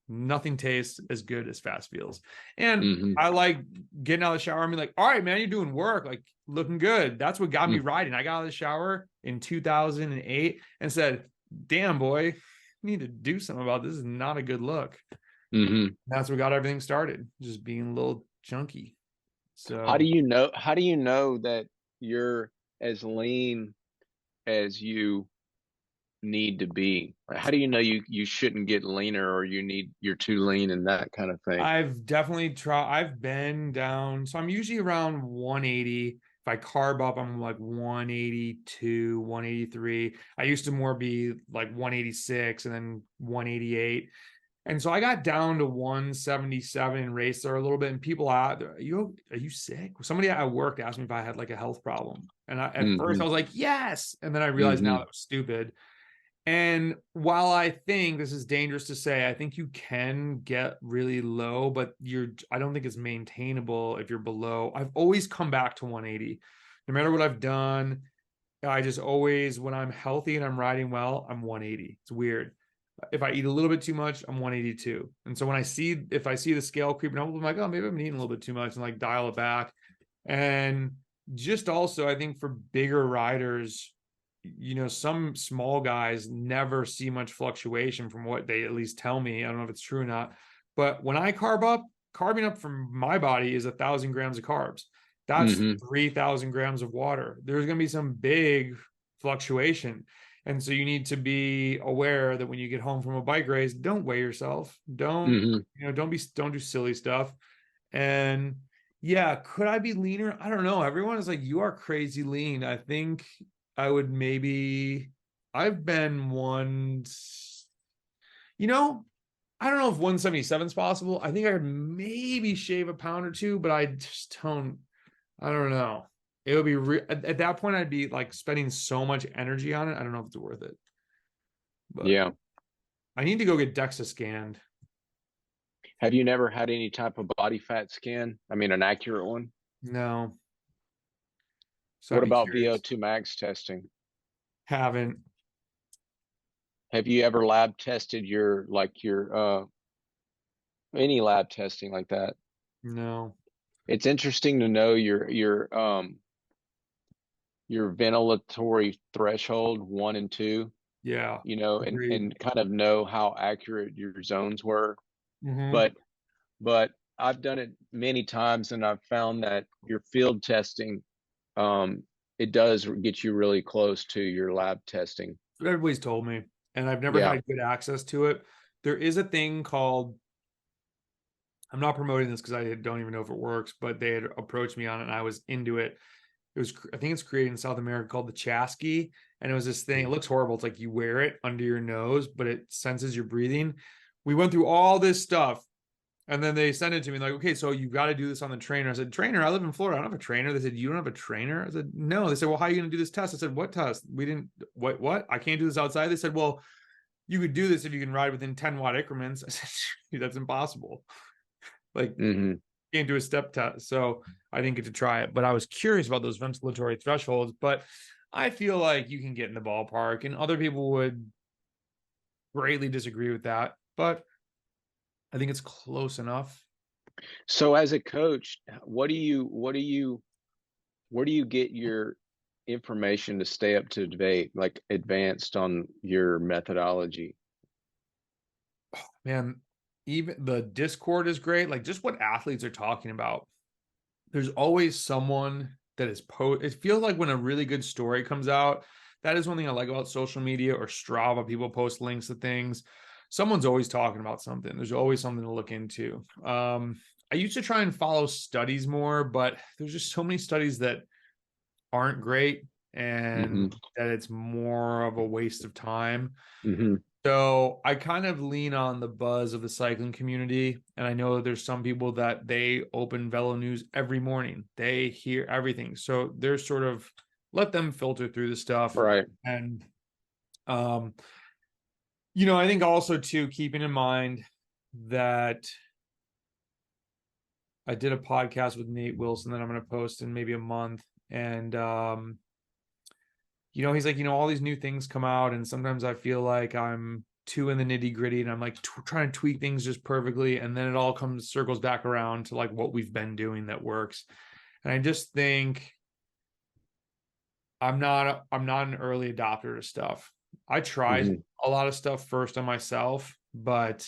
Nothing tastes as good as fast feels. And I like getting out of the shower and be like, all right, man, you're doing work, like looking good. That's what got me riding. I got out of the shower in 2008 and said, damn, boy, you need to do something about this. This is not a good look. That's what got everything started, just being a little chunky. So how do you know that you're as lean as you need to be? How do you know you shouldn't get leaner, or you're too lean and that kind of thing? I've definitely I've been down, so I'm usually around 180. If I carb up, I'm like 182, 183. I used to more be like 186 and then 188. And so I got down to 177 and raced there a little bit. And people out, are you sick? Somebody at work asked me if I had like a health problem. And at first I was like, yes. And then I realized now that was stupid. And while I think this is dangerous to say, I think you can get really low, but I don't think it's maintainable if you're below. I've always come back to 180. No matter what I've done, I just always, when I'm healthy and I'm riding well, I'm 180. It's weird. If I eat a little bit too much, I'm 182. And so if I see the scale creeping up, I'm like, oh, maybe I'm eating a little bit too much, and like dial it back. And just also, I think for bigger riders, some small guys never see much fluctuation from what they at least tell me. I don't know if it's true or not, but when I carbing up from my body is 1,000 grams of carbs. That's 3,000 grams of water. There's going to be some big fluctuation. And so you need to be aware that when you get home from a bike race, don't weigh yourself. Don't do silly stuff. And yeah, could I be leaner? I don't know. Everyone is like, you are crazy lean. I think I would I've been I don't know if 177 is possible. I think I could maybe shave a pound or two, but I just don't know. It would be at that point, I'd be like spending so much energy on it. I don't know if it's worth it. But yeah, I need to go get DEXA scanned. Have you never had any type of body fat scan? I mean, an accurate one? No. So what about VO2 max testing? Haven't. Have you ever lab tested your any lab testing like that? No. It's interesting to know your ventilatory threshold 1 and 2, Yeah. you know, Agreed. and kind of know how accurate your zones were. Mm-hmm. But I've done it many times, and I've found that your field testing, it does get you really close to your lab testing. Everybody's told me, and I've never Yeah. had good access to it. There is a thing called, I'm not promoting this because I don't even know if it works, but they had approached me on it and I was into it. It was, I think it's created in South America, called the Chasqui. And it was this thing, it looks horrible. It's like you wear it under your nose, but it senses your breathing. We went through all this stuff. And then they sent it to me like, okay, so you've got to do this on the trainer. I said, trainer, I live in Florida. I don't have a trainer. They said, you don't have a trainer? I said, no. They said, well, how are you going to do this test? I said, what test? We didn't, what? I can't do this outside. They said, well, you could do this if you can ride within 10 watt increments. I said, that's impossible. Like, Mm-hmm. can't do a step test. So I didn't get to try it, but I was curious about those ventilatory thresholds. But I feel like you can get in the ballpark, and other people would greatly disagree with that. But I think it's close enough. So as a coach, where do you get your information to stay up to date, like advanced on your methodology? Man, even the Discord is great. Like, just what athletes are talking about. There's always someone that is it feels like when a really good story comes out, that is one thing I like about social media or Strava. People post links to things. Someone's always talking about something. There's always something to look into. I used to try and follow studies more, but there's just so many studies that aren't great, Mm-hmm. and that it's more of a waste of time. Mm-hmm. So I kind of lean on the buzz of the cycling community. And I know there's some people that they open Velo News every morning. They hear everything. So they're sort of, let them filter through the stuff. Right. And, I think also too, keeping in mind that I did a podcast with Nate Wilson that I'm going to post in maybe a month. And, he's like, all these new things come out, and sometimes I feel like I'm too in the nitty gritty, and I'm like trying to tweak things just perfectly, and then it all circles back around to like what we've been doing that works. And I just think I'm not an early adopter to stuff. I tried Mm-hmm. a lot of stuff first on myself, but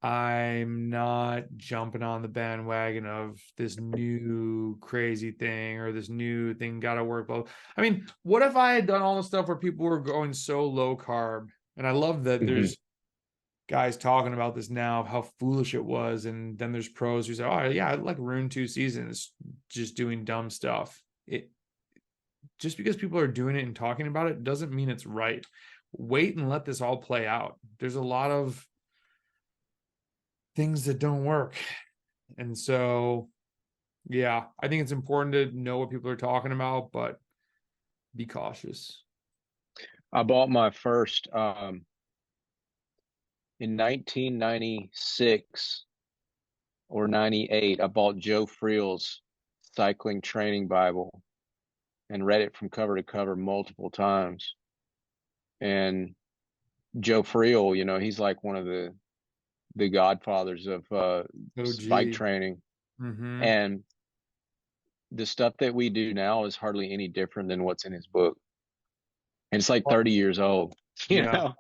I'm not jumping on the bandwagon of this new crazy thing or this new thing gotta work well. I mean, what if I had done all the stuff where people were going so low carb? And I love that Mm-hmm. there's guys talking about this now, of how foolish it was. And then there's pros who say, oh yeah, I like ruined 2 seasons just doing dumb stuff. It just because people are doing it and talking about it doesn't mean it's right. Wait and let this all play out. There's a lot of things that don't work. And so, yeah, I think it's important to know what people are talking about, but be cautious. I bought my first in 1996 or 98. I bought Joe Friel's Cycling Training Bible and read it from cover to cover multiple times. And Joe Friel, he's like one of the godfathers of bike training. Mm-hmm. And the stuff that we do now is hardly any different than what's in his book. And it's like 30 years old, you know?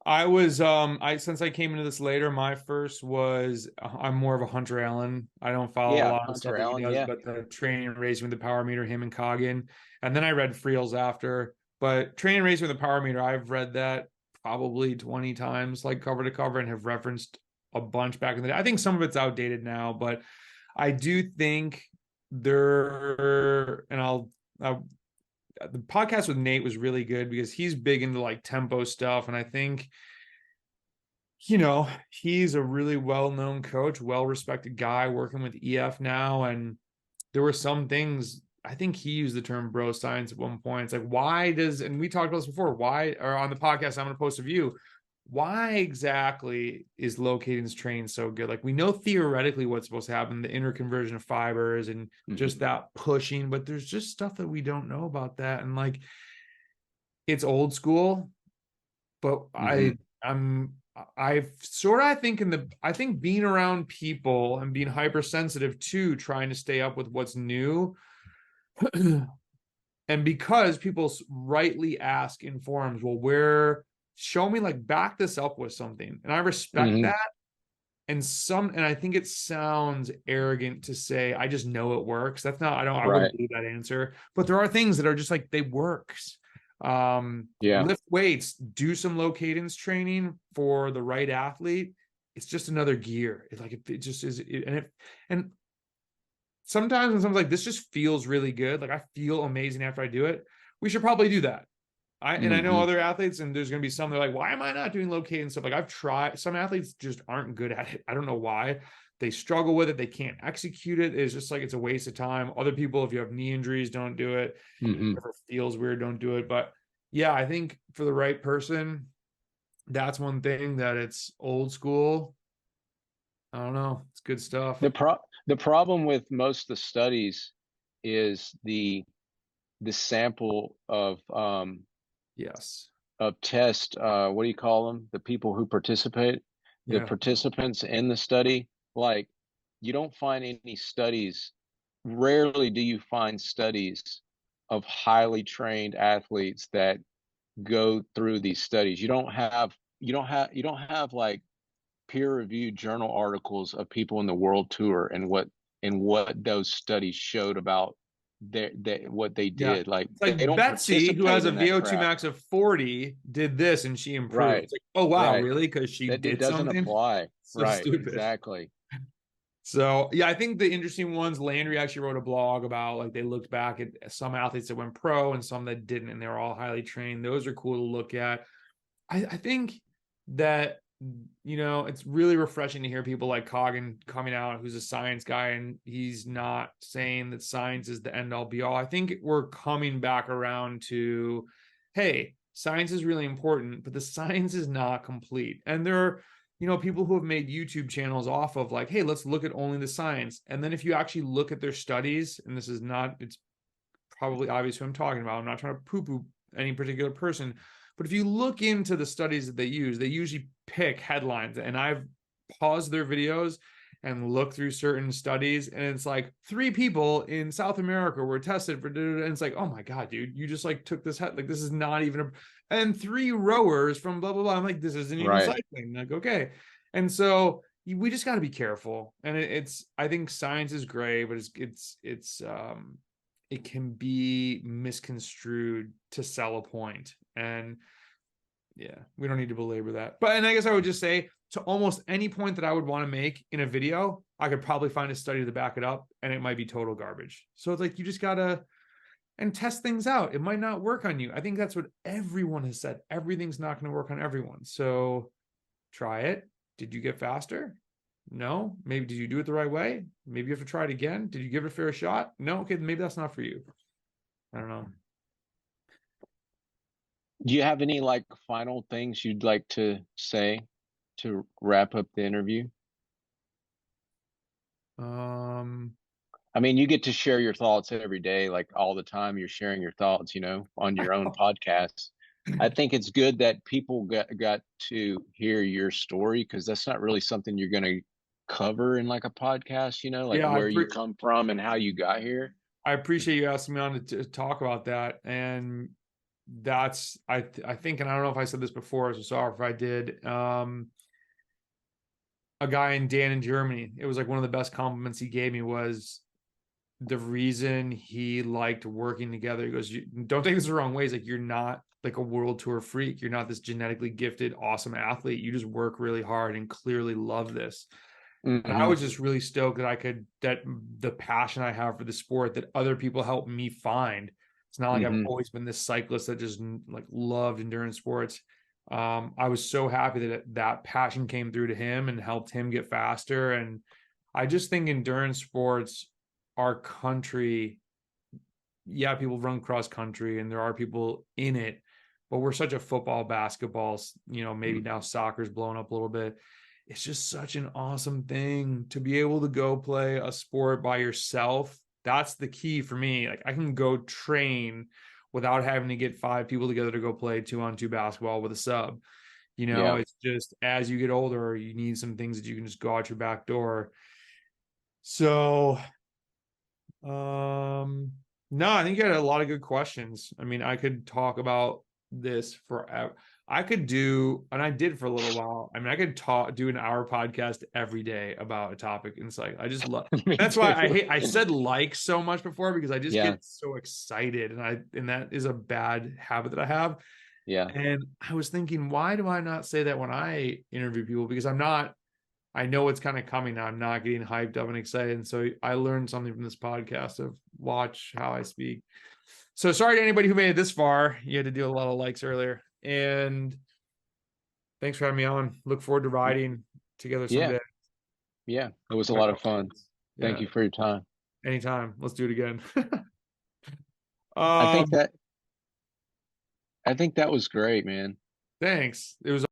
I was since I came into this later, my first was, I'm more of a Hunter Allen. I don't follow a lot of stuff that he does, but the training and racing with the power meter, him and Coggin. And then I read Friel's after. But training and racing with the power meter, I've read that probably 20 times, like cover to cover, and have referenced a bunch back in the day. I think some of it's outdated now, but I do think the podcast with Nate was really good because he's big into like tempo stuff. And I think, he's a really well-known coach, well-respected guy working with EF now. And there were some things, I think he used the term bro science at one point. It's like, and we talked about this before, or on the podcast, I'm going to post a view. Why exactly is locating this train so good? Like, we know theoretically what's supposed to happen, the interconversion of fibers and just that pushing, but there's just stuff that we don't know about that. And like, it's old school, but I've sort of, I think being around people and being hypersensitive to trying to stay up with what's new. And because people rightly ask in forums, well, show me, like, back this up with something. And I respect that. And I think it sounds arrogant to say, I just know it works. That's not, I wouldn't believe that answer. But there are things that are just like, they works. Lift weights, do some low cadence training for the right athlete. It's just another gear. It's like, it just is. And sometimes when someone's like, this just feels really good, like I feel amazing after I do it, we should probably do that. And I know other athletes, and there's going to be some, they're like, why am I not doing low cadence stuff? Like, I've tried, some athletes just aren't good at it. I don't know why. They struggle with it. They can't execute it. It's just like, it's a waste of time. Other people, if you have knee injuries, don't do it. If it feels weird, don't do it. But yeah, I think for the right person, that's one thing, that it's old school. I don't know. It's good stuff. The problem with most of the studies is the sample of test, what do you call them? The people who participate, the participants in the study. Like, you don't find any studies, rarely do you find studies of highly trained athletes that go through these studies. You don't have like peer-reviewed journal articles of people in the world tour and what those studies showed about what they did. Like, it's like they don't Betsy, who has a VO2 crap. max of 40, did this and she improved. Right. It's like, oh wow, Right. really? Because she did it doesn't something? apply. So right. stupid. Exactly. So yeah, I think the interesting ones, Landry actually wrote a blog about, like, they looked back at some athletes that went pro and some that didn't, and they were all highly trained. Those are cool to look at. I think that, you know, it's really refreshing to hear people like Coggin coming out, who's a science guy, and he's not saying that science is the end all be all. I think we're coming back around to, hey, science is really important, but the science is not complete. And there are, you know, people who have made YouTube channels off of, like, hey, let's look at only the science. And then if you actually look at their studies, and this is not, it's probably obvious who I'm talking about, I'm not trying to poo-poo any particular person, but if you look into the studies that they use, they usually pick headlines. And I've paused their videos and looked through certain studies, and it's like 3 people in South America were tested for, and it's like, oh my God, dude, you just like took this, like, this is not even and 3 rowers from blah, blah, blah. I'm like, this isn't even cycling. Like, okay. And so we just got to be careful. And I think science is great, but it can be misconstrued to sell a point. And yeah, we don't need to belabor that. And I guess I would just say, to almost any point that I would want to make in a video, I could probably find a study to back it up, and it might be total garbage. So it's like, you just gotta and test things out. It might not work on you. I think that's what everyone has said. Everything's not going to work on everyone. So try it. Did you get faster? No. Maybe did you do it the right way? Maybe you have to try it again. Did you give it a fair shot? No. Okay, maybe that's not for you. I don't know. Do you have any, like, final things you'd like to say to wrap up the interview? I mean, you get to share your thoughts every day, like all the time. You're sharing your thoughts, you know, on your own podcast. I think it's good that people got to hear your story, because that's not really something you're going to cover in like a podcast, you know, like where you come from and how you got here. I appreciate you asking me on to talk about that. And that's, I think, and I don't know if I said this before, so sorry if I did. A guy in Dan in Germany, it was like one of the best compliments he gave me was the reason he liked working together. He goes, don't take this the wrong way. He's like, you're not like a world tour freak. You're not this genetically gifted, awesome athlete. You just work really hard and clearly love this. And I was just really stoked that the passion I have for the sport, that other people help me find. It's not like I've always been this cyclist that just like loved endurance sports. I was so happy that passion came through to him and helped him get faster. And I just think endurance sports, our country, yeah, people run cross country and there are people in it, but we're such a football, basketball, you know, maybe now soccer's blown up a little bit. It's just such an awesome thing to be able to go play a sport by yourself. That's the key for me. Like, I can go train without having to get 5 people together to go play 2-on-2 basketball with a sub. You know, it's just as you get older, you need some things that you can just go out your back door. So, no, I think you had a lot of good questions. I mean, I could talk about this forever. I could do, and I did for a little while. I mean, I could do an hour podcast every day about a topic. And it's like, I just love, that's why I said like so much before, because I just get so excited, and that is a bad habit that I have. Yeah. And I was thinking, why do I not say that when I interview people? Because I know it's kind of coming now. I'm not getting hyped up and excited. And so I learned something from this podcast of watch how I speak. So sorry to anybody who made it this far. You had to do a lot of likes earlier. And thanks for having me on. Look forward to riding together someday. Yeah. It was a lot of fun. Thank you for your time. Anytime. Let's do it again. I think that was great, man. Thanks. It was